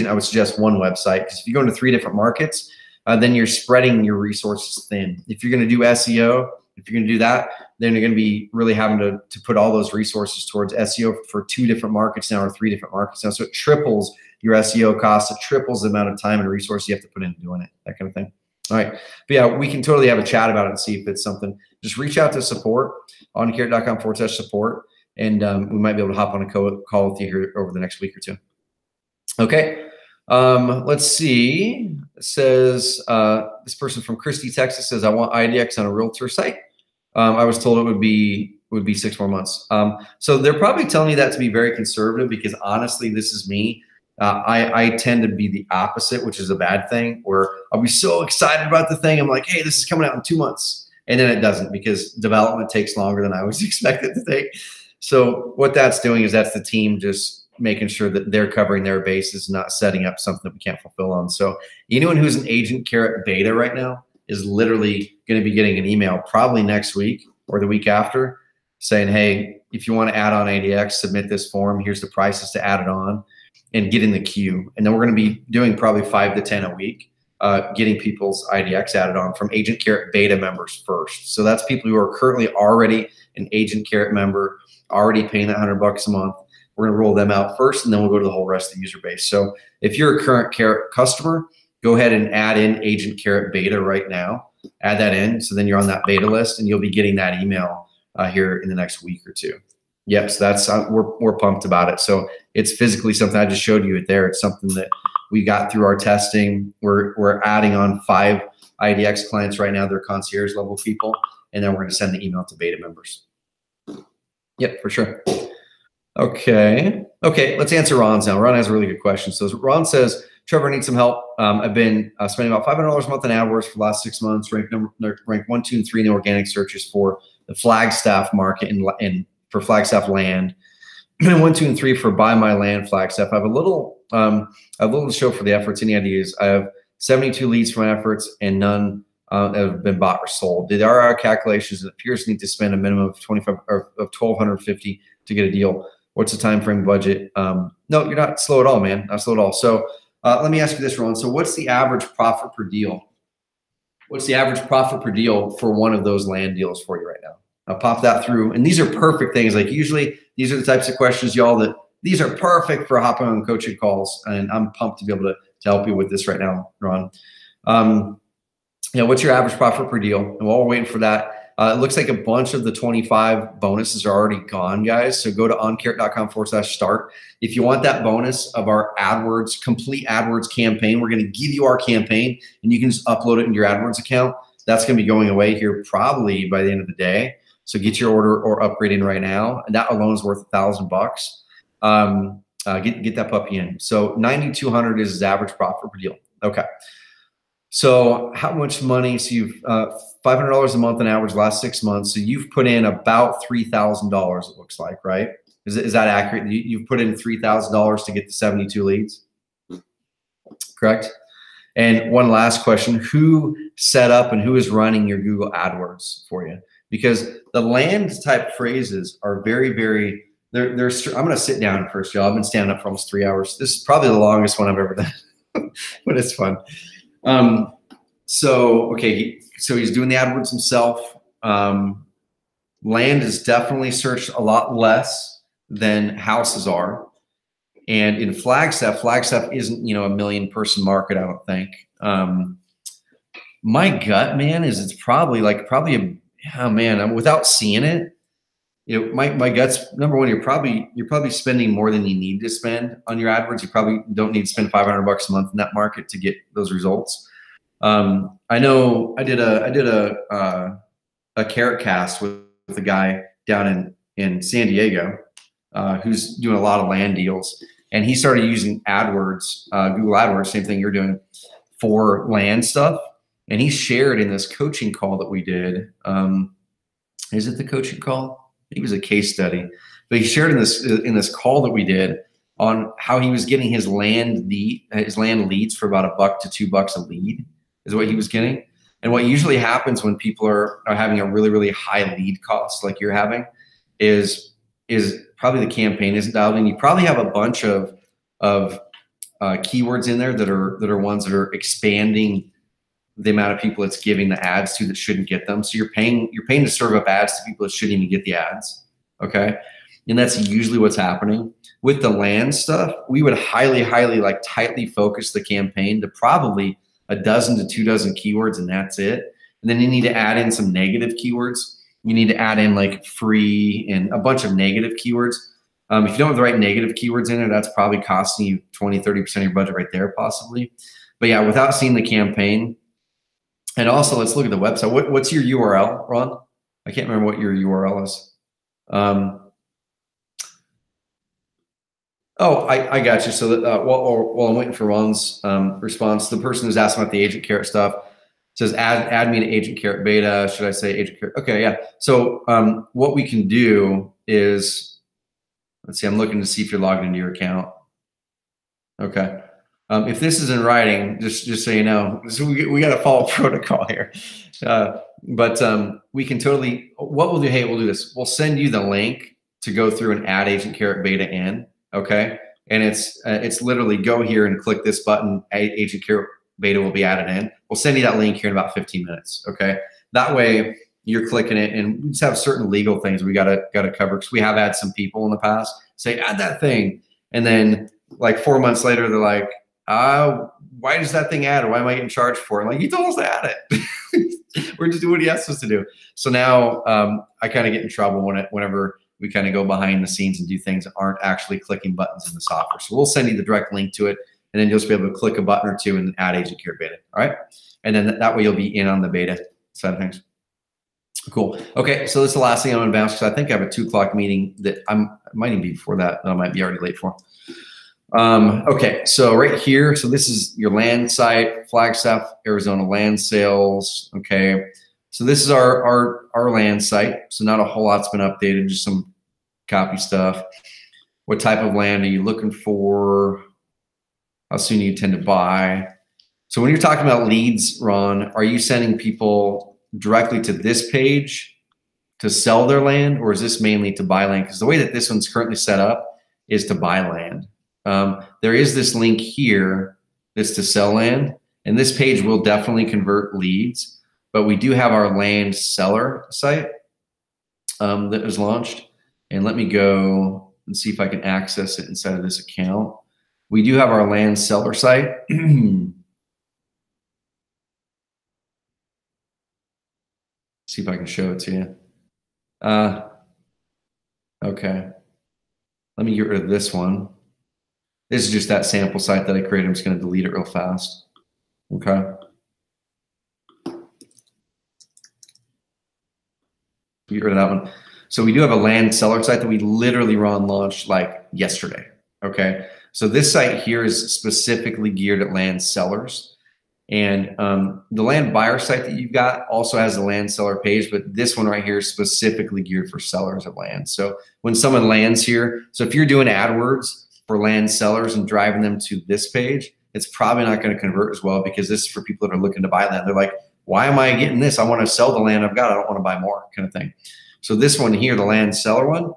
A: I would suggest 1 website, because if you go into 3 different markets, then you're spreading your resources thin. If you're going to do SEO, If you're going to do that, then you're going to be really having to put all those resources towards SEO for 2 different markets now, or 3 different markets now. So it triples your SEO costs. It triples the amount of time and resource you have to put into doing it, that kind of thing. All right. But yeah, we can totally have a chat about it and see if it's something. Just reach out to support on carrot.com/support, and we might be able to hop on a call with you here over the next week or 2. Okay. Let's see. It says, this person from Christie, Texas says, I want IDX on a realtor site. I was told it would be 6 more months. So they're probably telling you that to be very conservative, because honestly, this is me. I tend to be the opposite, which is a bad thing, where I'll be so excited about the thing. I'm like, hey, this is coming out in 2 months. And then it doesn't, because development takes longer than I always expect it to take. So what that's doing is that's the team just making sure that they're covering their bases, not setting up something that we can't fulfill on. So anyone who's an Agent Carrot beta right now is literally going to be getting an email probably next week or the week after saying, hey, if you want to add on ADX, submit this form. Here's the prices to add it on and get in the queue. And then we're going to be doing probably 5 to 10 a week, getting people's IDX added on from Agent Carrot beta members first. So that's people who are currently already an Agent Carrot member, already paying that $100 a month. We're going to roll them out first, and then we'll go to the whole rest of the user base. So if you're a current Carrot customer, go ahead and add in Agent Carrot beta right now. Add that in, so then you're on that beta list, and you'll be getting that email here in the next week or 2. Yep, so that's we're pumped about it. So it's physically something. I just showed you it there. It's something that we got through our testing. We're adding on 5 IDX clients right now. They're concierge level people, and then we're going to send the email to beta members. Yep, for sure. Okay, let's answer Ron's now. Ron has a really good question. So Ron says, Trevor, I need some help. I've been spending about $500 a month on AdWords for the last 6 months, ranked 1, 2, and 3 in the organic searches for the Flagstaff market and for Flagstaff land, 1, 2, and 3 for buy my land Flagstaff. I have a little to show for the efforts. Any ideas? I have 72 leads for my efforts, and none have been bought or sold. Did our calculations, it appears to need to spend a minimum of $1,250 to get a deal. What's the time frame budget? No, you're not slow at all, man. Not slow at all. So let me ask you this, Ron. So what's the average profit per deal? What's the average profit per deal for one of those land deals for you right now? I'll pop that through. And these are perfect things. Like usually these are the types of questions, y'all, that these are perfect for hopping on coaching calls. And I'm pumped to be able to help you with this right now, Ron. What's your average profit per deal? And while we're waiting for that, it looks like a bunch of the 25 bonuses are already gone, guys. So go to oncarrot.com/start. If you want that bonus of our AdWords, complete AdWords campaign, we're going to give you our campaign, and you can just upload it in your AdWords account. That's going to be going away here probably by the end of the day. So get your order or upgrade in right now. And that alone is worth $1,000. Get that puppy in. So $9,200 is his average profit per deal. Okay. So how much money? So you've $500 a month on average last 6 months. So you've put in about $3,000. It looks like, right? Is that accurate? You've put in $3,000 to get the 72 leads, correct? And one last question: who set up and who is running your Google AdWords for you? Because the land type phrases are very, very. I'm going to sit down first, y'all. I've been standing up for almost 3 hours. This is probably the longest one I've ever done, but it's fun. So he's doing the AdWords himself. Land is definitely searched a lot less than houses are. And in Flagstaff isn't, a 1 million person market, I don't think. My gut, man, is it's probably without seeing it, my gut's number one, you're probably spending more than you need to spend on your AdWords. You probably don't need to spend $500 a month in that market to get those results. I know I did a Carrot cast with a guy down in San Diego who's doing a lot of land deals, and he started using AdWords, Google AdWords, same thing you're doing, for land stuff. And he shared in this coaching call that we did. Is it the coaching call? It was a case study, but he shared in this call that we did on how he was getting his land leads for about $1 to $2 a lead is what he was getting. And what usually happens when people are having a really, really high lead cost like you're having is probably the campaign isn't dialed in. You probably have a bunch of keywords in there that are ones that are expanding the amount of people it's giving the ads to that shouldn't get them. So you're paying to serve up ads to people that shouldn't even get the ads. Okay. And that's usually what's happening. With the land stuff, we would highly, like tightly focus the campaign to probably a dozen to 2 dozen keywords, and that's it. And then you need to add in some negative keywords. You need to add in like free and a bunch of negative keywords. If you don't have the right negative keywords in there, that's probably costing you 20, 30% of your budget right there possibly. But yeah, without seeing the campaign. And also, let's look at the website. What's your URL, Ron? I can't remember what your URL is. Oh, I got you. So that, while I'm waiting for Ron's response, the person who's asking about the Agent Carrot stuff says, add me to Agent Carrot Beta. Should I say Agent Carrot? Okay, yeah. So what we can do is, let's see, I'm looking to see if you're logged into your account. Okay. If this is in writing, just so you know, we got to follow protocol here. But we can totally, what we'll do, hey, we'll do this. We'll send you the link to go through and add Agent Carrot Beta in. Okay. And it's literally go here and click this button. Agent Carrot Beta will be added in. We'll send you that link here in about 15 minutes. Okay. That way you're clicking it, and we just have certain legal things we gotta cover, because we have had some people in the past say, add that thing. And then like 4 months later, they're like, why does that thing add? Why am I getting charged for it? I'm like, you told us to add it. We're just doing what he asked us to do. So now I kind of get in trouble whenever we kind of go behind the scenes and do things that aren't actually clicking buttons in the software. So we'll send you the direct link to it, and then you'll just be able to click a button or two and add Agent Carrot Beta. All right. And then that way you'll be in on the beta side of things. Cool. Okay. So this is the last thing I'm going to bounce, because I think I have a 2 o'clock meeting that it might even be before that I might be already late for. Okay. So right here, so this is your land site, Flagstaff, Arizona land sales. Okay. So this is our land site. So not a whole lot's been updated, just some copy stuff. What type of land are you looking for? How soon do you tend to buy? So when you're talking about leads, Ron, are you sending people directly to this page to sell their land, or is this mainly to buy land? Because the way that this one's currently set up is to buy land. There is this link here that's to sell land, and this page will definitely convert leads. But we do have our land seller site that was launched. And let me go and see if I can access it inside of this account. We do have our land seller site. See if I can show it to you. Okay. Let me get rid of this one. This is just that sample site that I created. I'm just going to delete it real fast. Okay. Get rid of that one. So we do have a land seller site that we literally launched like yesterday. Okay. So this site here is specifically geared at land sellers. And the land buyer site that you've got also has a land seller page, but this one right here is specifically geared for sellers of land. So when someone lands here, so if you're doing AdWords for land sellers and driving them to this page, it's probably not going to convert as well, because this is for people that are looking to buy land. They're like, why am I getting this? I want to sell the land I've got. I don't want to buy more, kind of thing. So this one here, the land seller one,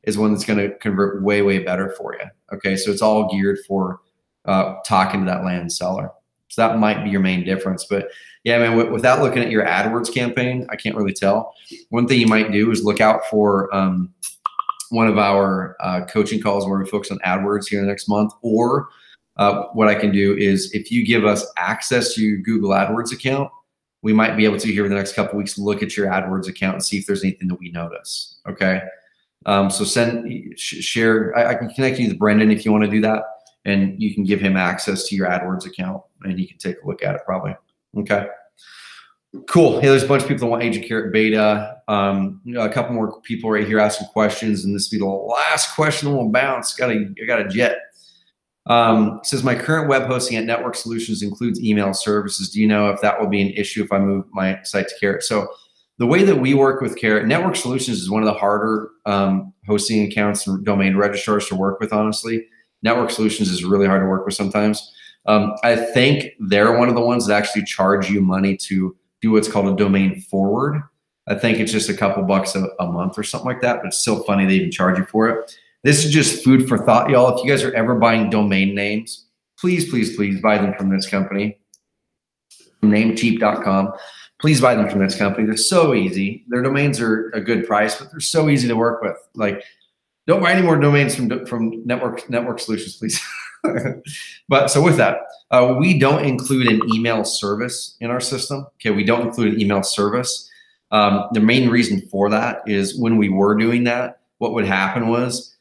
A: is one that's going to convert way, way better for you. Okay, so it's all geared for talking to that land seller. So that might be your main difference. But yeah, man, without looking at your AdWords campaign, I can't really tell. One thing you might do is look out for one of our coaching calls where we focus on AdWords here in the next month. Or what I can do is, if you give us access to your Google AdWords account, we might be able to, here in the next couple of weeks, look at your AdWords account and see if there's anything that we notice. Okay. So share, I can connect you to Brendan if you want to do that, and you can give him access to your AdWords account and he can take a look at it probably. Okay. Cool. Hey, there's a bunch of people that want Agent Carrot Beta. A couple more people right here asking questions, and this will be the last question. We'll bounce. I got a jet. It says, my current web hosting at Network Solutions includes email services. Do you know if that will be an issue if I move my site to Carrot? So the way that we work with Carrot, Network Solutions is one of the harder hosting accounts and domain registrars to work with, honestly. Network Solutions is really hard to work with sometimes. I think they're one of the ones that actually charge you money to do what's called a domain forward. I think it's just a couple bucks a month or something like that, but it's still funny they even charge you for it. This is just food for thought, y'all. If you guys are ever buying domain names, please, please, please buy them from this company. namecheap.com. Please buy them from this company. They're so easy. Their domains are a good price, but they're so easy to work with. Like, don't buy any more domains from Network Solutions, please. But so with that, we don't include an email service in our system. Okay, we don't include an email service. The main reason for that is when we were doing that, what would happen was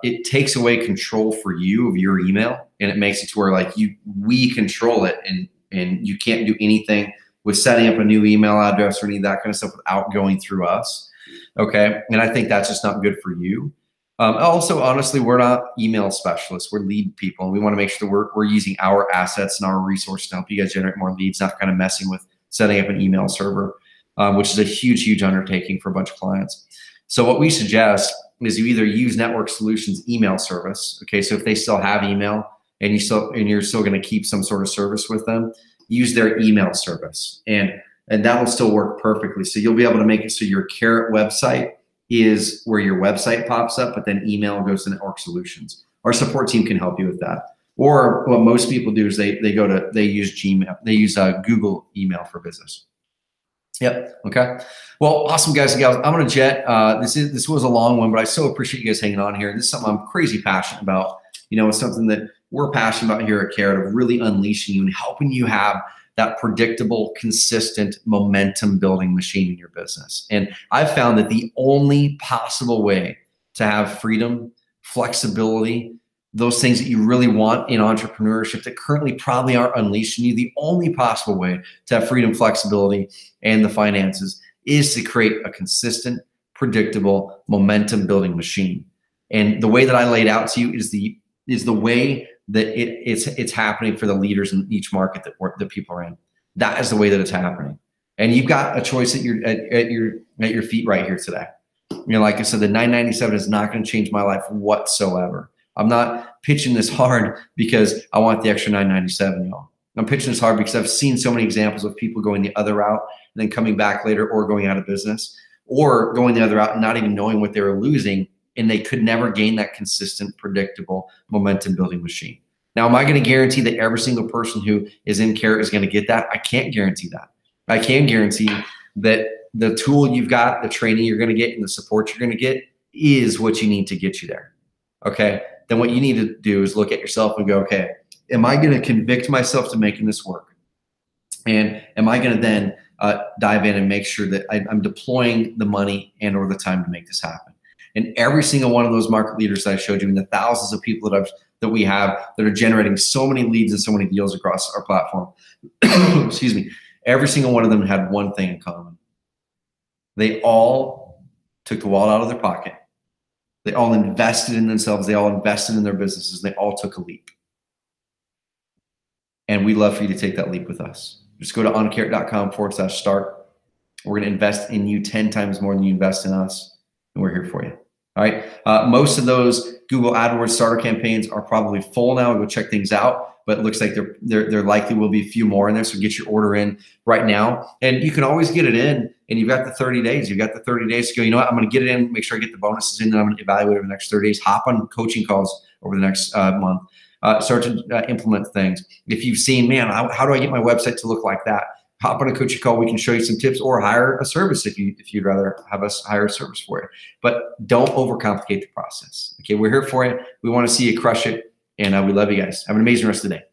A: it takes away control for you of your email, and it makes it to where like we control it, and you can't do anything with setting up a new email address or any of that kind of stuff without going through us. Okay, and I think that's just not good for you. Also, honestly, we're not email specialists. We're lead people. And we want to make sure that we're using our assets and our resources to help you guys generate more leads, not kind of messing with setting up an email server, which is a huge undertaking for a bunch of clients. So what we suggest is you either use Network Solutions email service. Okay, so if they still have email and you're still going to keep some sort of service with them, use their email service, and that will still work perfectly. So you'll be able to make it so your Carrot website is where your website pops up, but then email goes to Network Solutions. Our support team can help you with that. Or what most people do is they use Gmail, they use Google email for business. Yep. Okay. Well, awesome, guys and gals. I'm gonna jet. This was a long one, but I so appreciate you guys hanging on here. This is something I'm crazy passionate about. You know, it's something that we're passionate about here at Carrot, of really unleashing you and helping you have that predictable, consistent momentum building machine in your business. And I've found that the only possible way to have freedom, flexibility, those things that you really want in entrepreneurship that currently probably aren't unleashing you, the only possible way to have freedom, flexibility, and the finances is to create a consistent, predictable, momentum building machine. And the way that I laid out to you is the way that it's happening for the leaders in each market that people are in. That is the way that it's happening. And you've got a choice at your feet right here today. You know, like I said, the $9.97 is not going to change my life whatsoever. I'm not pitching this hard because I want the extra $9.97, y'all. I'm pitching this hard because I've seen so many examples of people going the other route and then coming back later, or going out of business, or going the other route and not even knowing what they were losing, and they could never gain that consistent, predictable momentum building machine. Now, am I going to guarantee that every single person who is in Carrot is going to get that? I can't guarantee that. I can guarantee that the tool you've got, the training you're going to get, and the support you're going to get is what you need to get you there. Okay? Then what you need to do is look at yourself and go, okay, am I going to convict myself to making this work? And am I going to then dive in and make sure that I'm deploying the money and or the time to make this happen? And every single one of those market leaders that I showed you, and the thousands of people that we have that are generating so many leads and so many deals across our platform, excuse me, every single one of them had one thing in common. They all took the wallet out of their pocket. They all invested in themselves. They all invested in their businesses. They all took a leap. And we'd love for you to take that leap with us. Just go to oncarrot.com/start. We're going to invest in you 10 times more than you invest in us. And we're here for you. All right. Most of those Google AdWords starter campaigns are probably full now. Go check things out, but it looks like there likely will be a few more in there. So get your order in right now, and you can always get it in. And you've got the 30 days. You've got the 30 days to go. You know what? I'm going to get it in. Make sure I get the bonuses in. Then I'm going to evaluate over the next 30 days. Hop on coaching calls over the next month. Start to implement things. If you've seen, man, how do I get my website to look like that? Hop on a coaching call. We can show you some tips, or hire a service if you'd rather have us hire a service for you. But don't overcomplicate the process. Okay, we're here for you. We want to see you crush it, and we love you guys. Have an amazing rest of the day.